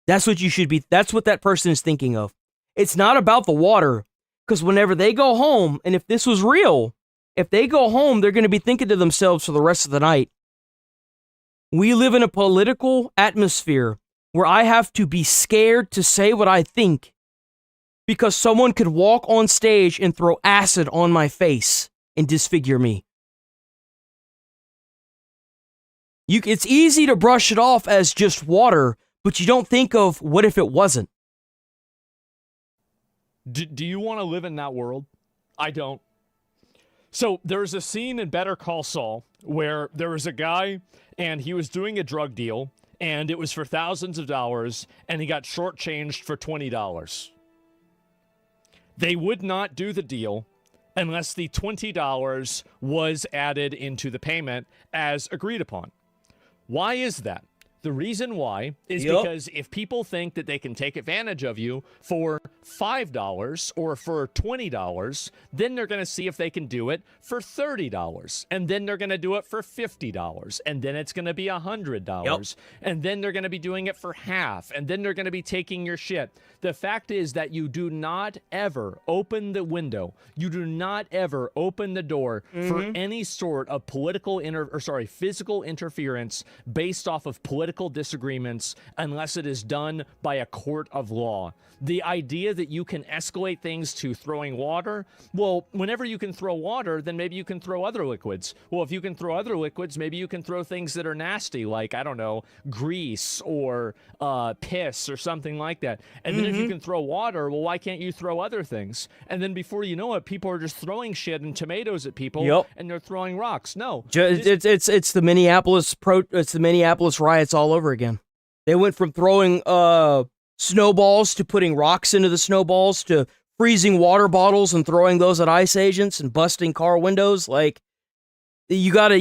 That's what you should be. That's what that person is thinking of. It's not about the water, because whenever they go home, and if this was real, if they go home, they're going to be thinking to themselves for the rest of the night. We live in a political atmosphere where I have to be scared to say what I think because someone could walk on stage and throw acid on my face and disfigure me. It's easy to brush it off as just water, but you don't think of what if it wasn't. Do you want to live in that world? I don't. So there's a scene in Better Call Saul where there was a guy and he was doing a drug deal and it was for thousands of dollars and he got shortchanged for $20. They would not do the deal unless the $20 was added into the payment as agreed upon. Why is that? The reason why is because if people think that they can take advantage of you for $5 or for $20, then they're going to see if they can do it for $30. And then they're going to do it for $50. And then it's going to be $100. And then they're going to be doing it for half. And then they're going to be taking your shit. The fact is that you do not ever open the window. You do not ever open the door for any sort of physical interference based off of political political disagreements unless it is done by a court of law. The idea that you can escalate things to throwing water, well, whenever you can throw water, then maybe you can throw other liquids. Well, if you can throw other liquids, maybe you can throw things that are nasty, like, I don't know, grease or piss or something like that. And then if you can throw water, well, why can't you throw other things? And then before you know it, people are just throwing shit and tomatoes at people, and they're throwing rocks. No. It's the Minneapolis riots all over again. They went from throwing snowballs to putting rocks into the snowballs to freezing water bottles and throwing those at ICE agents and busting car windows. Like, you gotta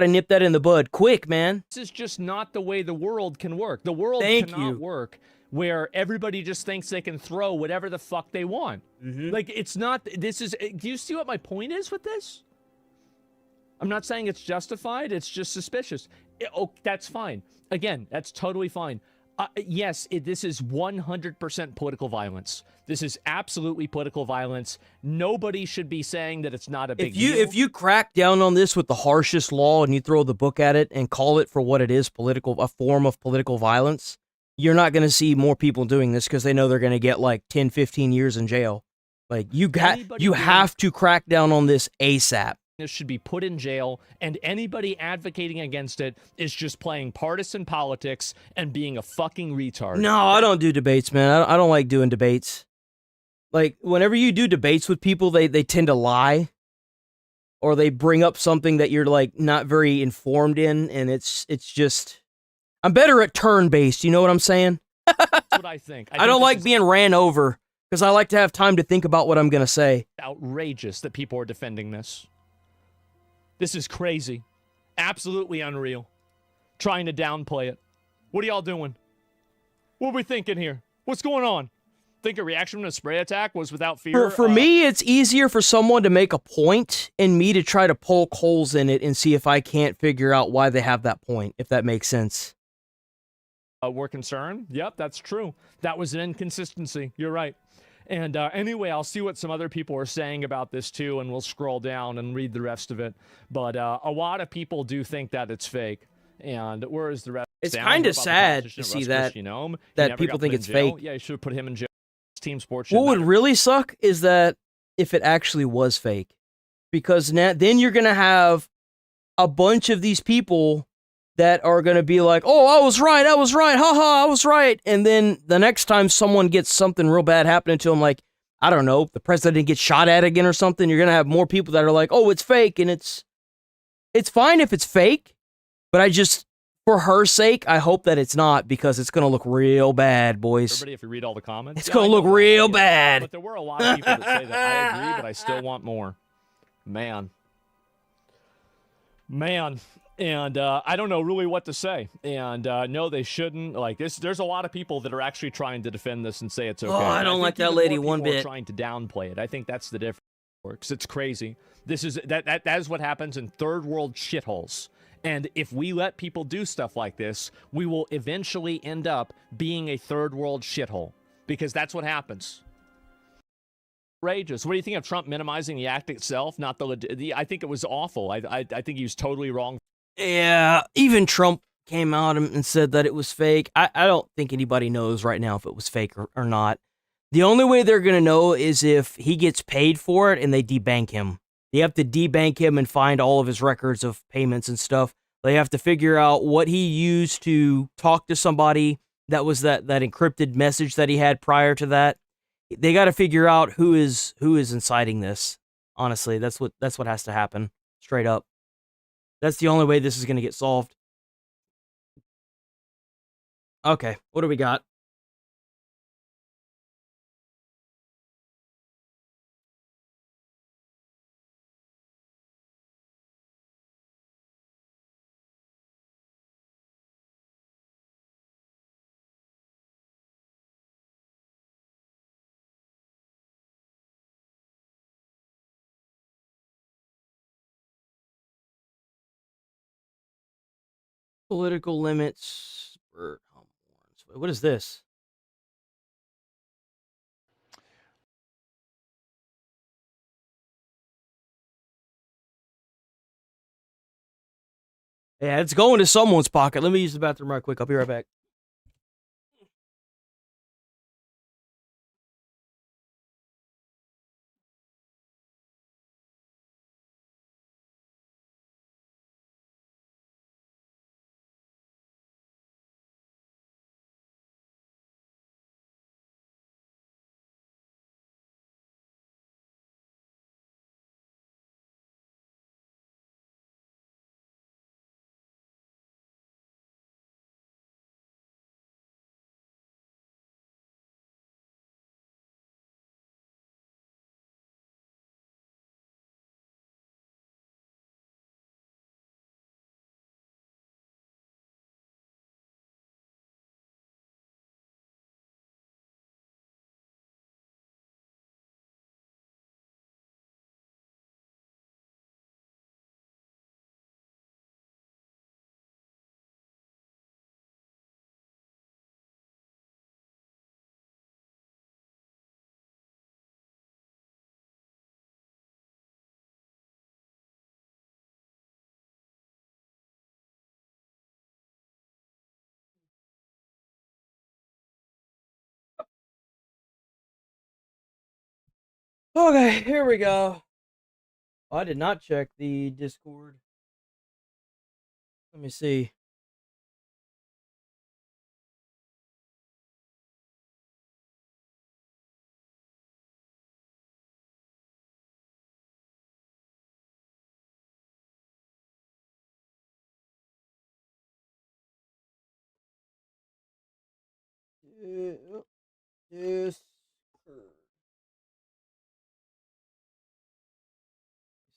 nip that in the bud quick, man. This is just not the way the world can work. The world cannot work where everybody just thinks they can throw whatever the fuck they want. Like, it's not, do you see what my point is with this? I'm not saying it's justified, it's just suspicious. That's fine. Again, that's totally fine. Yes, this is 100% political violence. This is absolutely political violence. Nobody should be saying that it's not a big deal. If you crack down on this with the harshest law and you throw the book at it and call it for what it is, a form of political violence, you're not going to see more people doing this because they know they're going to get like 10, 15 years in jail. Like, you have to crack down on this ASAP. This should be put in jail, and anybody advocating against it is just playing partisan politics and being a fucking retard. No, I don't do debates, man. I don't like doing debates. Like, whenever you do debates with people, they tend to lie, or they bring up something that you're like not very informed in, and it's just, I'm better at turn-based. You know what I'm saying? That's what I think. I don't like being ran over because I like to have time to think about what I'm gonna say. Outrageous that people are defending this. This is crazy. Absolutely unreal. Trying to downplay it. What are y'all doing? What are we thinking here? What's going on? Think a reaction from a spray attack was without fear? For me, it's easier for someone to make a point and me to try to poke holes in it and see if I can't figure out why they have that point, if that makes sense. We're concerned? Yep, that's true. That was an inconsistency. You're right. And anyway, I'll see what some other people are saying about this too, and we'll scroll down and read the rest of it. But a lot of people do think that it's fake. And where is the rest? It's kind of sad to see that people think it's fake. Yeah, you should have put him in jail. Team sports. What would really suck is that if it actually was fake, because then you're gonna have a bunch of these people that are going to be like, oh, I was right, haha, I was right. And then the next time someone gets something real bad happening to them, like, I don't know, the president gets shot at again or something, you're going to have more people that are like, oh, it's fake. And it's fine if it's fake, but I just, for her sake, I hope that it's not, because it's going to look real bad, boys. Everybody, if you read all the comments. It's going to look real bad. But there were a lot of people that say that. I agree, but I still want more. Man. And I don't know really what to say. And no, they shouldn't. Like this, there's a lot of people that are actually trying to defend this and say it's okay. Oh, I don't like that lady one bit. Trying to downplay it. I think that's the difference. Because it's crazy. This is that is what happens in third world shitholes. And if we let people do stuff like this, we will eventually end up being a third world shithole. Because that's what happens. Outrageous. What do you think of Trump minimizing the act itself? Not the I think it was awful. I think he was totally wrong. Yeah, even Trump came out and said that it was fake. I don't think anybody knows right now if it was fake or not. The only way they're going to know is if he gets paid for it and they debank him. They have to debank him and find all of his records of payments and stuff. They have to figure out what he used to talk to somebody. That was that encrypted message that he had prior to that. They got to figure out who is inciting this. Honestly, that's what has to happen. Straight up. That's the only way this is going to get solved. Okay, what do we got? Political limits. What is this? Yeah, it's going to someone's pocket. Let me use the bathroom right quick. I'll be right back. Okay, here we go. Oh, I did not check the Discord. Let me see. Discord.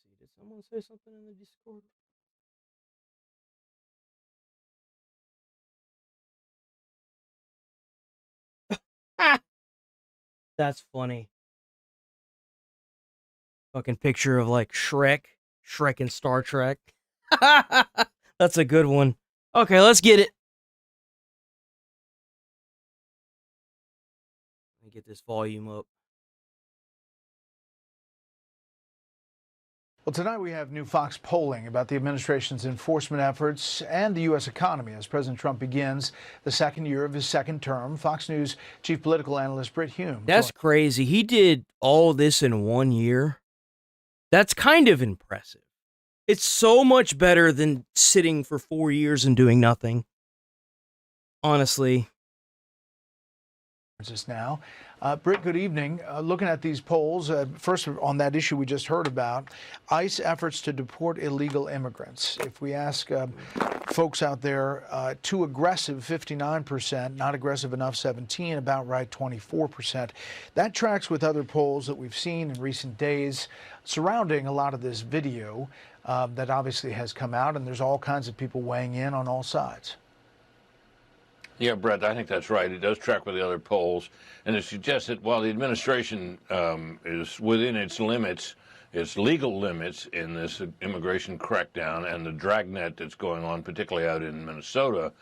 See, did someone say something in the Discord? That's funny. Fucking picture of like Shrek and Star Trek. That's a good one. Okay, let's get it. Let me get this volume up. Well, tonight we have new Fox polling about the administration's enforcement efforts and the U.S. economy as President Trump begins the second year of his second term. Fox News chief political analyst Britt Hume. That's crazy. He did all this in 1 year. That's kind of impressive. It's so much better than sitting for 4 years and doing nothing. Honestly. Just now. Britt, good evening. Looking at these polls, first on that issue we just heard about, ICE efforts to deport illegal immigrants. If we ask folks out there, too aggressive, 59%, not aggressive enough, 17%, about right, 24%. That tracks with other polls that we've seen in recent days surrounding a lot of this video that obviously has come out, and there's all kinds of people weighing in on all sides. Yeah, Brett, I think that's right. It does track with the other polls, and it suggests that while the administration is within its limits, its legal limits in this immigration crackdown and the dragnet that's going on, particularly out in Minnesota,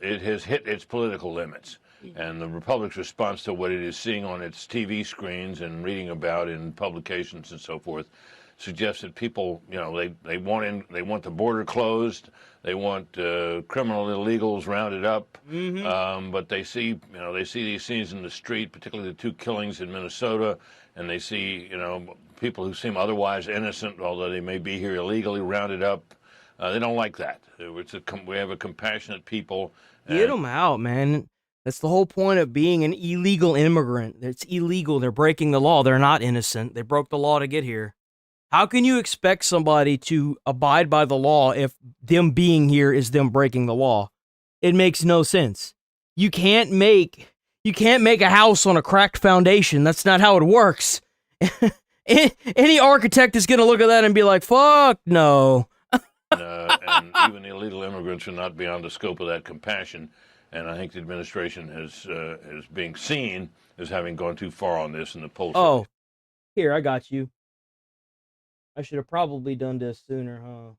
it has hit its political limits. And the Republic's response to what it is seeing on its TV screens and reading about in publications and so forth suggests that people, you know, they want the border closed, they want criminal illegals rounded up, but they see these scenes in the street, particularly the two killings in Minnesota, and they see, you know, people who seem otherwise innocent, although they may be here illegally, rounded up. They don't like that. We have a compassionate people. Get them out, man. That's the whole point of being an illegal immigrant. It's illegal. They're breaking the law. They're not innocent. They broke the law to get here. How can you expect somebody to abide by the law if them being here is them breaking the law? It makes no sense. You can't make a house on a cracked foundation. That's not how it works. Any architect is going to look at that and be like, fuck no. And even illegal immigrants are not beyond the scope of that compassion. And I think the administration is being seen as having gone too far on this in the polls. Oh, here, I got you. I should have probably done this sooner, huh?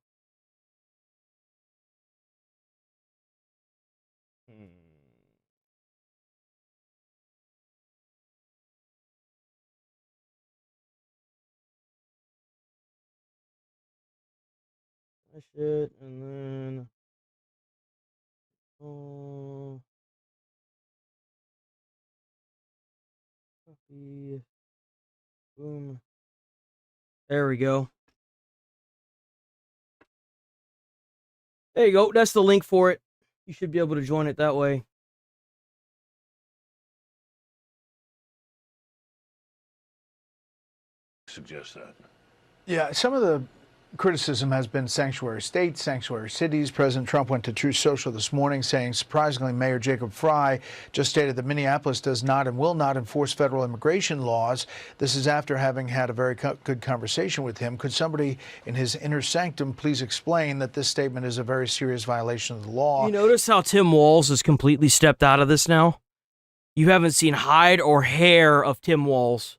that shit, and then copy. Boom. There we go. There you go. That's the link for it. You should be able to join it that way. Suggest that. Yeah, some of the criticism has been sanctuary states, sanctuary cities. President Trump went to Truth Social this morning saying, surprisingly, Mayor Jacob Fry just stated that Minneapolis does not and will not enforce federal immigration laws. This is after having had a very good conversation with him. Could somebody in his inner sanctum please explain that this statement is a very serious violation of the law? You notice how Tim Walz has completely stepped out of this now? You haven't seen hide or hair of Tim Walz.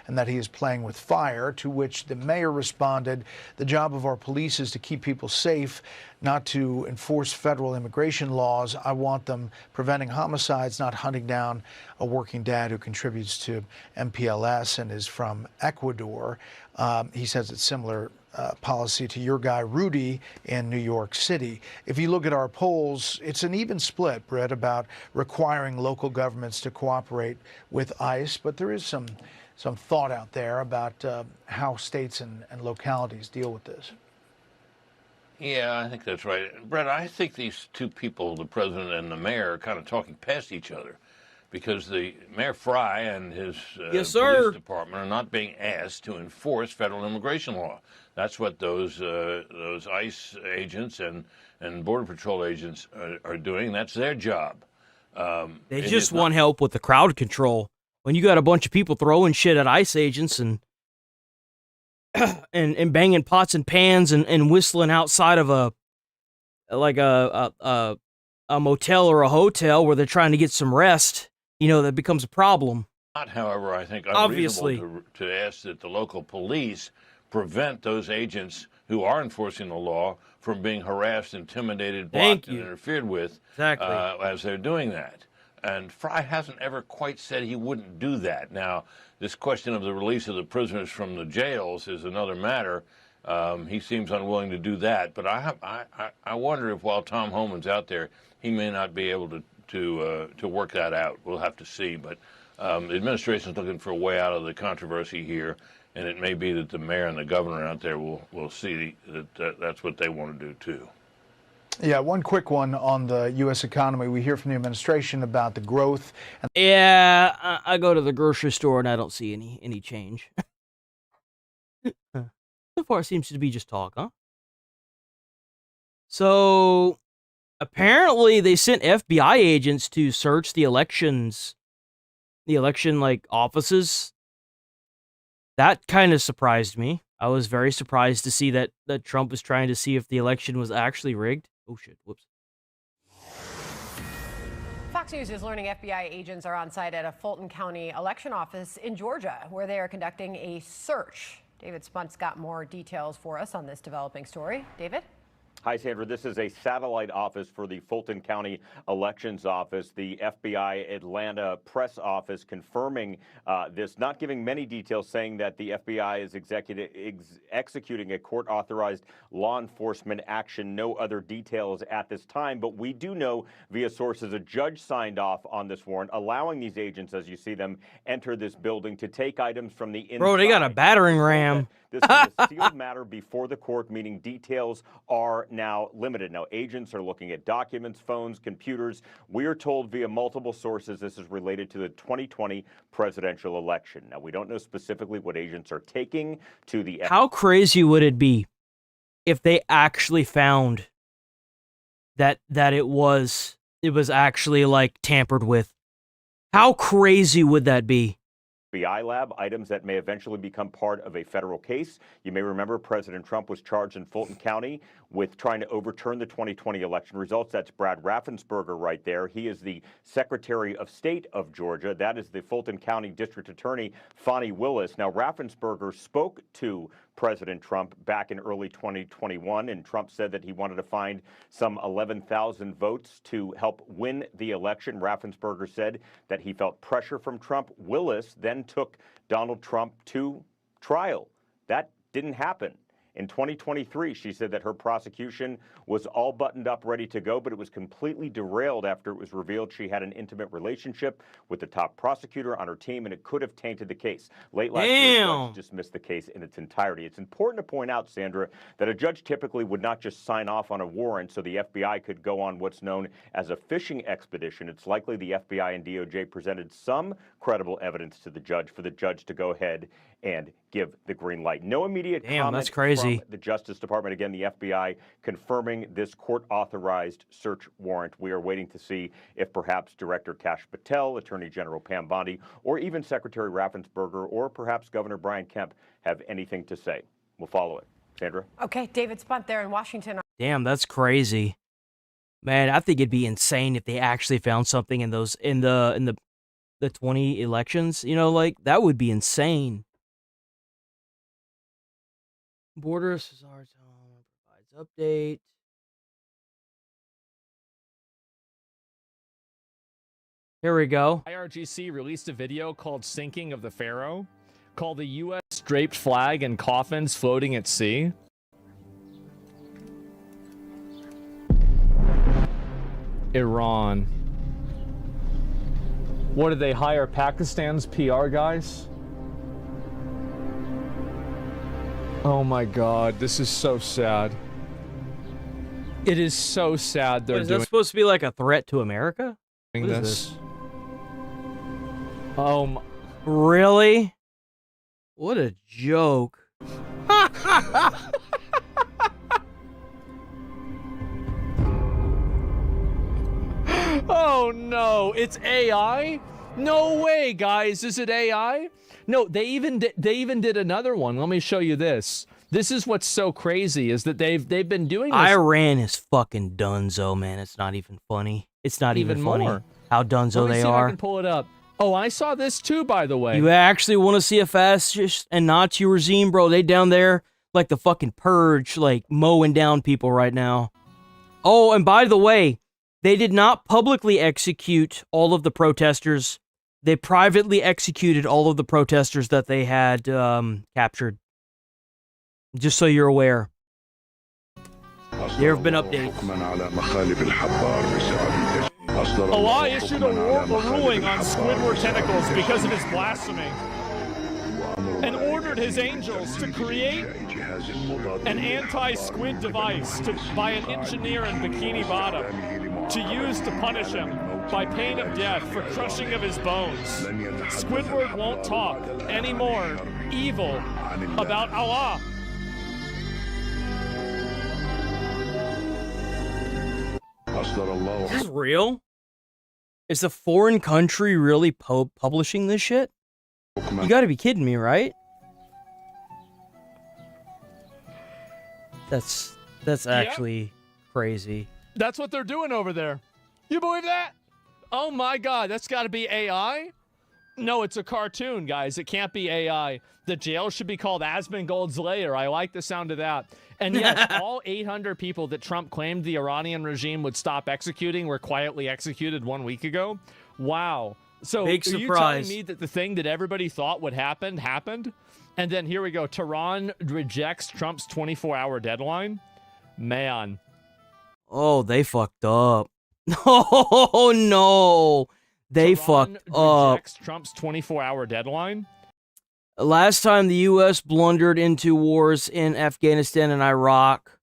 And that he is playing with fire, to which the mayor responded, the job of our police is to keep people safe, not to enforce federal immigration laws. I want them preventing homicides, not hunting down a working dad who contributes to MPLS and is from Ecuador. He says it's similar policy to your guy Rudy in New York City. If you look at our polls, it's an even split, Brett, about requiring local governments to cooperate with ICE, but there is some thought out there about how states and localities deal with this. Yeah, I think that's right. Brett, I think these two people, the president and the mayor, are kind of talking past each other, because the Mayor Fry and his Yes, police department are not being asked to enforce federal immigration law. That's what those ICE agents and Border Patrol agents are doing. That's their job. They just want help with the crowd control. When you got a bunch of people throwing shit at ICE agents and banging pots and pans and whistling outside of a motel or a hotel where they're trying to get some rest, that becomes a problem. Not, however, I think Obviously unreasonable to ask that the local police prevent those agents who are enforcing the law from being harassed, intimidated, blocked, and interfered with as they're doing that. And Fry hasn't ever quite said he wouldn't do that. Now, this question of the release of the prisoners from the jails is another matter. He seems unwilling to do that. But I wonder if while Tom Homan's out there, he may not be able to work that out. We'll have to see. But the administration is looking for a way out of the controversy here, and it may be that the mayor and the governor out there will see that that's what they want to do too. Yeah, one quick one on the U.S. economy. We hear from the administration about the growth. Yeah, I go to the grocery store and I don't see any change. So far, it seems to be just talk, huh? So, apparently, they sent FBI agents to search the election offices. That kind of surprised me. I was very surprised to see that Trump was trying to see if the election was actually rigged. Oh, shit. Whoops. Fox News is learning FBI agents are on site at a Fulton County election office in Georgia, where they are conducting a search. David Spunt's got more details for us on this developing story. David? Hi, Sandra. This is a satellite office for the Fulton County Elections Office. The FBI Atlanta press office confirming this, not giving many details, saying that the FBI is executing a court-authorized law enforcement action. No other details at this time, but we do know via sources a judge signed off on this warrant, allowing these agents, as you see them, enter this building to take items from the inside. Bro, they got a battering ram. This is a sealed matter before the court, meaning details are now limited. Now, agents are looking at documents, phones, computers. We are told via multiple sources this is related to the 2020 presidential election. Now, we don't know specifically what agents are taking to the... How crazy would it be if they actually found that it was actually, like, tampered with? How crazy would that be? FBI lab, items that may eventually become part of a federal case. You may remember President Trump was charged in Fulton County with trying to overturn the 2020 election results. That's Brad Raffensperger right there. He is the Secretary of State of Georgia. That is the Fulton County District Attorney, Fani Willis. Now, Raffensperger spoke to President Trump back in early 2021, and Trump said that he wanted to find some 11,000 votes to help win the election. Raffensperger said that he felt pressure from Trump. Willis then took Donald Trump to trial. That didn't happen. In 2023, she said that her prosecution was all buttoned up, ready to go, but it was completely derailed after it was revealed she had an intimate relationship with the top prosecutor on her team, and it could have tainted the case. Late last year, the judge dismissed the case in its entirety. It's important to point out, Sandra, that a judge typically would not just sign off on a warrant so the FBI could go on what's known as a fishing expedition. It's likely the FBI and DOJ presented some credible evidence to the judge for the judge to go ahead and give the green light. No immediate comment that's crazy. from the Justice Department. Again, the FBI confirming this court-authorized search warrant. We are waiting to see if perhaps Director Kash Patel, Attorney General Pam Bondi, or even Secretary Raffensperger, or perhaps Governor Brian Kemp have anything to say. We'll follow it. Sandra? Okay, David Spunt there in Washington. Damn, that's crazy. Man, I think it'd be insane if they actually found something in those in the 20 elections. You know, like that would be insane. Border Cesar provides update. Here we go. IRGC released a video called Sinking of the Pharaoh, called the U.S. draped flag and coffins floating at sea. Iran. What did they hire Pakistan's PR guys? Oh my God, this is so sad. It is so sad they're Is doing that supposed to be like a threat to America? What is this. Oh, really? What a joke. Oh no, it's AI? No way, guys. Is it AI? No, they even did another one. Let me show you this. This is what's so crazy is that they've been doing this. Iran is fucking dunzo, man. It's not even funny. It's not even funny more. how dunzo Let me they see if I are. can pull it up. Oh, I saw this too, by the way. You actually want to see a fascist and Nazi regime, bro? They down there like the fucking purge, like mowing down people right now. Oh, and by the way, they did not publicly execute all of the protesters. They privately executed all of the protesters that they had captured. Just so you're aware. There have been updates. Allah issued a ruling on Squidward tentacles because of his blasphemy and ordered his angels to create an anti-squid device by an engineer in Bikini Bottom to use to punish him by pain of death for crushing of his bones. Squidward won't talk anymore evil about Allah. Is this real? Is a foreign country really publishing this shit? You gotta be kidding me, right? That's actually crazy. That's what they're doing over there. You believe that? Oh my God, that's gotta be AI? No, it's a cartoon, guys. It can't be AI. The jail should be called Asmongold's Lair. I like the sound of that. And yes, all 800 people that Trump claimed the Iranian regime would stop executing were quietly executed 1 week ago. Wow. So Big are you surprise. telling me that the thing that everybody thought would happen happened? And then here we go. Tehran rejects Trump's 24-hour deadline. Man. Oh, they fucked up. Oh no, they fucked up. Rejects Trump's 24-hour deadline. Last time the U.S. blundered into wars in Afghanistan and Iraq,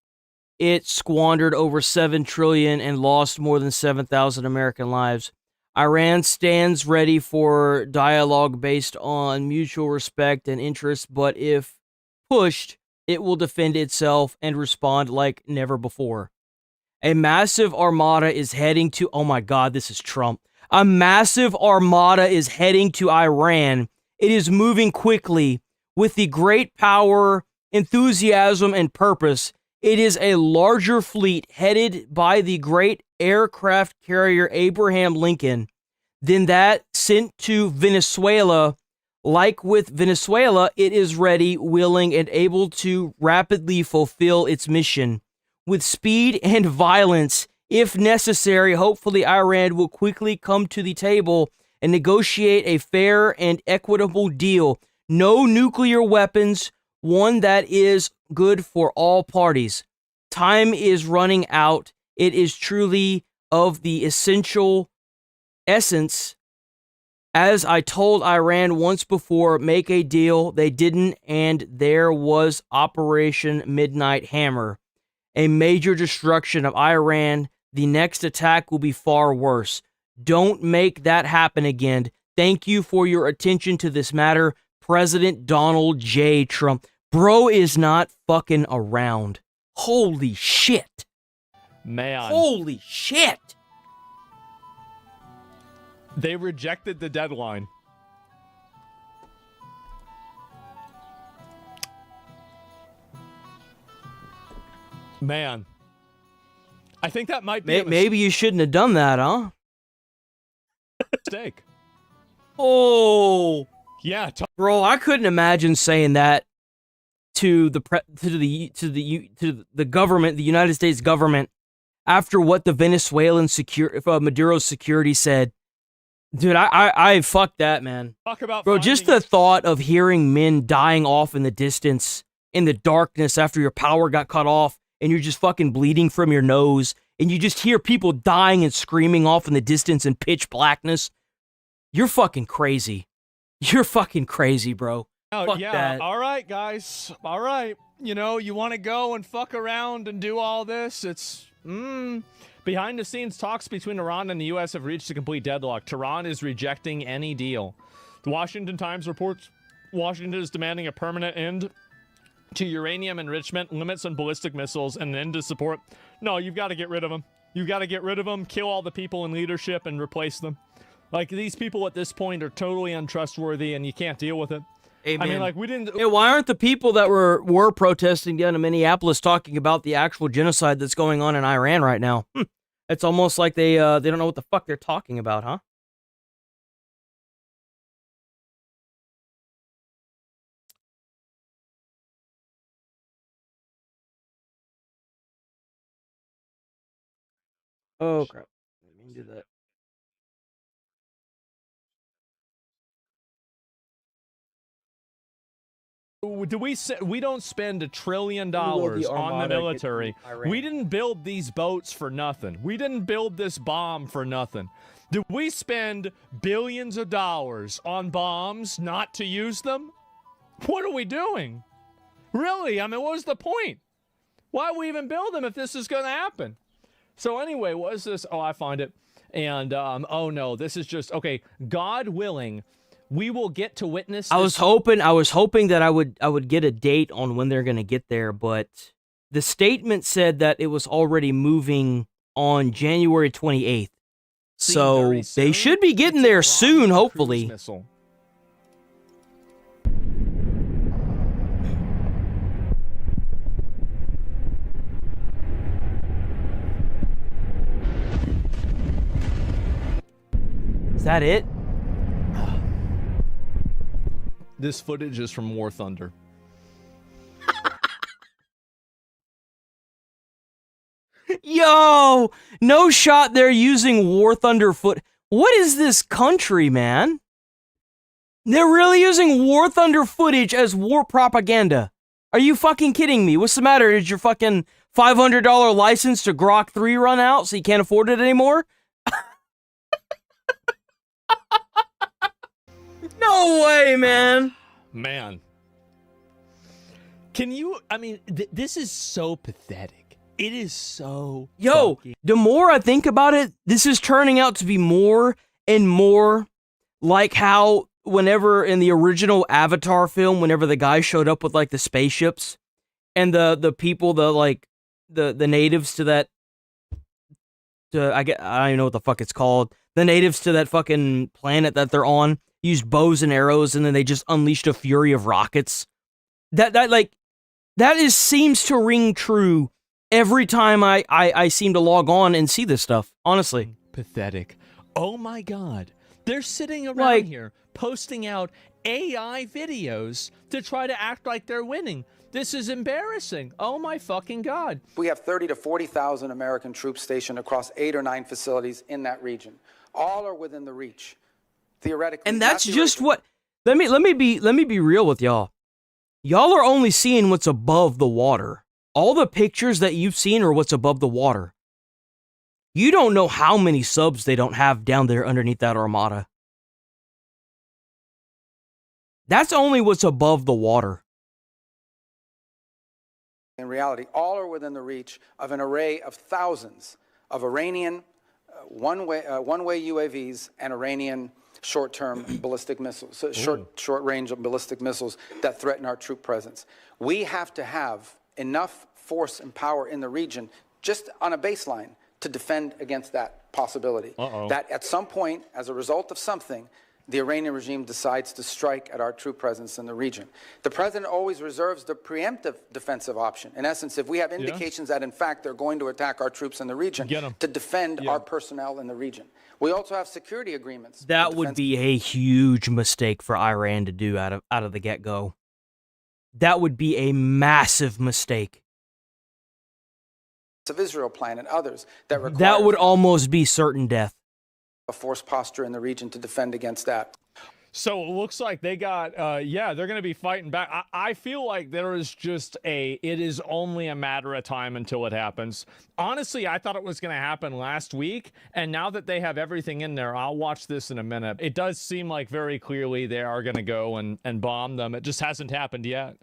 it squandered over $7 trillion and lost more than 7,000 American lives. Iran stands ready for dialogue based on mutual respect and interest, but if pushed, it will defend itself and respond like never before. A massive armada is heading to... Oh my God, this is Trump. A massive armada is heading to Iran. It is moving quickly with the great power, enthusiasm, and purpose. It is a larger fleet headed by the great aircraft carrier Abraham Lincoln than that sent to Venezuela. Like with Venezuela, it is ready, willing, and able to rapidly fulfill its mission. With speed and violence, if necessary, hopefully Iran will quickly come to the table and negotiate a fair and equitable deal. No nuclear weapons, one that is good for all parties. Time is running out. It is truly of the essential essence. As I told Iran once before, make a deal. They didn't, and there was Operation Midnight Hammer. A major destruction of Iran. The next attack will be far worse. Don't make that happen again. Thank you for your attention to this matter, President Donald J. Trump. Bro is not fucking around. Holy shit. Man. Holy shit. They rejected the deadline. Man. I think that might be Maybe you shouldn't have done that, huh? Mistake. Oh. Yeah, bro, I couldn't imagine saying that to the government, the United States government, after what the Venezuelan Maduro's security said. Dude, I fuck that, man. Talk about bro, just the thought of hearing men dying off in the distance, in the darkness after your power got cut off, and you're just fucking bleeding from your nose, and you just hear people dying and screaming off in the distance in pitch blackness. You're fucking crazy. You're fucking crazy, bro. Oh, Fuck yeah. that. All right, guys. All right. You know, you want to go and fuck around and do all this? It's behind the scenes talks between Iran and the U.S. have reached a complete deadlock. Tehran is rejecting any deal. The Washington Times reports Washington is demanding a permanent end to uranium enrichment, limits on ballistic missiles, and an end to support. No, you've got to get rid of them. You've got to get rid of them, kill all the people in leadership, and replace them. Like, these people at this point are totally untrustworthy, and you can't deal with it. Amen. I mean, like, we didn't... Hey, why aren't the people that were protesting down in Minneapolis talking about the actual genocide that's going on in Iran right now? It's almost like they don't know what the fuck they're talking about, huh? Oh, crap. Let me do that. We don't spend $1 trillion on the military. We didn't build these boats for nothing. We didn't build this bomb for nothing. Do we spend billions of dollars on bombs not to use them? What are we doing? Really? I mean, what was the point? Why we even build them if this is going to happen? So anyway, what is this? Oh, I find it. And, oh no, this is just, okay, God willing, we will get to witness this. I was hoping that I would get a date on when they're going to get there, but the statement said that it was already moving on January 28th. So they should be getting there soon, hopefully. Is that it? This footage is from War Thunder. Yo, no shot they're using War Thunder foot. What is this country, man? They're really using War Thunder footage as war propaganda. Are you fucking kidding me? What's the matter? Did your fucking $500 license to Grok 3 run out so you can't afford it anymore? No way, man. Man. Can you, I mean, this is so pathetic. It is so Yo, the more I think about it, this is turning out to be more and more like how whenever in the original Avatar film, whenever the guy showed up with like the spaceships and the people, the natives to that, I don't even know what the fuck it's called. The natives to that fucking planet that they're on used bows and arrows, and then they just unleashed a fury of rockets. That seems to ring true every time I seem to log on and see this stuff, honestly. Pathetic. Oh my God. They're sitting around here posting out AI videos to try to act like they're winning. This is embarrassing. Oh my fucking God. We have 30 to 40,000 American troops stationed across 8 or 9 facilities in that region. All are within the reach. Theoretically. And that's just what, let me be real with y'all. Y'all are only seeing what's above the water. All the pictures that you've seen are what's above the water. You don't know how many subs they don't have down there underneath that armada. That's only what's above the water. In reality, all are within the reach of an array of thousands of Iranian one-way UAVs and Iranian short-term ballistic missiles, so short-range ballistic missiles that threaten our troop presence. We have to have enough force and power in the region, just on a baseline, to defend against that possibility. That at some point, as a result of something, the Iranian regime decides to strike at our troop presence in the region. The president always reserves the preemptive defensive option. In essence, if we have indications that, in fact, they're going to attack our troops in the region, to defend our personnel in the region. We also have security agreements. That would be a huge mistake for Iran to do out of the get-go. That would be a massive mistake. Of Israel plan and others that require That would almost be certain death. A force posture in the region to defend against that. So it looks like they got, they're going to be fighting back. I feel like there is just it is only a matter of time until it happens. Honestly, I thought it was going to happen last week, and now that they have everything in there, I'll watch this in a minute. It does seem like very clearly they are going to go and bomb them. It just hasn't happened yet.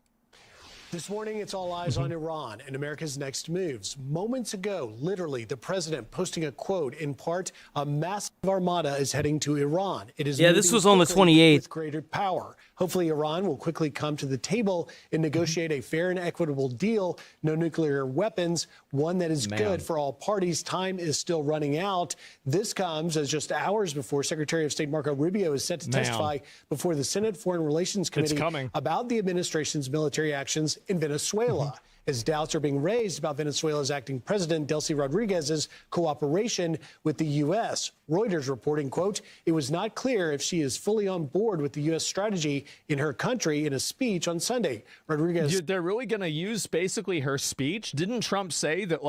This morning, it's all eyes on Iran and America's next moves. Moments ago, literally, the president posting a quote, in part, a massive armada is heading to Iran. It is this was on the 28th. With greater power. Hopefully, Iran will quickly come to the table and negotiate a fair and equitable deal. No nuclear weapons, one that is good for all parties. Time is still running out. This comes as just hours before Secretary of State Marco Rubio is set to testify before the Senate Foreign Relations Committee about the administration's military actions in Venezuela. As doubts are being raised about Venezuela's acting president, Delcy Rodriguez's cooperation with the U.S. Reuters reporting, quote, it was not clear if she is fully on board with the U.S. strategy in her country in a speech on Sunday. Rodriguez. They're really going to use basically her speech. Didn't Trump say that,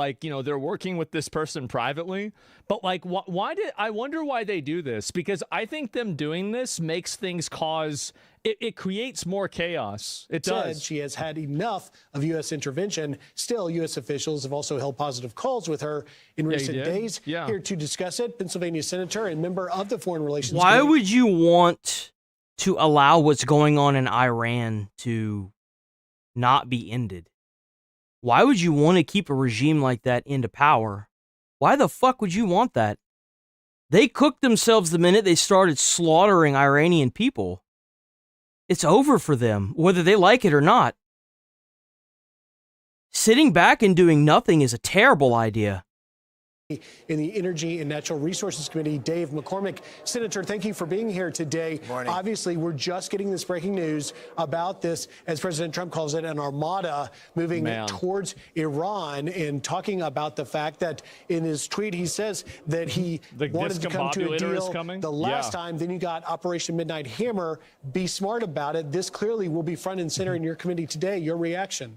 they're working with this person privately? But I wonder why they do this, because I think them doing this makes things it creates more chaos. It does. She has had enough of U.S. intervention. Still, U.S. officials have also held positive calls with her in recent days. Here to discuss it, Pennsylvania Senator and member of the Foreign Relations Why Committee. would you want to allow what's going on in Iran to not be ended? Why would you want to keep a regime like that into power? Why the fuck would you want that? They cooked themselves the minute they started slaughtering Iranian people. It's over for them, whether they like it or not. Sitting back and doing nothing is a terrible idea. In the Energy and Natural Resources Committee, Dave McCormick. Senator, thank you for being here today. Morning. Obviously, we're just getting this breaking news about this, as President Trump calls it, an armada moving towards Iran, and talking about the fact that in his tweet, he says that he wanted to come to a deal the last time. Then you got Operation Midnight Hammer. Be smart about it. This clearly will be front and center in your committee today. Your reaction?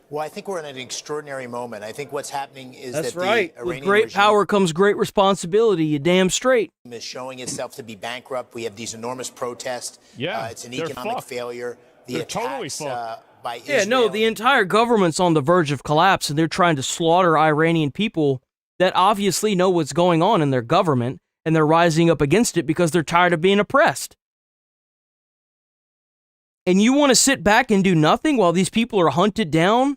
Well, I think we're in an extraordinary moment. I think what's happening is That's that right. the Iranian With great regime power comes great responsibility. You damn straight. is showing itself to be bankrupt. We have these enormous protests. It's an they're economic fucked. failure. The They're attacks totally by Yeah, Israel. no, the entire government's on the verge of collapse, and they're trying to slaughter Iranian people that obviously know what's going on in their government, and they're rising up against it because they're tired of being oppressed. And you want to sit back and do nothing while these people are hunted down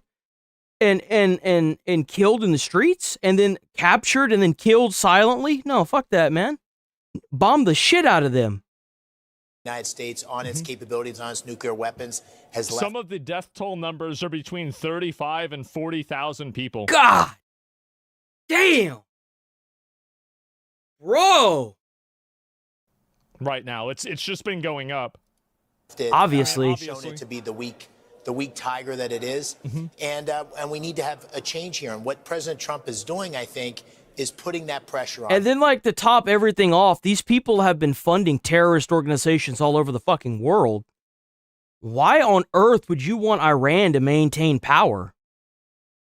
and killed in the streets, and then captured and then killed silently? No, fuck that, man. Bomb the shit out of them. The United States, on its capabilities, on its nuclear weapons, has left. Some of the death toll numbers are between 35 and 40,000 people. God damn. Bro. Right now, it's just been going up. Obviously. Shown it to be the weak tiger that it is. And we need to have a change here. And what President Trump is doing, I think, is putting that pressure on. And then, to top everything off, these people have been funding terrorist organizations all over the fucking world. Why on earth would you want Iran to maintain power?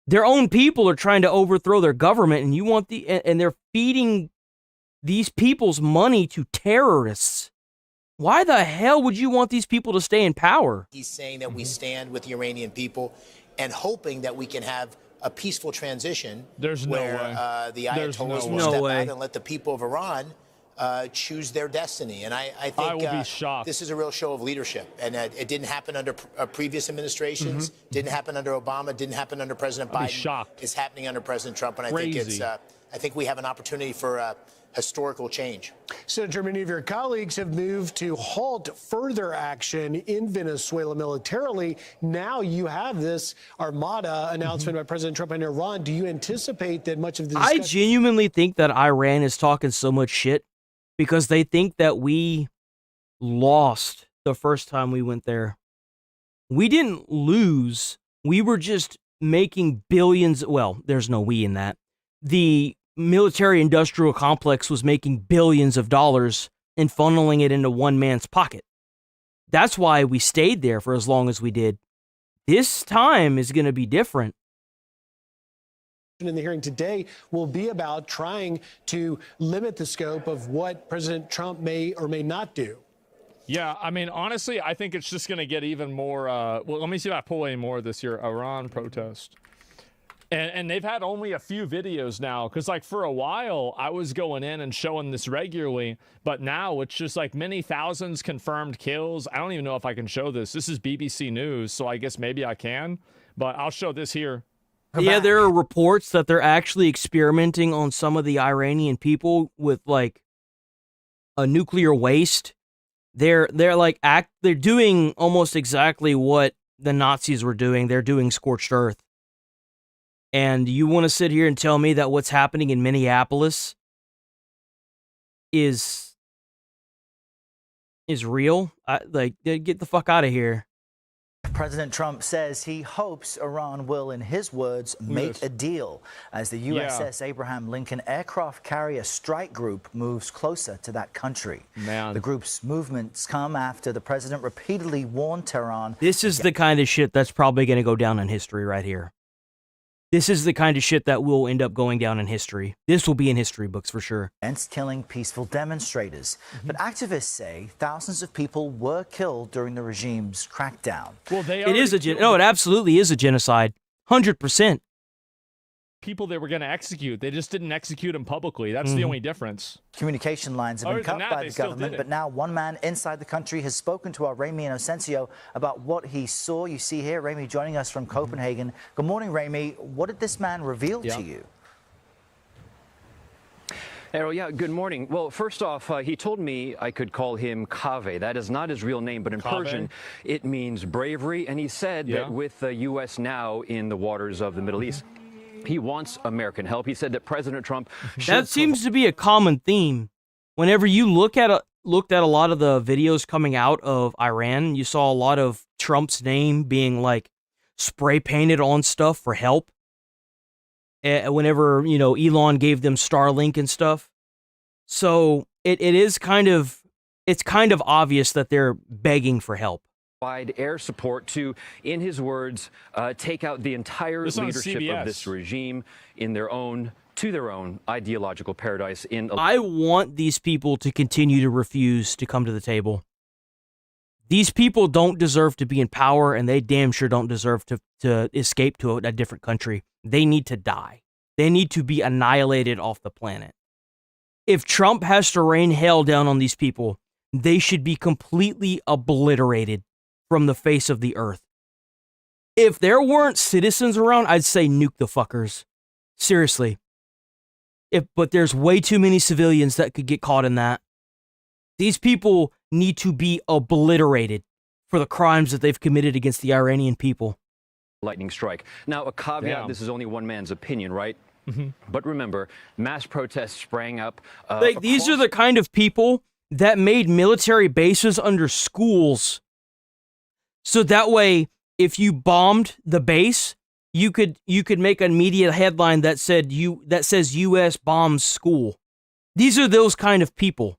Their own people are trying to overthrow their government, and you want and they're feeding these people's money to terrorists. Why the hell would you want these people to stay in power? He's saying that we stand with the Iranian people and hoping that we can have a peaceful transition There's where no way. The Ayatollahs will no step way. out and let the people of Iran choose their destiny. And I think I will be shocked. this is a real show of leadership. And it didn't happen under previous administrations, didn't happen under Obama, didn't happen under President Biden. I'll be shocked. It's happening under President Trump. And Crazy. I think we have an opportunity for historical change. Senator, many of your colleagues have moved to halt further action in Venezuela militarily. Now you have this Armada announcement by President Trump and Iran. Do you anticipate that much of the I discussion... genuinely think that Iran is talking so much shit because they think that we lost the first time we went there. We didn't lose. We were just making billions. Well, there's no we in that. The military-industrial complex was making billions of dollars and funneling it into one man's pocket. That's why we stayed there for as long as we did. This time is going to be different. in the hearing today will be about trying to limit the scope of what President Trump may or may not do. Yeah, I mean, honestly, I think it's just going to get even more. Well, let me see if I pull any more this year. Iran protest. And they've had only a few videos now, because like for a while I was going in and showing this regularly, but now it's just like many thousands confirmed kills. I don't even know if I can show this. This is BBC News, so I guess maybe I can, but I'll show this here. Yeah, there are reports that they're actually experimenting on some of the Iranian people with like a nuclear waste. They're doing almost exactly what the Nazis were doing. They're doing scorched earth. And you want to sit here and tell me that what's happening in Minneapolis is real? Get the fuck out of here. President Trump says he hopes Iran will, in his words, make a deal as the USS Abraham Lincoln aircraft carrier strike group moves closer to that country. Man. The group's movements come after the president repeatedly warned Tehran. This is the kind of shit that's probably going to go down in history right here. This is the kind of shit that will end up going down in history. This will be in history books for sure. Against killing peaceful demonstrators. But activists say thousands of people were killed during the regime's crackdown. Well, it absolutely is a genocide. 100%. People they were going to execute. They just didn't execute them publicly. That's the only difference. Communication lines have been cut by the government, but now one man inside the country has spoken to our Ramy Inocencio about what he saw. You see here, Ramy joining us from Copenhagen. Good morning, Ramy. What did this man reveal to you? Errol, yeah, good morning. Well, first off, he told me I could call him Kaveh. That is not his real name, but in Persian, it means bravery. And he said that with the U.S. now in the waters of the Middle East, he wants American help. He said that President Trump that seems to be a common theme. Whenever you looked at a lot of the videos coming out of Iran, you saw a lot of Trump's name being like spray painted on stuff for help. Whenever, Elon gave them Starlink and stuff. So it's kind of obvious that they're begging for help. Air support to, in his words, take out the entire leadership of this regime to their own ideological paradise. I want these people to continue to refuse to come to the table. These people don't deserve to be in power, and they damn sure don't deserve to escape to a different country. They need to die. They need to be annihilated off the planet. If Trump has to rain hell down on these people, they should be completely obliterated from the face of the earth. If there weren't citizens around, I'd say nuke the fuckers. Seriously. But there's way too many civilians that could get caught in that. These people need to be obliterated for the crimes that they've committed against the Iranian people. Lightning strike. Now, a caveat, this is only one man's opinion, right? But remember, mass protests sprang up. These are the kind of people that made military bases under schools. So that way, if you bombed the base, you could make a media headline that says U.S. bombs school. These are those kind of people.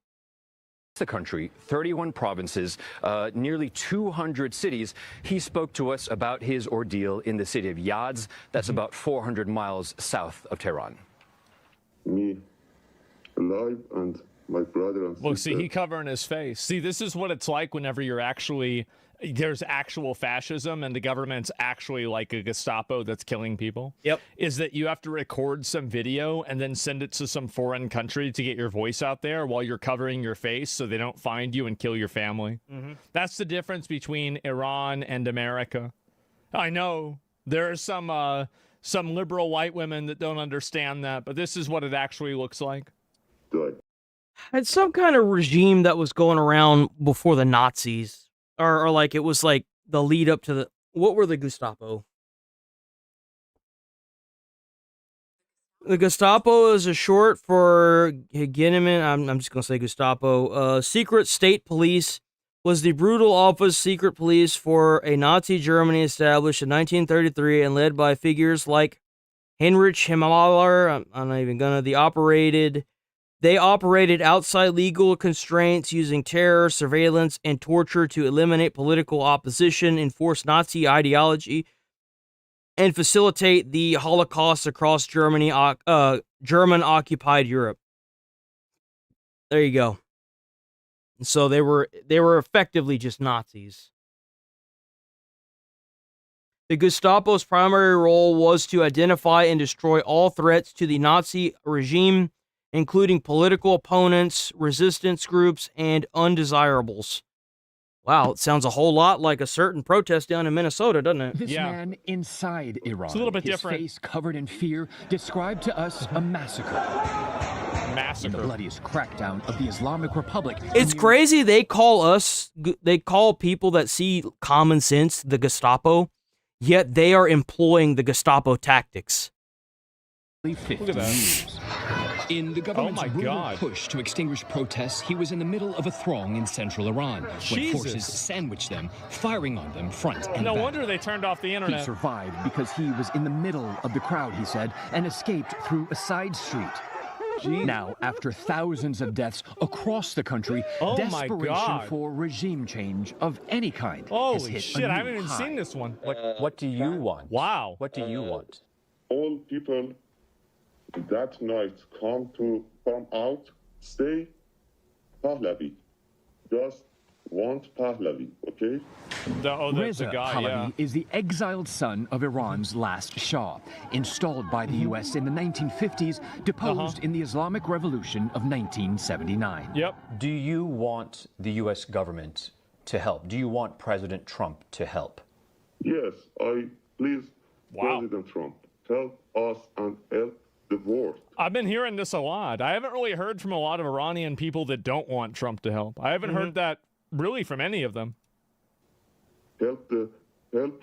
The country, 31 provinces, nearly 200 cities. He spoke to us about his ordeal in the city of Yazd. That's about 400 miles south of Tehran. Me, alive and my brother and Look, sister. see, he covering his face. See, this is what it's like whenever there's actual fascism and the government's actually like a Gestapo that's killing people. Yep. Is that you have to record some video and then send it to some foreign country to get your voice out there while you're covering your face so they don't find you and kill your family. That's the difference between Iran and America. I know there are some liberal white women that don't understand that, but this is what it actually looks like. Good. It's some kind of regime that was going around before the Nazis, or like it was like the lead up to what were the Gestapo? The Gestapo is a short for Hegemonen. I'm just gonna say Gestapo. Secret state police was the brutal office secret police for a Nazi Germany established in 1933 and led by figures like Heinrich Himmler. I'm not even gonna. They operated outside legal constraints using terror, surveillance, and torture to eliminate political opposition, enforce Nazi ideology, and facilitate the Holocaust across German-occupied Europe. There you go. So they were effectively just Nazis. The Gestapo's primary role was to identify and destroy all threats to the Nazi regime, including political opponents, resistance groups, and undesirables. Wow, it sounds a whole lot like a certain protest down in Minnesota, doesn't it? This man inside Iran, It's a little bit his different. face covered in fear, described to us a massacre. In the bloodiest crackdown of the Islamic Republic. It's crazy they call people that see common sense the Gestapo, yet they are employing the Gestapo tactics. 50 Look at that. years. In the government's Oh my brutal God. push to extinguish protests, he was in the middle of a throng in central Iran when Jesus. forces sandwiched them, firing on them front and No back. wonder they turned off the He internet. survived because he was in the middle of the crowd, he said, and escaped through a side street. Now, after thousands of deaths across the country, Oh my desperation God. for regime change of any kind has Holy hit a shit, I new haven't even high. seen this one. What do you want? Wow. What do you want? All people that night come out, say Pahlavi. Just want Pahlavi, okay? The Reza guy, Pahlavi is the exiled son of Iran's last Shah, installed by the U.S. in the 1950s, deposed in the Islamic Revolution of 1979. Yep. Do you want the U.S. government to help? Do you want President Trump to help? Yes, please, President Trump, help us and help the world. I've been hearing this a lot. I haven't really heard from a lot of Iranian people that don't want Trump to help. I haven't heard that really from any of them. Help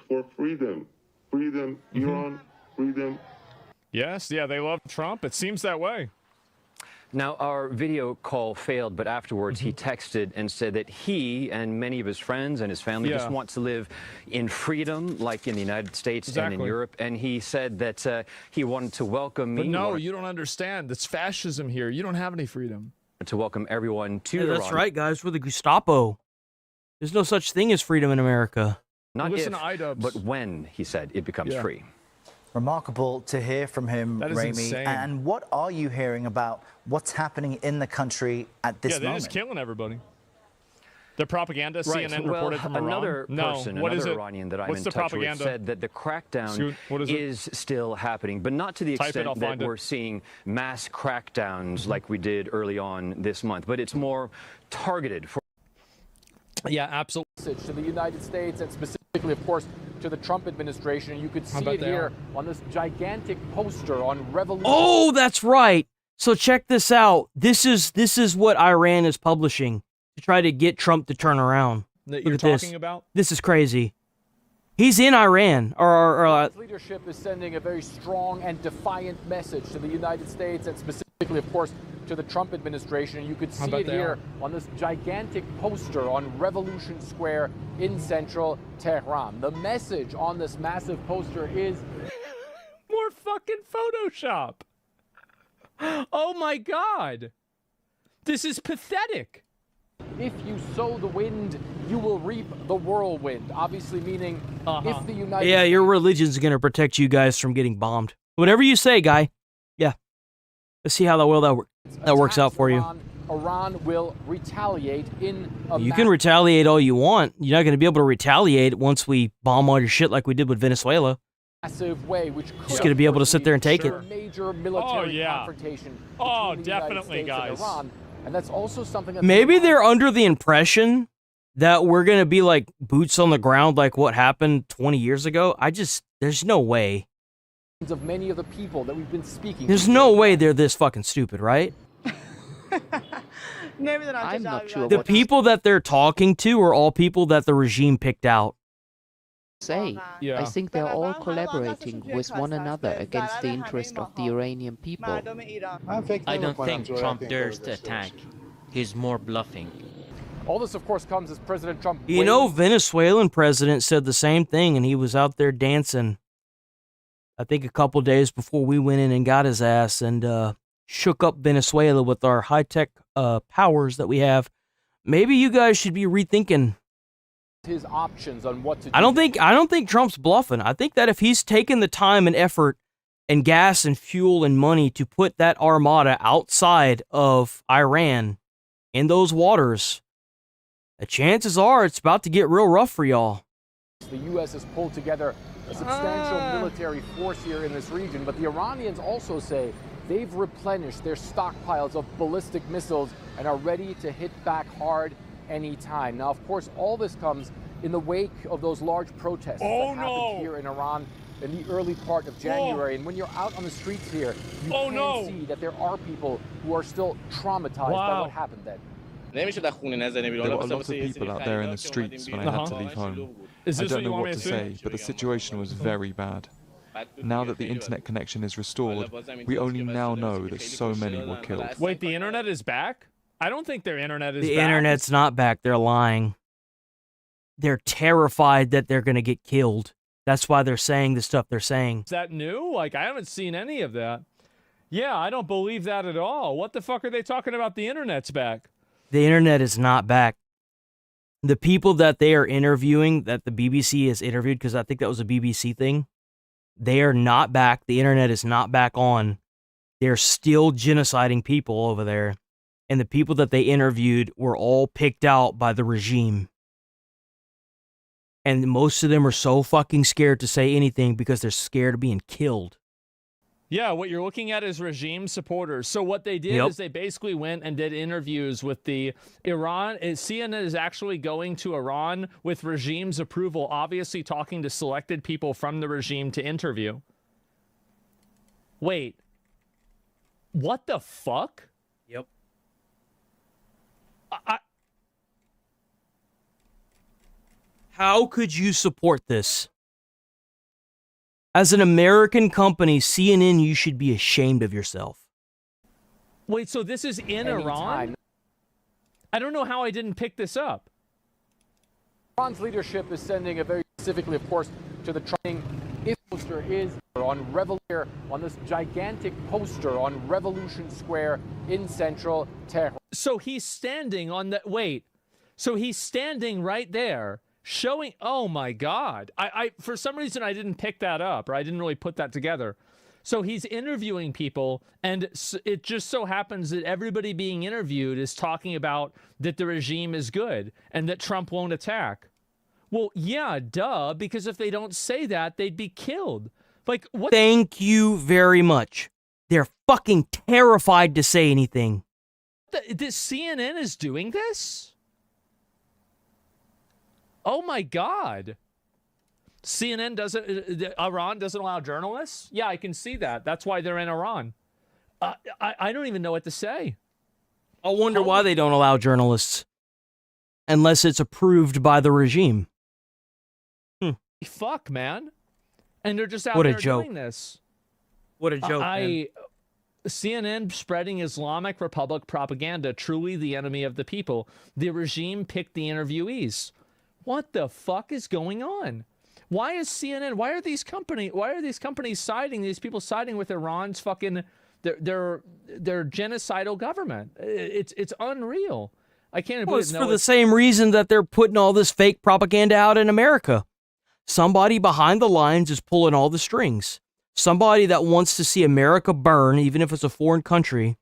for freedom. Freedom, Iran, freedom. Yes, yeah, they love Trump. It seems that way. Now, our video call failed, but afterwards he texted and said that he and many of his friends and his family just want to live in freedom, like in the United States and in Exactly. Europe. And he said that he wanted to welcome me. But no, you don't understand. It's fascism here. You don't have any freedom. To welcome everyone to Yeah, Iran. that's right, guys. We're the Gestapo. There's no such thing as freedom in America. Not Listen if, to iDubbbz. but when, he said, it becomes Yeah. free. Remarkable to hear from him, That is Rami. insane. And what are you hearing about what's happening in the country at this Yeah, they're moment? just killing everybody. The propaganda, Right. CNN Well, reported from Iran. another No, person, what is another it? Iranian that I'm What's in the touch with propaganda? said that the crackdown Shoot, what is it? is still happening, but not to the Type it, extent I'll that find it. we're seeing mass crackdowns like we did early on this month. But it's more targeted for. Yeah, absolutely. To the United States and specifically, of course, to the Trump administration. You could see bet it they here are. on this gigantic poster on Revolution. Oh, that's right. So check this out. This is what Iran is publishing to try to get Trump to turn around. That Look you're at this. talking about? This is crazy. He's in Iran, His leadership is sending a very strong and defiant message to the United States and specifically, of course, to the Trump administration. You could see bet it they here are. on this gigantic poster on Revolution Square in central Tehran. The message on this massive poster is more fucking Photoshop. Oh my God. This is pathetic. if you sow the wind, you will reap the whirlwind. Obviously meaning if the United Yeah, your religion's gonna protect you guys from getting bombed. Whatever you say, guy. Yeah. Let's see how that works out for you. Iran will retaliate in a You can retaliate all you want. You're not going to be able to retaliate once we bomb all your shit like we did with Venezuela. massive way, which could Just going to be able to sit there and take it. a major military confrontation between the United States and Iran. And that's also something that Maybe they're under the impression that we're going to be like boots on the ground like what happened 20 years ago. There's no way. of many of the people that we've been speaking There's to. no way they're this fucking stupid, right? I'm not sure The what people that they're talking to are all people that the regime picked out. to say. I think they're all collaborating with one another against the interest of the Iranian people. I don't think Trump dares to attack. He's more bluffing. All this, of course, comes as President Trump. You know, Venezuelan president said the same thing, and he was out there dancing, I think a couple days before we went in and got his ass and shook up Venezuela with our high-tech powers that we have. Maybe you guys should be rethinking his options on what to do. I don't think Trump's bluffing. I think that if he's taken the time and effort and gas and fuel and money to put that armada outside of Iran in those waters, the chances are it's about to get real rough for y'all. The U.S. has pulled together a substantial military force here in this region, but the Iranians also say they've replenished their stockpiles of ballistic missiles and are ready to hit back hard anytime. Now, of course, all this comes in the wake of those large protests that happened here in Iran in the early part of January. And when you're out on the streets here, you can see that there are people who are still traumatized by what happened then. There were a lot of people out there in the streets when I had to leave home. I don't know what to say, but the situation was very bad. Now that the internet connection is restored, we only now know that so many were killed. Wait, the internet is back? I don't think their internet is back. The internet's not back. They're lying. They're terrified that they're going to get killed. That's why they're saying the stuff they're saying. Is that new? Like, I haven't seen any of that. Yeah, I don't believe that at all. What the fuck are they talking about? The internet's back. The internet is not back. The people that they are interviewing, that the BBC has interviewed, because I think that was a BBC thing, they are not back. The internet is not back on. They're still genociding people over there. And the people that they interviewed were all picked out by the regime. And most of them are so fucking scared to say anything because they're scared of being killed. Yeah, what you're looking at is regime supporters. So what they did is they basically went and did interviews with the Iran. CNN is actually going to Iran with regime's approval, obviously talking to selected people from the regime to interview. Wait. What the fuck? Yep. How could you support this? As an American company, CNN, you should be ashamed of yourself. Wait, so this is in Iran? I don't know how I didn't pick this up. Iran's leadership is sending a very specifically, of course, to the training. If poster is on this gigantic poster on Revolution Square in central Tehran. So he's standing on the So he's standing right there. Showing, oh my God. I for some reason I didn't pick that up, or I didn't really put that together. So he's interviewing people, and it just so happens that everybody being interviewed is talking about that the regime is good and that Trump won't attack. Well, yeah, duh, because if they don't say that, they'd be killed. Like, what? Thank you very much. They're fucking terrified to say anything. This CNN is doing this? Oh my God. CNN doesn't, Iran doesn't allow journalists? Yeah, I can see that. That's why they're in Iran. I don't even know what to say. I wonder why they don't allow journalists. Unless it's approved by the regime. Fuck, man. And they're just out What a there joke. doing this. What a joke, man. CNN spreading Islamic Republic propaganda, truly the enemy of the people. The regime picked the interviewees. What the fuck is going on? Why is CNN? Why are these companies siding? These people siding with Iran's fucking their genocidal government? It's unreal. I can't. Well, it's for the same reason that they're putting all this fake propaganda out in America. Somebody behind the lines is pulling all the strings. Somebody that wants to see America burn, even if it's a foreign country,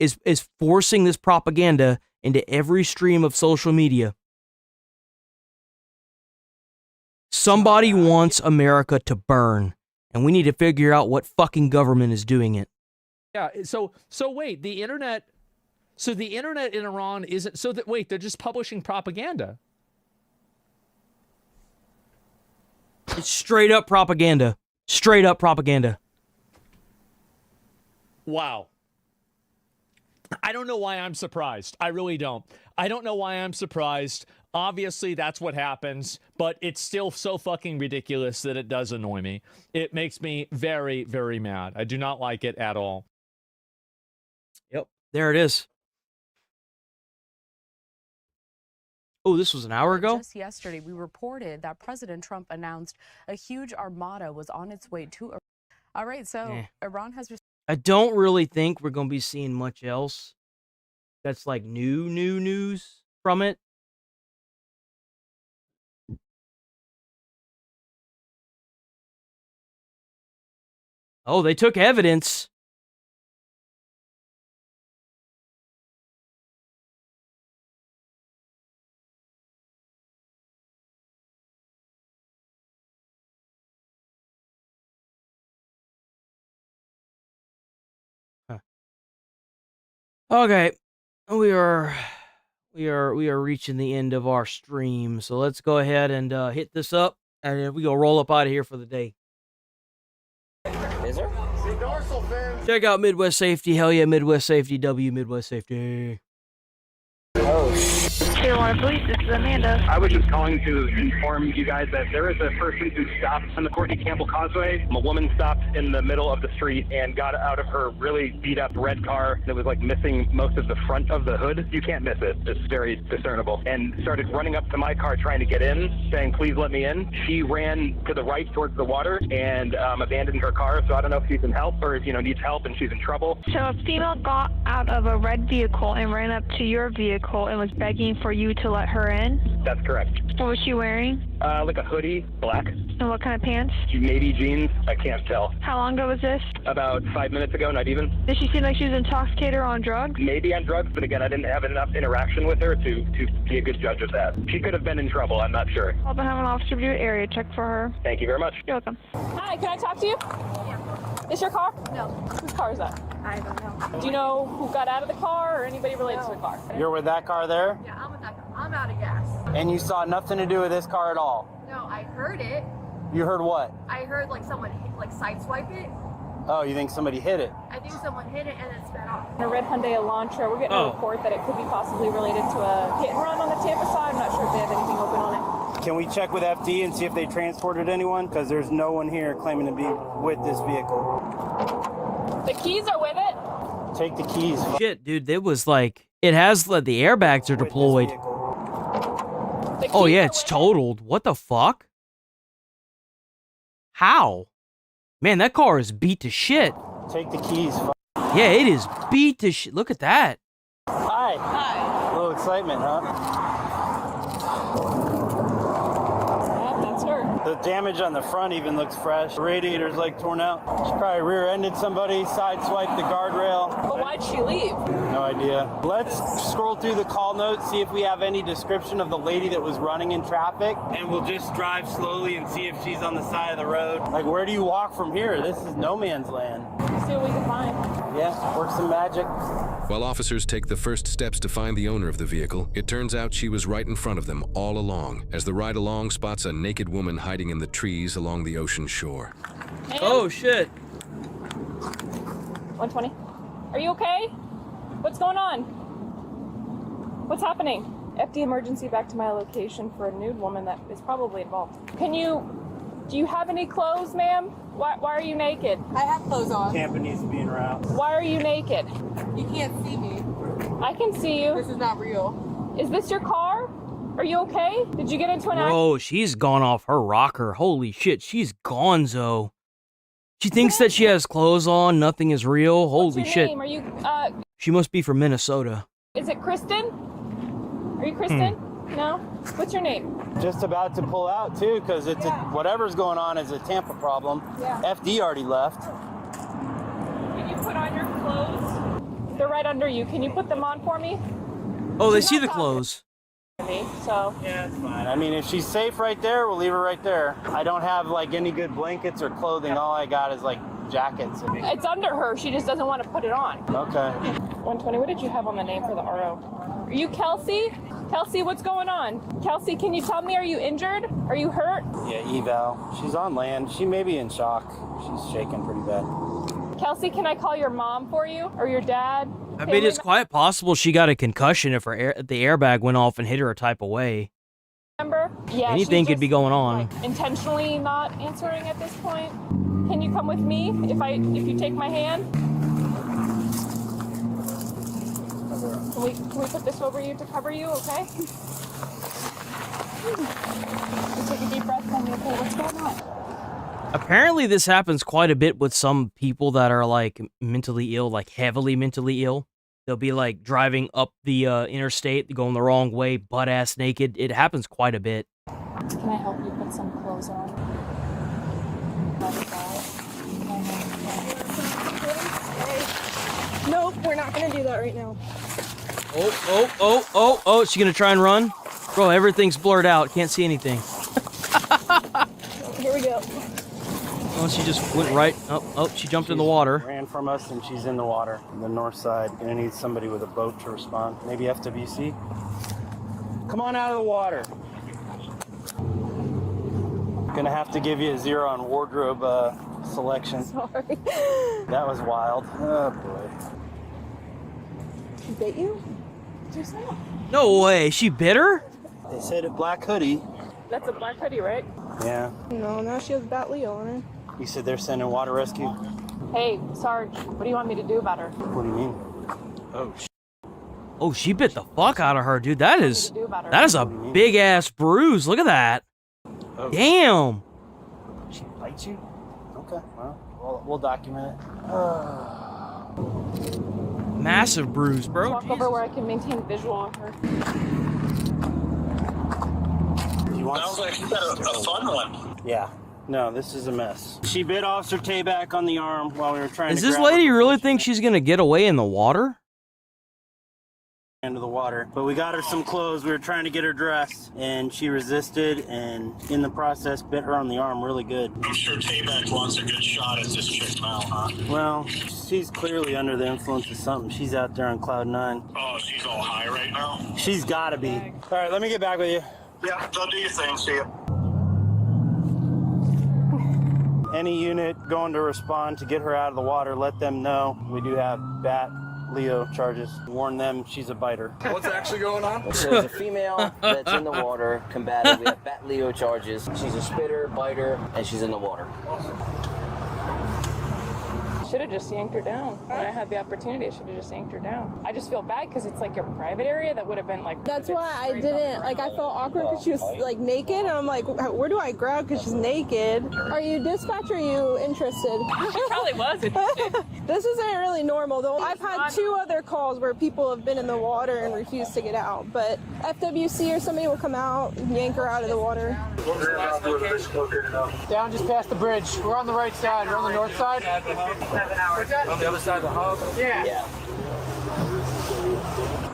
is forcing this propaganda into every stream of social media. Somebody wants America to burn, and we need to figure out what fucking government is doing it. Yeah, so wait, the internet in Iran isn't, wait, they're just publishing propaganda. It's straight up propaganda. Straight up propaganda. Wow. I don't know why I'm surprised. I really don't. I don't know why I'm surprised. Obviously, that's what happens, but it's still so fucking ridiculous that it does annoy me. It makes me very, very mad. I do not like it at all. Yep. There it is. Oh, this was an hour ago? Just yesterday, we reported that President Trump announced a huge armada was on its way to Iran. All right, so Iran has... I don't really think we're going to be seeing much else that's like new news from it. Oh, they took evidence. Okay, we are reaching the end of our stream, so let's go ahead and hit this up, and we go roll up out of here for the day. Is there? Check out Midwest Safety. Hell yeah, Midwest Safety. Midwest Safety. Oh, shit. Carolina Police, this is Amanda. I was just calling to inform you guys that there is a person who stopped on the Courtney Campbell Causeway. A woman stopped in the middle of the street and got out of her really beat up red car that was like missing most of the front of the hood. You can't miss it. It's very discernible. And started running up to my car trying to get in, saying, please let me in. She ran to the right towards the water and abandoned her car. So I don't know if she's in help or, needs help and she's in trouble. So a female got out of a red vehicle and ran up to your vehicle and was begging for you to let her in? That's correct. What was she wearing? Like a hoodie, black. And what kind of pants? Maybe jeans. I can't tell. How long ago was this? About 5 minutes ago, not even. Did she seem like she was intoxicated or on drugs? Maybe on drugs, but again, I didn't have enough interaction with her to be a good judge of that. She could have been in trouble, I'm not sure. I'll have an officer do an area check for her. Thank you very much. You're welcome. Hi, can I talk to you? Yeah. Is your car? No. Whose car is that? I don't know. Do you know who got out of the car or anybody related to the car? You're with that car there? Yeah, I'm with that car. I'm out of gas. And you saw nothing to do with this car at all? No, I heard it. You heard what? I heard like someone sideswipe it. Oh, you think somebody hit it? I think someone hit it and it sped off. A red Hyundai Elantra. We're getting a report that it could be possibly related to a hit and run on the Tampa side. I'm not sure if they have anything open on it. Can we check with FD and see if they transported anyone? Because there's no one here claiming to be with this vehicle. The keys are with it. Take the keys. Shit, dude, it was like, it has the airbags are deployed. Oh yeah, it's totaled. What the fuck? How? Man, that car is beat to shit. Take the keys. Yeah, it is beat to shit. Look at that. Hi. Hi. A little excitement, huh? That's her. The damage on the front even looks fresh. The radiator's like torn out. She probably rear-ended somebody, sideswiped the guardrail. But why'd she leave? No idea. Let's scroll through the call notes, see if we have any description of the lady that was running in traffic, and we'll just drive slowly and see if she's on the side of the road. Like, where do you walk from here? This is no man's land. Let's see what we can find. Yeah, work some magic. While officers take the first steps to find the owner of the vehicle, it turns out she was right in front of them all along, as the ride-along spots a naked woman hiding in the trees along the ocean shore. Hey, oh, shit. 120. Are you okay? What's going on? What's happening? FD emergency back to my location for a nude woman that is probably involved. Do you have any clothes, ma'am? Why are you naked? I have clothes on. Tampa needs to be in route. Why are you naked? You can't see me. I can see you. This is not real. Is this your car? Are you okay? Did you get into an accident? Bro, she's gone off her rocker. Holy shit, she's gonzo. She thinks that she has clothes on, nothing is real. Holy What's your shit. name? Are you, She must be from Minnesota. is it Kristen? Are you Kristen? No? What's your name? Just about to pull out, too, because it's whatever's going on is a Tampa problem. Yeah. FD already left. Can you put on your clothes? They're right under you. Can you put them on for me? Oh, they see the clothes. So yeah, it's fine. I mean, if she's safe right there, we'll leave her right there. I don't have like any good blankets or clothing. All I got is like jackets. it's under her. She just doesn't want to put it on. Okay. 120. What did you have on the name for the RO? Are you Kelsey? Kelsey, what's going on? Kelsey, can you tell me, are you injured? Are you hurt? Yeah, eval. She's on land. She may be in shock. She's shaking pretty bad. Kelsey, can I call your mom for you or your dad? I mean, it's quite possible she got a concussion if the airbag went off and hit her a type of way. Remember? Yeah. Anything could be going on. Like, intentionally not answering at this point. Can you come with me if you take my hand? Can we put this over you to cover you? Okay. Take a deep breath. Tell me, okay, what's going on? Apparently, this happens quite a bit with some people that are like mentally ill, like heavily mentally ill. They'll be like driving up the interstate, going the wrong way, butt ass naked. It happens quite a bit. Can I help you put some clothes on? Nope, we're not gonna do that right now. Oh, is she gonna try and run? Bro, everything's blurred out. Can't see anything. Here we go. Oh, she just went right. Oh, she jumped in the water. Ran from us and she's in the water on the north side. Gonna need somebody with a boat to respond. Maybe FWC. Come on out of the water. Gonna have to give you a 0 on wardrobe selection. Sorry. That was wild. Oh boy. She bit you? Just now. No way. She bit her? They said a black hoodie. That's a black hoodie, right? Yeah. No, now she has Bat Leo on her. You said they're sending water rescue? Hey, Sarge, what do you want me to do about her? What do you mean? Oh, Oh, she bit the fuck out of her, dude. That is a big ass bruise. Look at that. Oh. Damn. She bite you? Okay, well, we'll document it. Massive bruise, bro. Walk over where I can maintain visual of her. Sounds like you got a fun one. Yeah. No, this is a mess. She bit Officer Tabak on the arm while we were trying Does to this grab lady her really think she's gonna get away in the water? into the water. But we got her some clothes. We were trying to get her dressed, and she resisted, and in the process bit her on the arm really good. I'm sure Tabak wants a good shot at this chick now, huh? Well, she's clearly under the influence of something. She's out there on cloud 9. Oh, she's all high right now? She's gotta be. All right, let me get back with you. Yeah, go do your thing. See ya. Any unit going to respond to get her out of the water, let them know. We do have Bat Leo charges. Warn them she's a biter. What's actually going on? There's a female that's in the water, combative. We have Bat Leo charges. She's a spitter, biter, and she's in the water. Should have just yanked her down. When I had the opportunity, I should have just yanked her down. I just feel bad because it's like your private area that would have been like. That's why I didn't, like, I felt awkward because she was like naked, and I'm like, where do I grab because she's naked? Are you dispatch or are you interested? She probably was interested. This isn't really normal though. I've had 2 other calls where people have been in the water and refused to get out, but FWC or somebody will come out and yank her out of the water. Down just past the bridge. We're on the right side. We're on the north side. On the other side of the hub? Yeah.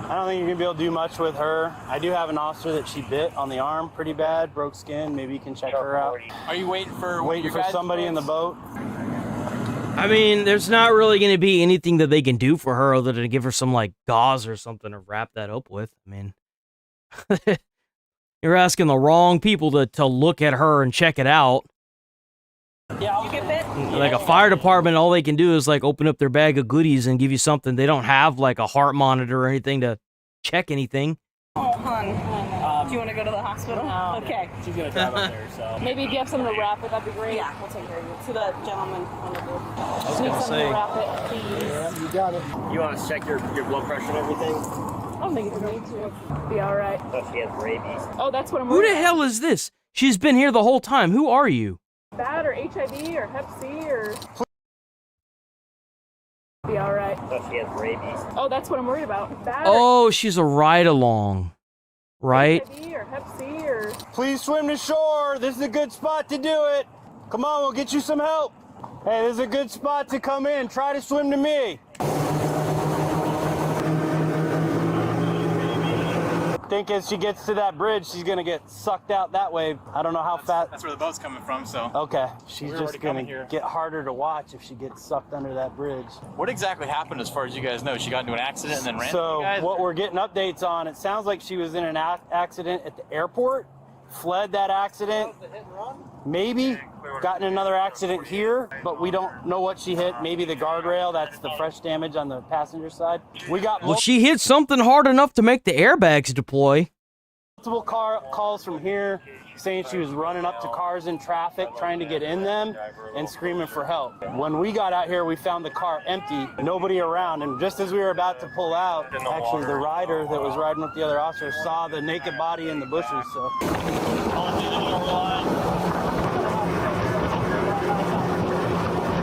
I don't think you're gonna be able to do much with her. I do have an officer that she bit on the arm pretty bad, broke skin. Maybe you can check her out. Are you waiting for somebody in the boat? I mean, there's not really going to be anything that they can do for her other than to give her some, like, gauze or something to wrap that up with. I mean, you're asking the wrong people to look at her and check it out. Yeah, I'll get bit. Like a fire department, all they can do is, like, open up their bag of goodies and give you something. They don't have, like, a heart monitor or anything to check anything. Oh, hon. Do you want to go to the hospital? No. Okay. She's gonna drive up there, so. Maybe if you have something to wrap it, that'd be great. Yeah, we'll take care of you. To the gentleman on the boat. I was going to say. Wrap it, please. Yeah, you got it. You want to check your blood pressure and everything? I don't think it's need to. Be all right. Oh, she has rabies. Oh, that's what I'm Who worried the hell is this? She's been here the whole time. Who are you? Bad or HIV or Hep C or. Be all right. Oh, she has rabies. Oh, that's what I'm worried about. Bad Oh, she's a ride-along, right? HIV or Hep C or. Please swim to shore. This is a good spot to do it. Come on, we'll get you some help. Hey, this is a good spot to come in. Try to swim to me. think as she gets to that bridge, she's gonna get sucked out that way. I don't know how fast. That's where the boat's coming from, so. Okay, she's just gonna get harder to watch if she gets sucked under that bridge. What exactly happened as far as you guys know? She got into an accident and then ran So into you guys? what we're getting updates on, it sounds like she was in an accident at the airport, fled that accident, maybe got in another accident here, but we don't know what she hit. Maybe the guardrail, that's the fresh damage on the passenger side. We got Well, she hit something hard enough to make the airbags deploy. multiple calls from here saying she was running up to cars in traffic, trying to get in them and screaming for help. When we got out here, we found the car empty, nobody around, and just as we were about to pull out, actually the rider that was riding with the other officer saw the naked body in the bushes.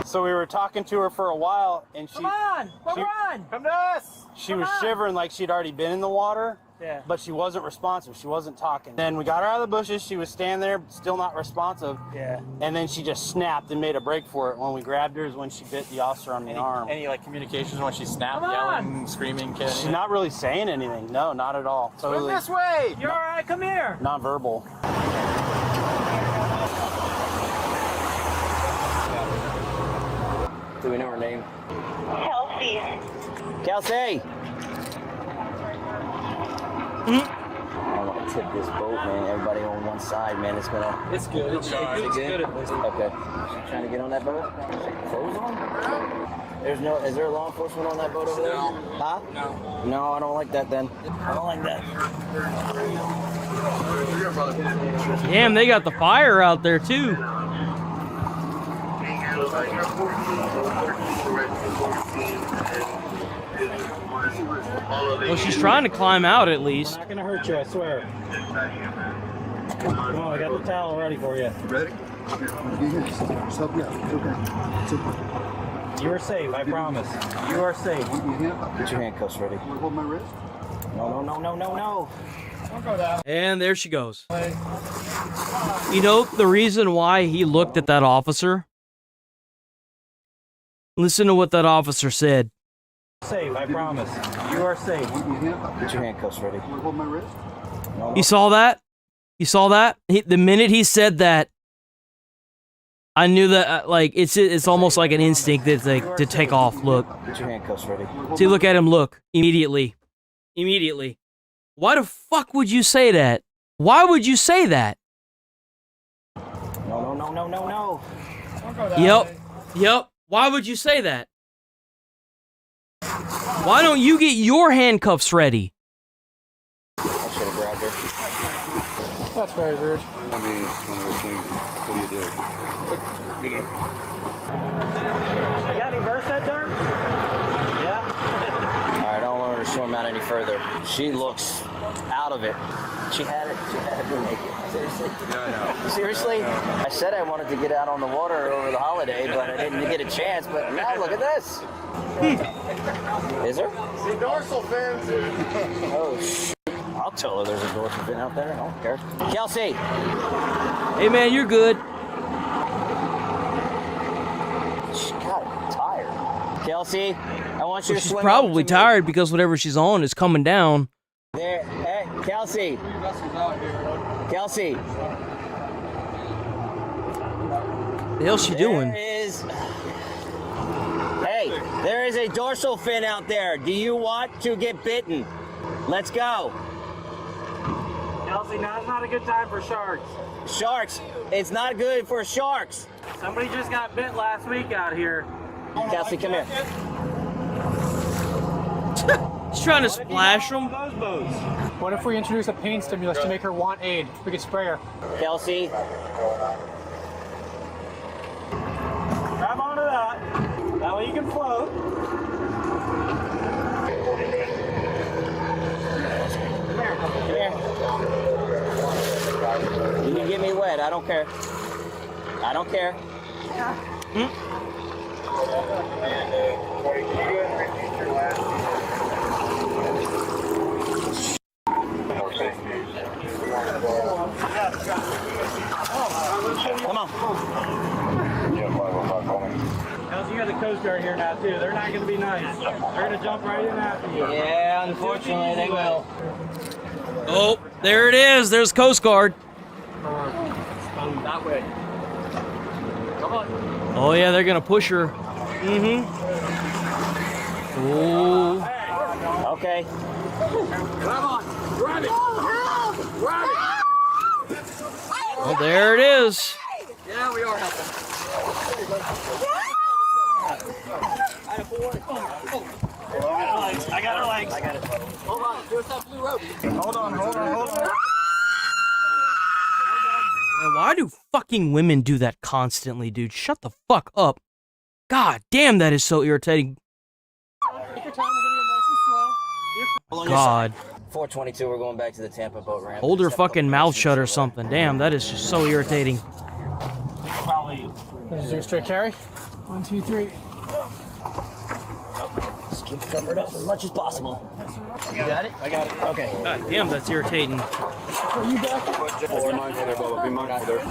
So we were talking to her for a while, and she Come to us. She was shivering like she'd already been in the water. Yeah. But she wasn't responsive. She wasn't talking. Then we got her out of the bushes. She was standing there, still not responsive. Yeah. And then she just snapped and made a break for it. When we grabbed her is when she bit the officer on the arm. Any like communications when she snapped, yelling, screaming, kidding? She's not really saying anything. No, not at all. Totally. This way. You're all right. Come here. Nonverbal. Do we know her name? Kelsey. Kelsey! I don't want to tip this boat, man. Everybody on one side, man. It's gonna. It's good. It's good. Okay. She's trying to get on that boat? Clothes on? Is there a law enforcement on that boat over there? Huh? No. No, I don't like that then. I don't like that. Damn, they got the fire out there too. Well, she's trying to climb out at least. Not gonna hurt you, I swear. Come on, I got the towel ready for you. Ready? You are safe, I promise. You are safe. Get your handcuffs ready. Hold my wrist. No. Don't go down. And there she goes. You know the reason why he looked at that officer? Listen to what that officer said. Safe, I promise. You are safe. Get your handcuffs ready. Hold my wrist. You saw that? You saw that? The minute he said that, I knew that. Like it's almost like an instinct that's like to take off. Look. Get your handcuffs ready. See, look at him. Look immediately. Immediately. Why the fuck would you say that? Why would you say that? No. Don't go down. Yep. Why would you say that? Why don't you get your handcuffs ready? I should have grabbed her. That's very rude. I mean, it's one of those things. What do you do? You know? You got any verse that dark? Yeah? All right, I don't want her to swim out any further. She looks out of it. She had it been naked. Seriously? No. Seriously? I said I wanted to get out on the water over the holiday, but I didn't get a chance. But now look at this. Is there? See, dorsal fins. Oh, shit. I'll tell her there's a dorsal fin out there. I don't care. Kelsey! Hey, man, you're good. She got tired. Kelsey, I want you to She's swim. probably tired because whatever she's on is coming down. There, hey, Kelsey. Kelsey. The hell's she doing? There is a dorsal fin out there. Do you want to get bitten? Let's go. Kelsey, now's not a good time for sharks. Sharks. It's not good for sharks. Somebody just got bit last week out here. Kelsey, come here. She's trying to splash them. What if we introduce a pain stimulus to make her want aid? We could spray her. Kelsey. Grab onto that. That way you can float. Come here. You can get me wet. I don't care. I don't care. Come on. You got the Coast Guard here now, too. They're not going to be nice. They're going to jump right in after you. Yeah, unfortunately, they will. Oh, there it is. There's Coast Guard. That way. Come on. Oh, yeah, they're going to push her. Oh. Okay. Come on. Grab it. Grab it. Oh, there it is. Yeah, we are helping. I got her legs. I got it. Hold on. There's that blue rope. Hold on. Man, why do fucking women do that constantly, dude? Shut the fuck up. God damn, that is so irritating. Take your time. We're going to get nice and slow. God. 422, we're going back to the Tampa boat ramp. Hold her fucking mouth shut or something. Damn, that is just so irritating. This is your straight carry. 1, 2, 3. Just keep covered up as much as possible. You got it? I got it. Okay. God damn, that's irritating. Are you back? Be mindful there, Bubba. Be mindful there.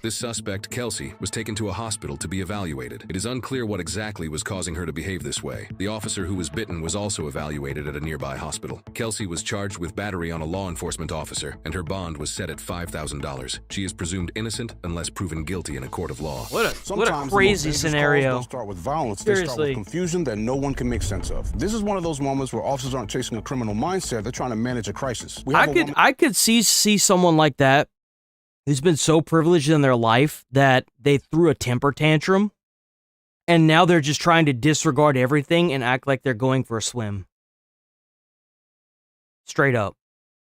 This suspect, Kelsey, was taken to a hospital to be evaluated. It is unclear what exactly was causing her to behave this way. The officer who was bitten was also evaluated at a nearby hospital. Kelsey was charged with battery on a law enforcement officer, and her bond was set at $5,000. She is presumed innocent unless proven guilty in a court of law. What a crazy scenario. Don't start with violence. Seriously. They start with confusion that no one can make sense of. This is one of those moments where officers aren't chasing a criminal mindset. They're trying to manage a crisis. I could see someone like that who's been so privileged in their life that they threw a temper tantrum, and now they're just trying to disregard everything and act like they're going for a swim. Straight up.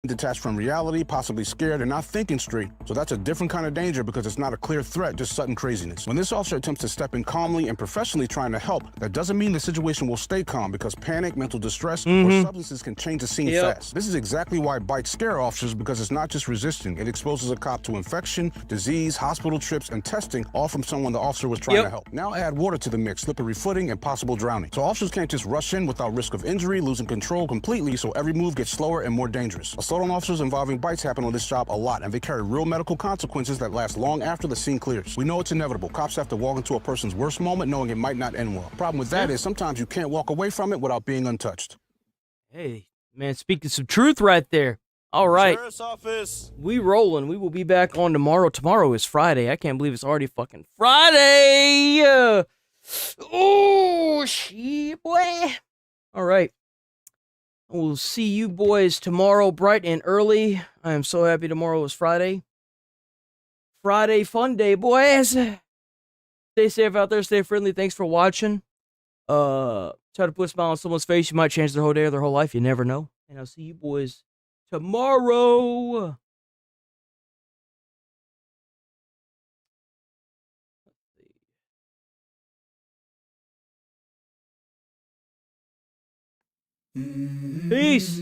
Detached from reality, possibly scared and not thinking straight. So that's a different kind of danger because it's not a clear threat, just sudden craziness. When this officer attempts to step in calmly and professionally trying to help, that doesn't mean the situation will stay calm because panic, mental distress, or substances can change the scene fast. This is exactly why bites scare officers, because it's not just resisting. It exposes a cop to infection, disease, hospital trips, and testing, all from someone the officer was trying to help. Now add water to the mix, slippery footing, and possible drowning. So officers can't just rush in without risk of injury, losing control completely, so every move gets slower and more dangerous. Assault on officers involving bites happen on this job a lot, and they carry real medical consequences that last long after the scene clears. We know it's inevitable. Cops have to walk into a person's worst moment knowing it might not end well. Problem with that is sometimes you can't walk away from it without being untouched. Hey, man, speaking some truth right there. All right. Sheriff's office. We rolling. We will be back on tomorrow. Tomorrow is Friday. I can't believe it's already fucking Friday. Oh, shit, boy. All right. We'll see you boys tomorrow bright and early. I am so happy tomorrow is Friday. Friday fun day, boys. Stay safe out there. Stay friendly. Thanks for watching. Try to put a smile on someone's face. You might change their whole day or their whole life. You never know. And I'll see you boys tomorrow. Peace.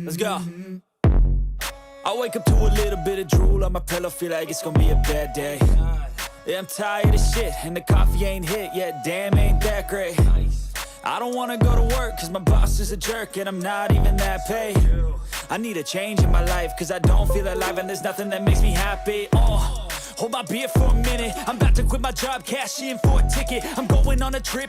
Let's go. I wake up to a little bit of drool on my pillow, feel like it's gonna be a bad day. Yeah, I'm tired of shit, and the coffee ain't hit yet, damn, ain't that great. I don't wanna go to work, cause my boss is a jerk, and I'm not even that paid. I need a change in my life, cause I don't feel alive, and there's nothing that makes me happy. Hold my beer for a minute, I'm about to quit my job, cash in for a ticket. I'm going on a trip